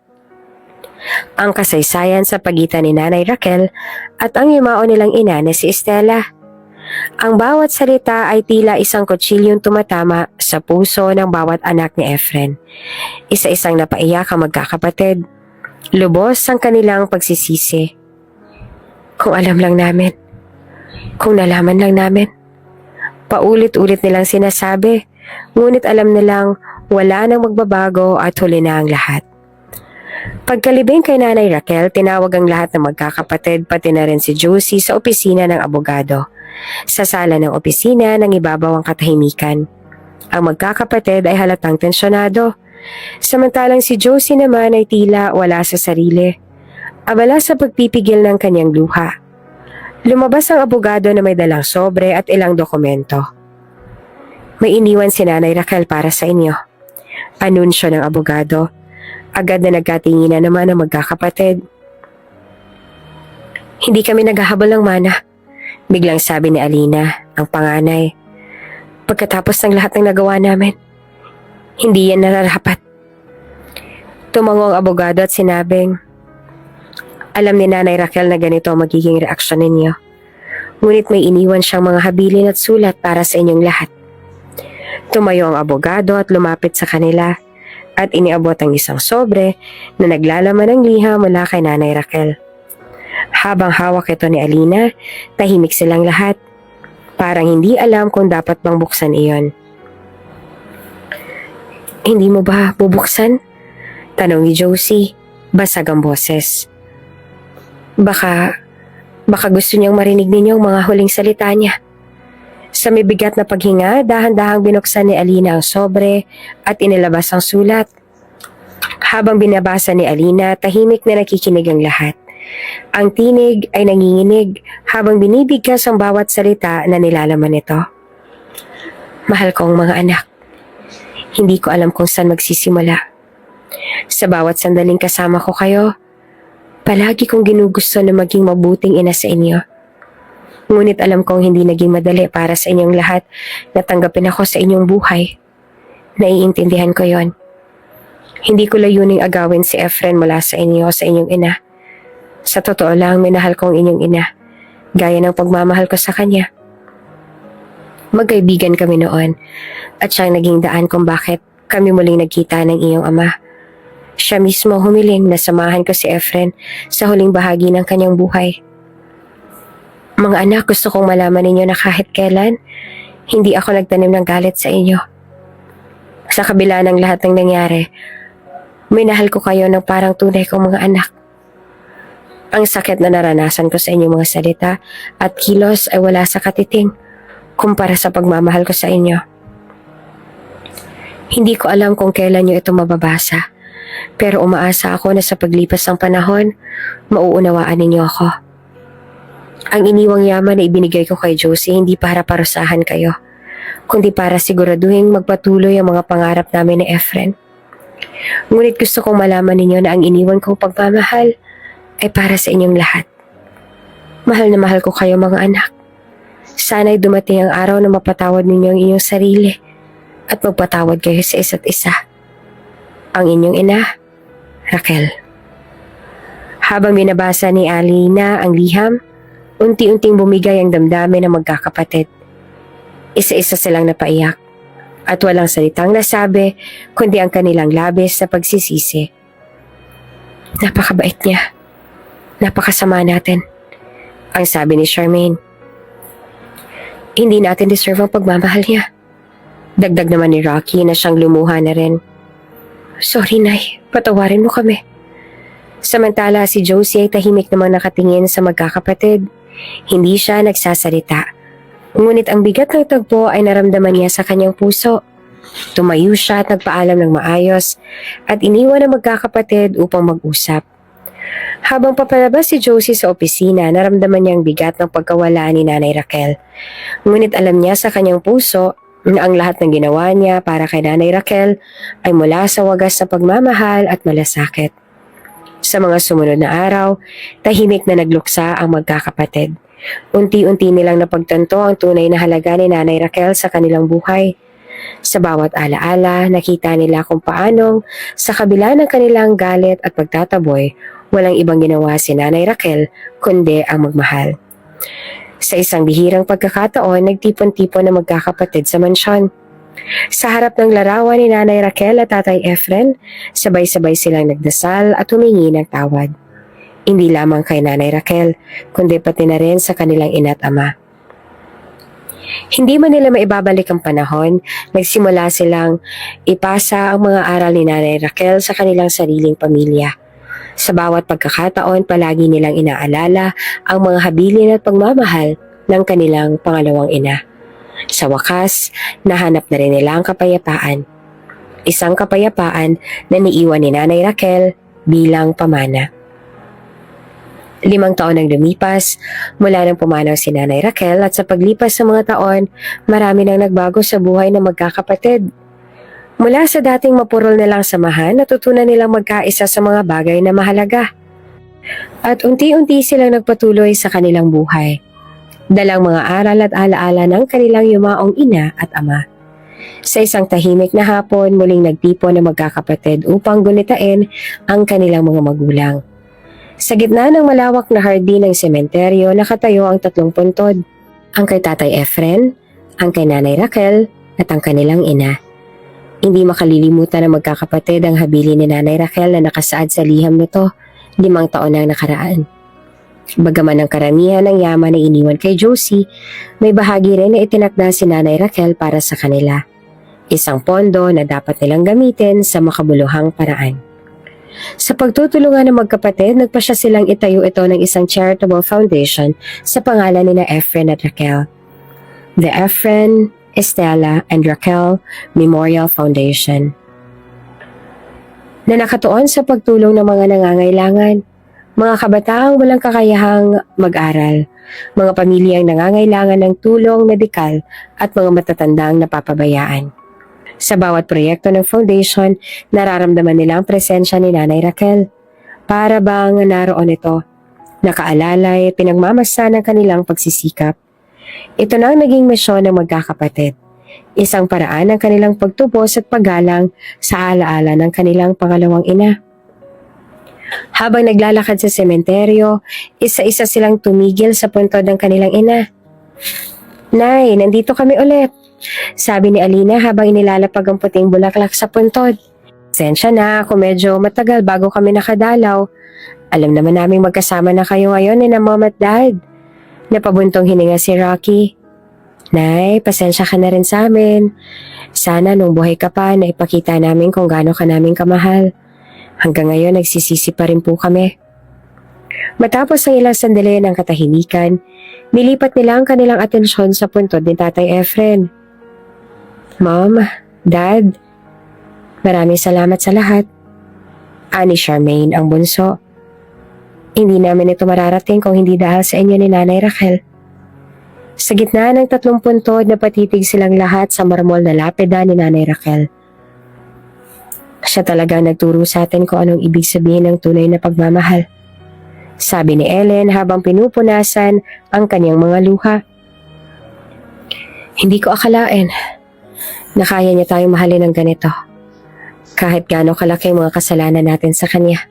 [SPEAKER 1] Ang kasaysayan sa pagitan ni Nanay Raquel at ang yumao nilang ina na si Estela. Ang bawat salita ay tila isang kutsilyong tumatama sa puso ng bawat anak ni Efren. Isa-isang napaiyak ang magkakapatid. Lubos ang kanilang pagsisisi. Kung alam lang namin. Kung nalaman lang namin. Paulit-ulit nilang sinasabi, ngunit alam nilang wala nang magbabago at huli na ang lahat. Pagkalibing kay Nanay Raquel, tinawag ang lahat ng magkakapatid pati na rin si Josie sa opisina ng abogado. Sa sala ng opisina nang ibabaw ang katahimikan. Ang magkakapatid ay halatang tensyonado. Samantalang si Josie naman ay tila wala sa sarili. Abala sa pagpipigil ng kanyang luha. Lumabas ang abogado na may dalang sobre at ilang dokumento. May iniwan si Nanay Raquel para sa inyo. Anunsyo ng abogado. Agad na nagkatinginan naman ang magkakapatid. Hindi kami naghahabol ng mana. Biglang sabi ni Alina, ang panganay. Pagkatapos ng lahat ng nagawa namin, hindi yan nararapat. Tumango ang abogado at sinabing, alam ni Nanay Raquel na ganito ang magiging reaksyon ninyo. Ngunit may iniwan siyang mga habilin at sulat para sa inyong lahat. Tumayo ang abogado at lumapit sa kanila at iniabot ang isang sobre na naglalaman ng liha mula kay Nanay Raquel. Habang hawak ito ni Alina, tahimik silang lahat. Parang hindi alam kung dapat bang buksan iyon. Hindi mo ba bubuksan? Tanong ni Josie, basag ang boses. Baka gusto niyang marinig ninyo ang mga huling salita niya. Sa may bigat na paghinga, dahan-dahang binuksan ni Alina ang sobre at inilabas ang sulat. Habang binabasa ni Alina, tahimik na nakikinig ang lahat. Ang tinig ay nanginginig habang binibigkas ang bawat salita na nilalaman nito. Mahal kong mga anak, hindi ko alam kung saan magsisimula. Sa bawat sandaling kasama ko kayo, palagi kong ginugusto na maging mabuting ina sa inyo. Ngunit alam kong hindi naging madali para sa inyong lahat na tanggapin ako sa inyong buhay. Naiintindihan ko yon. Hindi ko layuning agawin si Efren mula sa inyo o sa inyong ina. Sa totoo lang, minahal ko ang inyong ina, gaya ng pagmamahal ko sa kanya. Magkaibigan kami noon, at siyang naging daan kung bakit kami muling nagkita ng iyong ama. Siya mismo humiling na samahan ko si Efren sa huling bahagi ng kanyang buhay. Mga anak, gusto kong malaman ninyo na kahit kailan, hindi ako nagtanim ng galit sa inyo. Sa kabila ng lahat ng nangyari, minahal ko kayo ng parang tunay kong mga anak. Ang sakit na naranasan ko sa inyong mga salita at kilos ay wala sa katiting kumpara sa pagmamahal ko sa inyo. Hindi ko alam kung kailan nyo ito mababasa, pero umaasa ako na sa paglipas ng panahon, mauunawaan ninyo ako. Ang iniwang yaman na ibinigay ko kay Josie hindi para parusahan kayo, kundi para siguraduhin magpatuloy ang mga pangarap namin ni Efren. Ngunit gusto kong malaman ninyo na ang iniwan kong pagmamahal ay para sa inyong lahat. Mahal na mahal ko kayo mga anak. Sana'y dumating ang araw na mapatawad ninyo ang inyong sarili at magpatawad kayo sa isa't isa. Ang inyong ina, Raquel. Habang binabasa ni Alina ang liham, unti-unting bumigay ang damdamin ng magkakapatid. Isa-isa silang napaiyak at walang salitang nasabi kundi ang kanilang labis na pagsisisi. Napakabait niya. Napakasama natin, ang sabi ni Charmaine. Hindi natin deserve ang pagmamahal niya. Dagdag naman ni Rocky na siyang lumuha na rin. Sorry, Nay. Patawarin mo kami. Samantala si Josie ay tahimik namang nakatingin sa magkakapatid. Hindi siya nagsasalita. Ngunit ang bigat ng tagpo ay naramdaman niya sa kanyang puso. Tumayo siya at nagpaalam ng maayos at iniwan ang magkakapatid upang mag-usap. Habang papalabas si Josie sa opisina, naramdaman niya ang bigat ng pagkawala ni Nanay Raquel. Ngunit alam niya sa kanyang puso na ang lahat ng ginawa niya para kay Nanay Raquel ay mula sa wagas na pagmamahal at malasakit. Sa mga sumunod na araw, tahimik na nagluksa ang magkakapatid. Unti-unti nilang napagtanto ang tunay na halaga ni Nanay Raquel sa kanilang buhay. Sa bawat alaala, nakita nila kung paanong sa kabila ng kanilang galit at pagtataboy, walang ibang ginawa si Nanay Raquel kundi ang magmahal. Sa isang bihirang pagkakataon, nagtipon-tipon na magkakapatid sa mansyon. Sa harap ng larawan ni Nanay Raquel at Tatay Efren, sabay-sabay silang nagdasal at humingi ng tawad. Hindi lamang kay Nanay Raquel, kundi pati na rin sa kanilang ina at ama. Hindi man nila maibabalik ang panahon, nagsimula silang ipasa ang mga aral ni Nanay Raquel sa kanilang sariling pamilya. Sa bawat pagkakataon, palagi nilang inaalala ang mga habilin at pagmamahal ng kanilang pangalawang ina. Sa wakas, nahanap na rin nila ang kapayapaan. Isang kapayapaan na niiwan ni Nanay Raquel bilang pamana. 5 taon ang lumipas mula nang pumanaw si Nanay Raquel at sa paglipas ng mga taon, marami nang nagbago sa buhay ng magkakapatid. Mula sa dating mapurol nilang samahan, natutunan nilang magkaisa sa mga bagay na mahalaga. At unti-unti silang nagpatuloy sa kanilang buhay. Dalang mga aral at alaala ng kanilang yumaong ina at ama. Sa isang tahimik na hapon, muling nagtipon ng magkakapatid upang gunitain ang kanilang mga magulang. Sa gitna ng malawak na hardin ng sementeryo, nakatayo ang 3 puntod. Ang kay Tatay Efren, ang kay Nanay Raquel, at ang kanilang ina. Hindi makalilimutan ng magkakapatid ang habili ni Nanay Raquel na nakasaad sa liham nito 5 taon na nakaraan. Bagaman ang karamihan ng yaman na iniwan kay Josie, may bahagi rin na itinakda si Nanay Raquel para sa kanila. Isang pondo na dapat nilang gamitin sa makabuluhang paraan. Sa pagtutulungan ng magkapatid, nagpasya silang itayo ito ng isang charitable foundation sa pangalan ni Efren at Raquel. The Efren, Estela and Raquel Memorial Foundation, na nakatuon sa pagtulong ng mga nangangailangan, mga kabataang walang kakayahang mag-aral, mga pamilyang nangangailangan ng tulong medikal at mga matatandang napapabayaan. Sa bawat proyekto ng foundation, nararamdaman nila ang presensya ni Nanay Raquel. Para bang naroon ito, nakaalalay, pinagmamasa ng kanilang pagsisikap. Ito na ang naging misyon ng magkakapatid. Isang paraan ng kanilang pagtubos at paggalang sa alaala ng kanilang pangalawang ina. Habang naglalakad sa sementeryo, isa-isa silang tumigil sa puntod ng kanilang ina. "Nay, nandito kami ulit," sabi ni Alina habang inilalapag ang puting bulaklak sa puntod. "Sensya na kung medyo matagal bago kami nakadalaw. Alam naman naming magkasama na kayo ngayon ni na Mom at Dad." Napabuntong hininga si Rocky. "Nay, pasensya ka na rin sa amin. Sana nung buhay ka pa na ipakita namin kung gaano ka namin kamahal. Hanggang ngayon nagsisisi pa rin po kami." Matapos ang ilang sandali ng katahimikan, nilipat nila ang kanilang atensyon sa puntod ni Tatay Efren. "Mom, Dad, maraming salamat sa lahat," ani Charmaine ang bunso. "Hindi namin ito mararating kung hindi dahil sa inyo ni Nanay Raquel." Sa gitna ng 3 puntod, napatitig silang lahat sa marmol na lapida ni Nanay Raquel. "Siya talagang nagturo sa atin kung anong ibig sabihin ng tunay na pagmamahal," sabi ni Ellen habang pinupunasan ang kanyang mga luha. "Hindi ko akalain na kaya niya tayong mahalin ng ganito, kahit gaano kalaki ang mga kasalanan natin sa kanya,"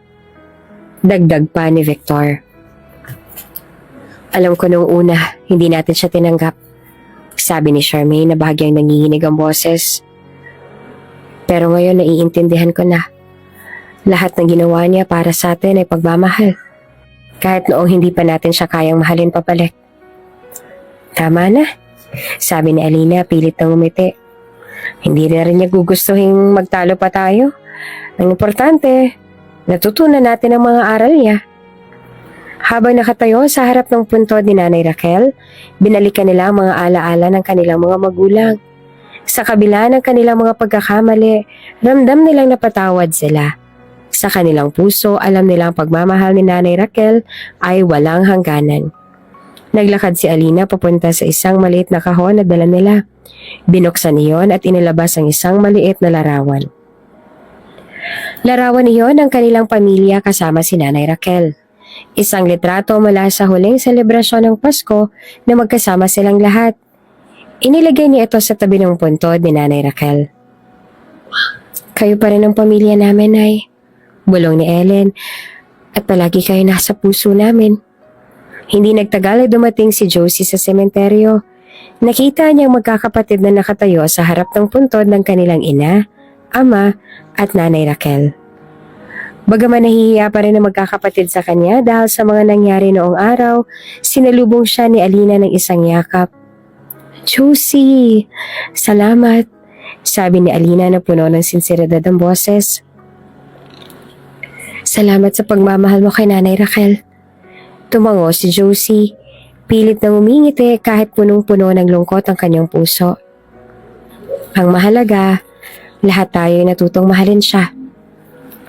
[SPEAKER 1] dagdag pa ni Victor. "Alam ko nung una, hindi natin siya tinanggap," sabi ni Charmaine na bahagyang nanginginig ang boses. "Pero ngayon naiintindihan ko na. Lahat ng ginawa niya para sa atin ay pagmamahal. Kahit noong hindi pa natin siya kayang mahalin papalik." "Tama na," sabi ni Alina pilit na ngumiti. "Hindi na rin niya gugustuhin magtalo pa tayo. Ang importante, natutunan natin ang mga aral niya." Habang nakatayo sa harap ng puntod ni Nanay Raquel, binalikan nila ang mga alaala ng kanilang mga magulang. Sa kabila ng kanilang mga pagkakamali, ramdam nilang napatawad sila. Sa kanilang puso, alam nilang pagmamahal ni Nanay Raquel ay walang hangganan. Naglakad si Alina papunta sa isang maliit na kahon na dala nila. Binuksan iyon at inilabas ang isang maliit na larawan. Larawan iyon ng kanilang pamilya kasama si Nanay Raquel. Isang litrato mula sa huling selebrasyon ng Pasko na magkasama silang lahat. Inilagay niya ito sa tabi ng puntod ni Nanay Raquel. Kayo pa rin ang pamilya namin, Nay. Bulong ni Ellen, at palagi kayo nasa puso namin. Hindi nagtagal ay dumating si Josie sa sementeryo. Nakita niyang magkakapatid na nakatayo sa harap ng puntod ng kanilang ina, ama, at Nanay Raquel. Bagaman nahihiya pa rin ang magkakapatid sa kanya dahil sa mga nangyari noong araw, sinalubong siya ni Alina ng isang yakap. Josie, salamat, sabi ni Alina na puno ng sinseridad ang boses. Salamat sa pagmamahal mo kay Nanay Raquel. Tumango si Josie, pilit na umingiti kahit punong-puno ng lungkot ang kanyang puso. Ang mahalaga, lahat tayo ay natutong mahalin siya.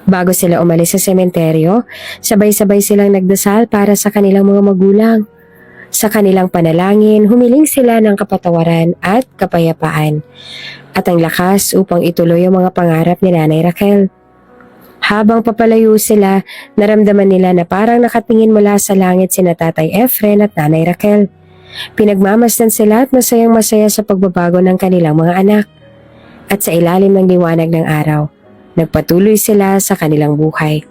[SPEAKER 1] Bago sila umalis sa sementeryo, sabay-sabay silang nagdasal para sa kanilang mga magulang. Sa kanilang panalangin, humiling sila ng kapatawaran at kapayapaan at ang lakas upang ituloy ang mga pangarap ni Nanay Raquel. Habang papalayo sila, naramdaman nila na parang nakatingin mula sa langit sina Tatay Efren at Nanay Raquel. Pinagmamasdan sila at masayang-masaya sa pagbabago ng kanilang mga anak. At sa ilalim ng liwanag ng araw, nagpatuloy sila sa kanilang buhay.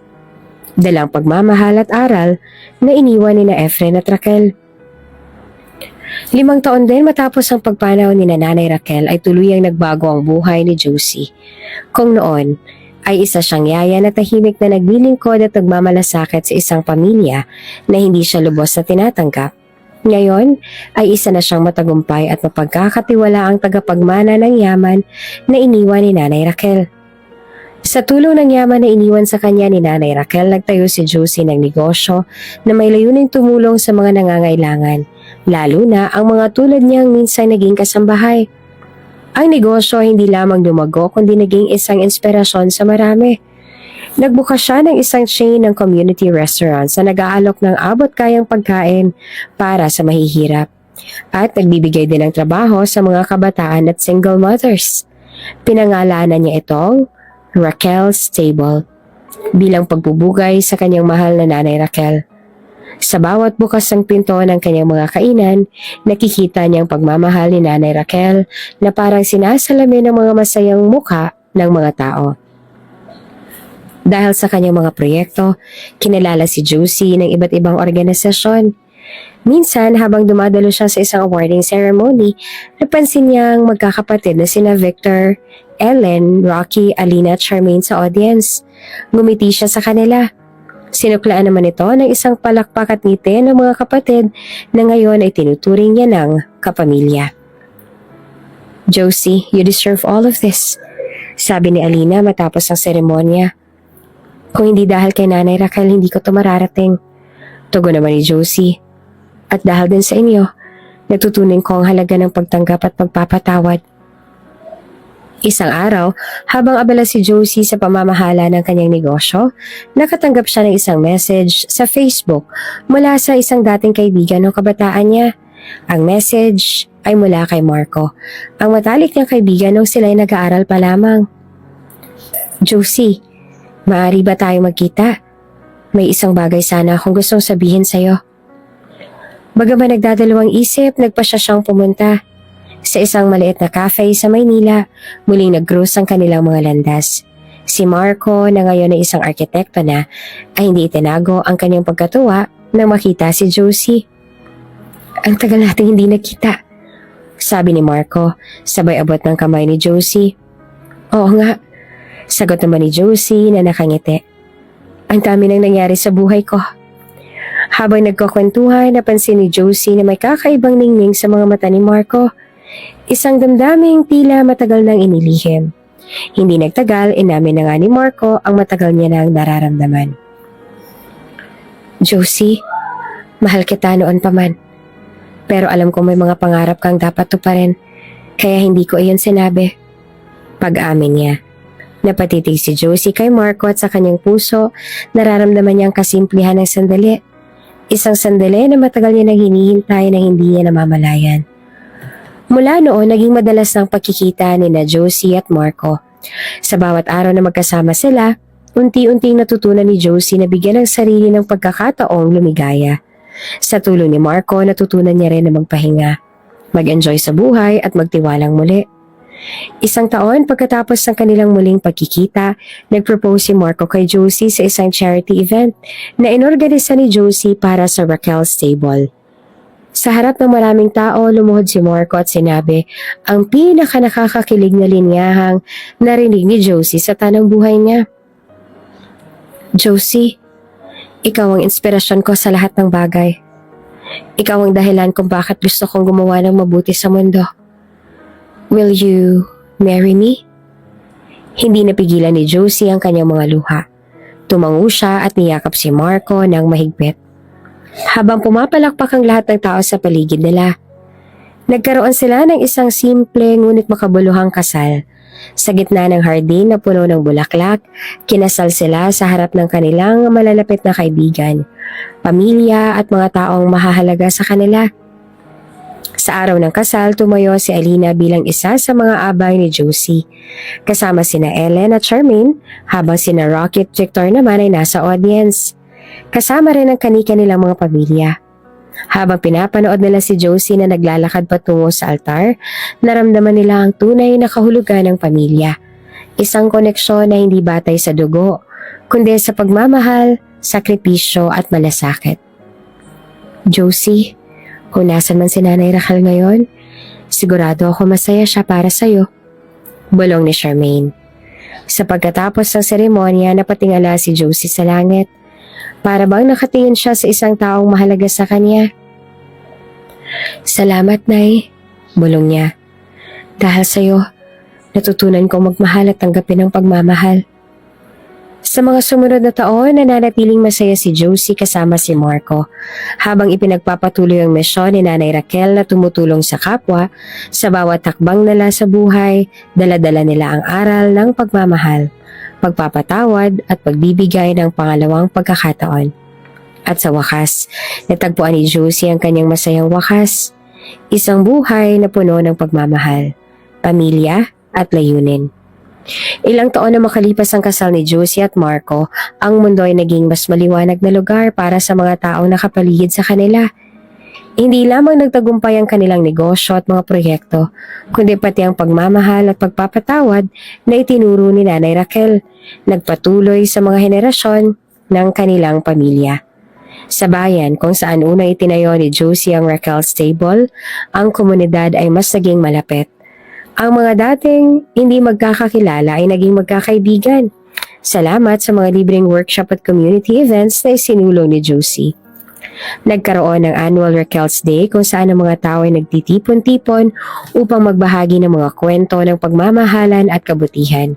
[SPEAKER 1] Dalang pagmamahal at aral na iniwan ni na Efren at Raquel. 5 taon din matapos ang pagpanaw ni Nanay Raquel ay tuluyang nagbago ang buhay ni Josie. Kung noon ay isa siyang yaya na tahimik na naglilingkod at nagmamalasakit sa isang pamilya na hindi siya lubos na tinatanggap. Ngayon ay isa na siyang matagumpay at mapagkakatiwalaang tagapagmana ng yaman na iniwan ni Nanay Raquel. Sa tulong ng yaman na iniwan sa kanya ni Nanay Raquel, nagtayo si Josie ng negosyo na may layuning tumulong sa mga nangangailangan, lalo na ang mga tulad niyang minsan naging kasambahay. Ang negosyo hindi lamang lumago kundi naging isang inspirasyon sa marami. Nagbukas siya ng isang chain ng community restaurants na nag-aalok ng abot-kayang pagkain para sa mahihirap at nagbibigay din ng trabaho sa mga kabataan at single mothers. Pinangalanan niya itong Raquel's Table bilang pagbubugay sa kanyang mahal na Nanay Raquel. Sa bawat bukas ng pinto ng kanyang mga kainan, nakikita niyang pagmamahal ni Nanay Raquel na parang sinasalamin ng mga masayang mukha ng mga tao. Dahil sa kanyang mga proyekto, kinalala si Josie ng iba't ibang organisasyon. Minsan, habang dumadalo siya sa isang awarding ceremony, napansin niyang magkakapatid na sina Victor, Ellen, Rocky, Alina at Charmaine sa audience. Ngumiti siya sa kanila. Sinuklaan naman ito ng isang palakpak at ngiti ng mga kapatid na ngayon ay tinuturing niya ng kapamilya. Josie, you deserve all of this, sabi ni Alina matapos ang seremonya. Kung hindi dahil kay Nanay Raquel, hindi ko ito mararating. Tugon naman ni Josie. At dahil din sa inyo, natutunin ko ang halaga ng pagtanggap at pagpapatawad. Isang araw, habang abala si Josie sa pamamahala ng kanyang negosyo, nakatanggap siya ng isang message sa Facebook mula sa isang dating kaibigan ng kabataan niya. Ang message ay mula kay Marco, ang matalik niyang kaibigan nung sila'y nag-aaral pa lamang. Josie, maaari ba tayo magkita? May isang bagay sana akong gustong sabihin sa'yo. Bagaman nagdadalawang isip, nagpasya siyang pumunta. Sa isang maliit na cafe sa Maynila, muling nag-cruise ang kanilang mga landas. Si Marco, na ngayon ay isang arkitekto na, ay hindi itinago ang kanyang pagkatuwa nang makita si Josie. Ang tagal nating hindi nagkita, sabi ni Marco, sabay abot ng kamay ni Josie. Oo nga, sagot naman ni Josie na nakangiti. Ang dami nang nangyari sa buhay ko. Habang nagkukwentuhan, napansin ni Josie na may kakaibang ningning sa mga mata ni Marco. Isang damdaming tila matagal nang inilihim. Hindi nagtagal, inamin na nga ni Marco ang matagal niya nang nararamdaman. Josie, mahal kita noon pa man. Pero alam ko may mga pangarap kang dapat tuparin. kaya hindi ko iyon sinabi. Pag-amin niya. Napatitig si Josie kay Marco at sa kanyang puso, nararamdaman niyang kasimplihan ng sandali. Isang sandali na matagal niya nang hinihintay na hindi niya namamalayan. Mula noon, naging madalas ng pagkikita ni na Josie at Marco. Sa bawat araw na magkasama sila, unti-unting natutunan ni Josie na bigyan ng sarili ng pagkakataong lumigaya. Sa tulong ni Marco, natutunan niya rin na magpahinga, mag-enjoy sa buhay at magtiwalang muli. Isang taon pagkatapos ng kanilang muling pagkikita, nag-propose si Marco kay Josie sa isang charity event na inorganisa ni Josie para sa Raquel's Table. Sa harap ng maraming tao, lumuhod si Marco at sinabi ang pinaka-nakakakilig na linyahang narinig ni Josie sa tanang buhay niya. Josie, ikaw ang inspirasyon ko sa lahat ng bagay. Ikaw ang dahilan kung bakit gusto kong gumawa ng mabuti sa mundo. Will you marry me? Hindi napigilan ni Josie ang kanyang mga luha. Tumango siya at niyakap si Marco ng mahigpit. Habang pumapalakpak ang lahat ng tao sa paligid nila, nagkaroon sila ng isang simple ngunit makabuluhang kasal. Sa gitna ng hardin na puno ng bulaklak, kinasal sila sa harap ng kanilang malalapit na kaibigan, pamilya at mga taong mahahalaga sa kanila. Sa araw ng kasal, tumayo si Alina bilang isa sa mga abay ni Josie. Kasama sina Ellen at Charmaine, habang sina Rocky at Victor naman ay nasa audience. Kasama rin ang kanika nilang mga pamilya. Habang pinapanood nila si Josie na naglalakad patungo sa altar, naramdaman nila ang tunay na kahulugan ng pamilya. Isang koneksyon na hindi batay sa dugo, kundi sa pagmamahal, sakripisyo at malasakit. Josie, kung nasan man si Nanay Raquel ngayon, sigurado ako masaya siya para sa'yo. Bulong ni Charmaine. Sa pagkatapos ng seremonya, napatingala si Josie sa langit. Para bang nakatingin siya sa isang taong mahalaga sa kanya. Salamat, Nay. Bulong niya. Dahil sa'yo, natutunan kong magmahal at tanggapin ang pagmamahal. Sa mga sumunod na taon, nananatiling masaya si Josie kasama si Marco, habang ipinagpapatuloy ang misyon ni Nanay Raquel na tumutulong sa kapwa. Sa bawat takbang nila sa buhay, dala-dala nila ang aral ng pagmamahal, pagpapatawad at pagbibigay ng pangalawang pagkakataon. At sa wakas, natagpuan ni Josie ang kanyang masayang wakas, isang buhay na puno ng pagmamahal, pamilya at layunin. Ilang taon na makalipas ang kasal ni Josie at Marco, ang mundo ay naging mas maliwanag na lugar para sa mga taong nakapaligid sa kanila. Hindi lamang nagtagumpay ang kanilang negosyo at mga proyekto, kundi pati ang pagmamahal at pagpapatawad na itinuro ni Nanay Raquel, nagpatuloy sa mga henerasyon ng kanilang pamilya. Sa bayan kung saan unang itinayo ni Josie ang Raquel's Table, ang komunidad ay mas naging malapit. Ang mga dating hindi magkakakilala ay naging magkakaibigan. Salamat sa mga libreng workshop at community events na isinulong ni Josie. Nagkaroon ng annual Raquel's Day kung saan ang mga tao ay nagtitipon-tipon upang magbahagi ng mga kwento ng pagmamahalan at kabutihan.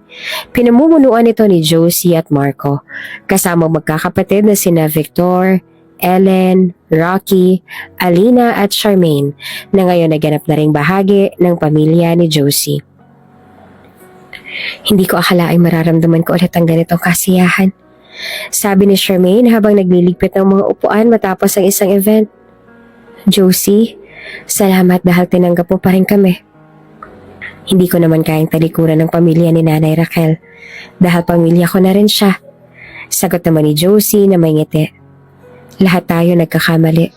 [SPEAKER 1] Pinamumunuan ito ni Josie at Marco, kasama magkakapatid na sina Victor, Ellen, Rocky, Alina at Charmaine na ngayon naganap na ring bahagi ng pamilya ni Josie. Hindi ko akalaing mararamdaman ko ulit ang ganitong kasiyahan, sabi ni Charmaine habang nagliligpit ng mga upuan matapos ang isang event. Josie, salamat dahil tinanggap mo pa rin kami. Hindi ko naman kayang talikuran ng pamilya ni Nanay Raquel dahil pamilya ko na rin siya. Sagot naman ni Josie na may ngiti. Lahat tayo nagkakamali.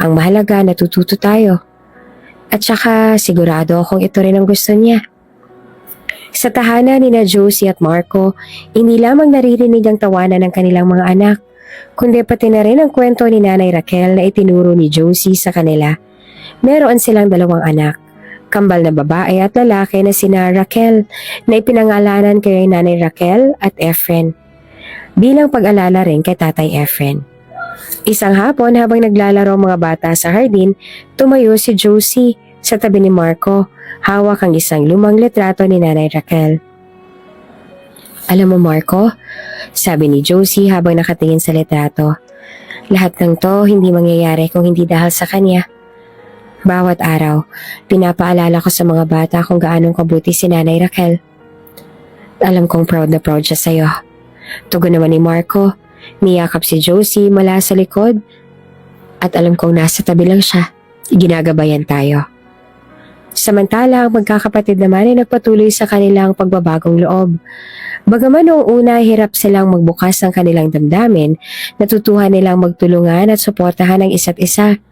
[SPEAKER 1] Ang mahalaga, natututo tayo. At saka sigurado akong ito rin ang gusto niya. Sa tahanan ni na Josie at Marco, hindi lamang naririnig ang tawanan ng kanilang mga anak, kundi pati na rin ang kwento ni Nanay Raquel na itinuro ni Josie sa kanila. Meron silang 2 anak, kambal na babae at lalaki na sina Raquel na ipinangalanan kay Nanay Raquel at Efren, bilang pag-alala rin kay Tatay Efren. Isang hapon habang naglalaro ang mga bata sa hardin, tumayo si Josie sa tabi ni Marco, hawak ang isang lumang litrato ni Nanay Raquel. Alam mo Marco, sabi ni Josie habang nakatingin sa litrato, lahat ng to hindi mangyayari kung hindi dahil sa kanya. Bawat araw, pinapaalala ko sa mga bata kung gaanong kabuti si Nanay Raquel. Alam kong proud na proud siya sa'yo. Tugon naman ni Marco, niyakap si Josie mula sa likod, at alam kong nasa tabi lang siya. Ginagabayan tayo. Samantala, ang magkakapatid naman ay nagpatuloy sa kanilang pagbabagong loob. Bagaman noong una hirap silang magbukas ng kanilang damdamin, natutuhan nilang magtulungan at suportahan ang isa't isa.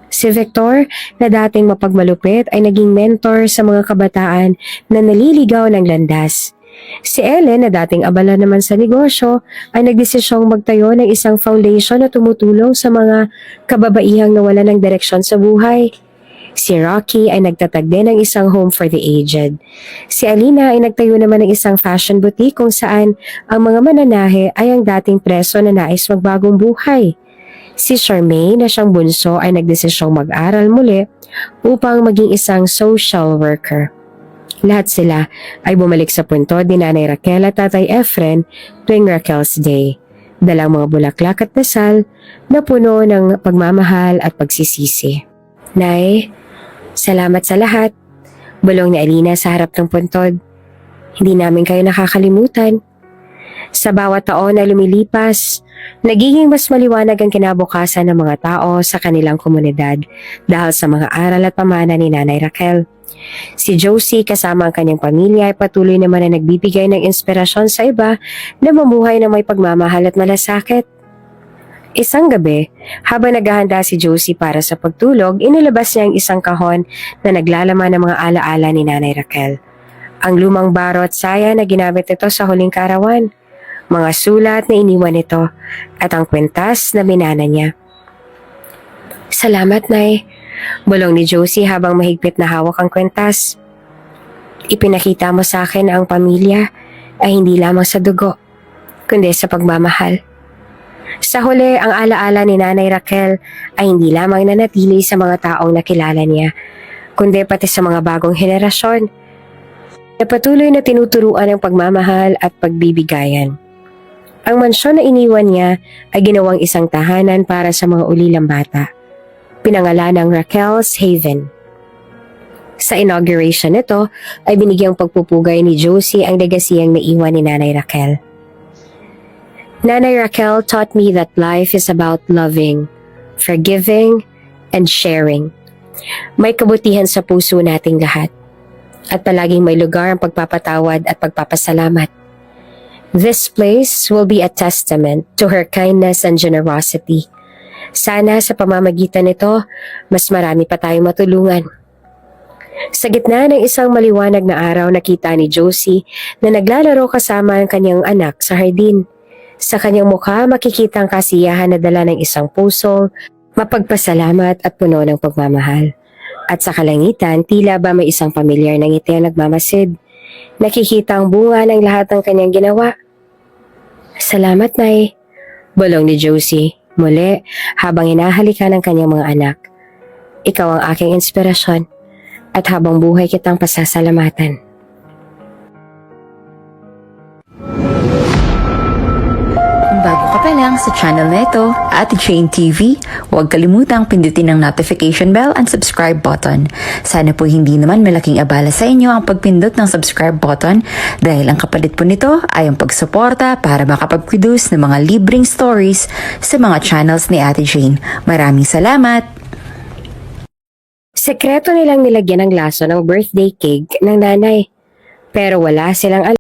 [SPEAKER 1] Si Victor, na dating mapagmalupit, ay naging mentor sa mga kabataan na naliligaw ng landas. Si Ellen, na dating abala naman sa negosyo, ay nagdesisyong magtayo ng isang foundation na tumutulong sa mga kababaihang nawalan ng direksyon sa buhay. Si Rocky ay nagtatag din ng isang home for the aged. Si Alina ay nagtayo naman ng isang fashion boutique kung saan ang mga mananahe ay ang dating preso na nais magbagong buhay. Si Charmaine, na siyang bunso, ay nagdesisyong mag-aral muli upang maging isang social worker. Lahat sila ay bumalik sa puntod ni Nanay Raquel at Tatay Efren tuwing Raquel's Day. Dalang mga bulaklak at dasal na puno ng pagmamahal at pagsisisi. Nay, salamat sa lahat. Bulong ni Alina sa harap ng puntod. Hindi namin kayo nakakalimutan. Sa bawat taon na lumilipas, nagiging mas maliwanag ang kinabukasan ng mga tao sa kanilang komunidad dahil sa mga aral at pamana ni Nanay Raquel. Si Josie kasama ang kanyang pamilya ay patuloy naman na nagbibigay ng inspirasyon sa iba na mamuhay na may pagmamahal at malasakit. Isang gabi, habang naghahanda si Josie para sa pagtulog, inilabas niya ang isang kahon na naglalaman ng mga alaala ni Nanay Raquel. Ang lumang baro at saya na ginamit ito sa huling kaarawan, mga sulat na iniwan nito, at ang kwentas na minana niya. Salamat, Nay. Bulong ni Josie habang mahigpit na hawak ang kwentas. Ipinakita mo sa akin na ang pamilya ay hindi lamang sa dugo, kundi sa pagmamahal. Sa huli, ang alaala ni Nanay Raquel ay hindi lamang nanatili sa mga taong nakilala niya, kundi pati sa mga bagong henerasyon na patuloy na tinuturuan ang pagmamahal at pagbibigayan. Ang mansyon na iniwan niya ay ginawang isang tahanan para sa mga ulilang bata. Pinangalan ng Raquel's Haven. Sa inauguration nito ay binigyang pagpupugay ni Josie ang legasiyang naiwan ni Nanay Raquel. Nanay Raquel taught me that life is about loving, forgiving, and sharing. May kabutihan sa puso nating lahat at palaging may lugar ang pagpapatawad at pagpapasalamat. This place will be a testament to her kindness and generosity. Sana sa pamamagitan nito, mas marami pa tayong matulungan. Sa gitna ng isang maliwanag na araw, nakita ni Josie na naglalaro kasama ang kanyang anak sa hardin. Sa kanyang mukha, makikita ang kasiyahan na dala ng isang pusong mapagpasalamat at puno ng pagmamahal. At sa kalangitan, tila ba may isang pamilyar na ngiti ang nagmamasid. Nakikita ang bunga ng lahat ng kanyang ginawa. Salamat, Nay. Bulong ni Josie muli habang hinahalikan ng kanyang mga anak. Ikaw ang aking inspirasyon at habang buhay kitang pasasalamatan.
[SPEAKER 2] Kung bago ka pa lang sa channel na ito, Ate Jane TV, huwag kalimutang pindutin ang notification bell and subscribe button. Sana po hindi naman malaking abala sa inyo ang pagpindot ng subscribe button dahil ang kapalit po nito ay ang pagsuporta para makapag-produce ng mga libreng stories sa mga channels ni Ate Jane. Maraming salamat!
[SPEAKER 1] Sekreto nilang nilagyan ng laso ng birthday cake ng nanay. Pero wala silang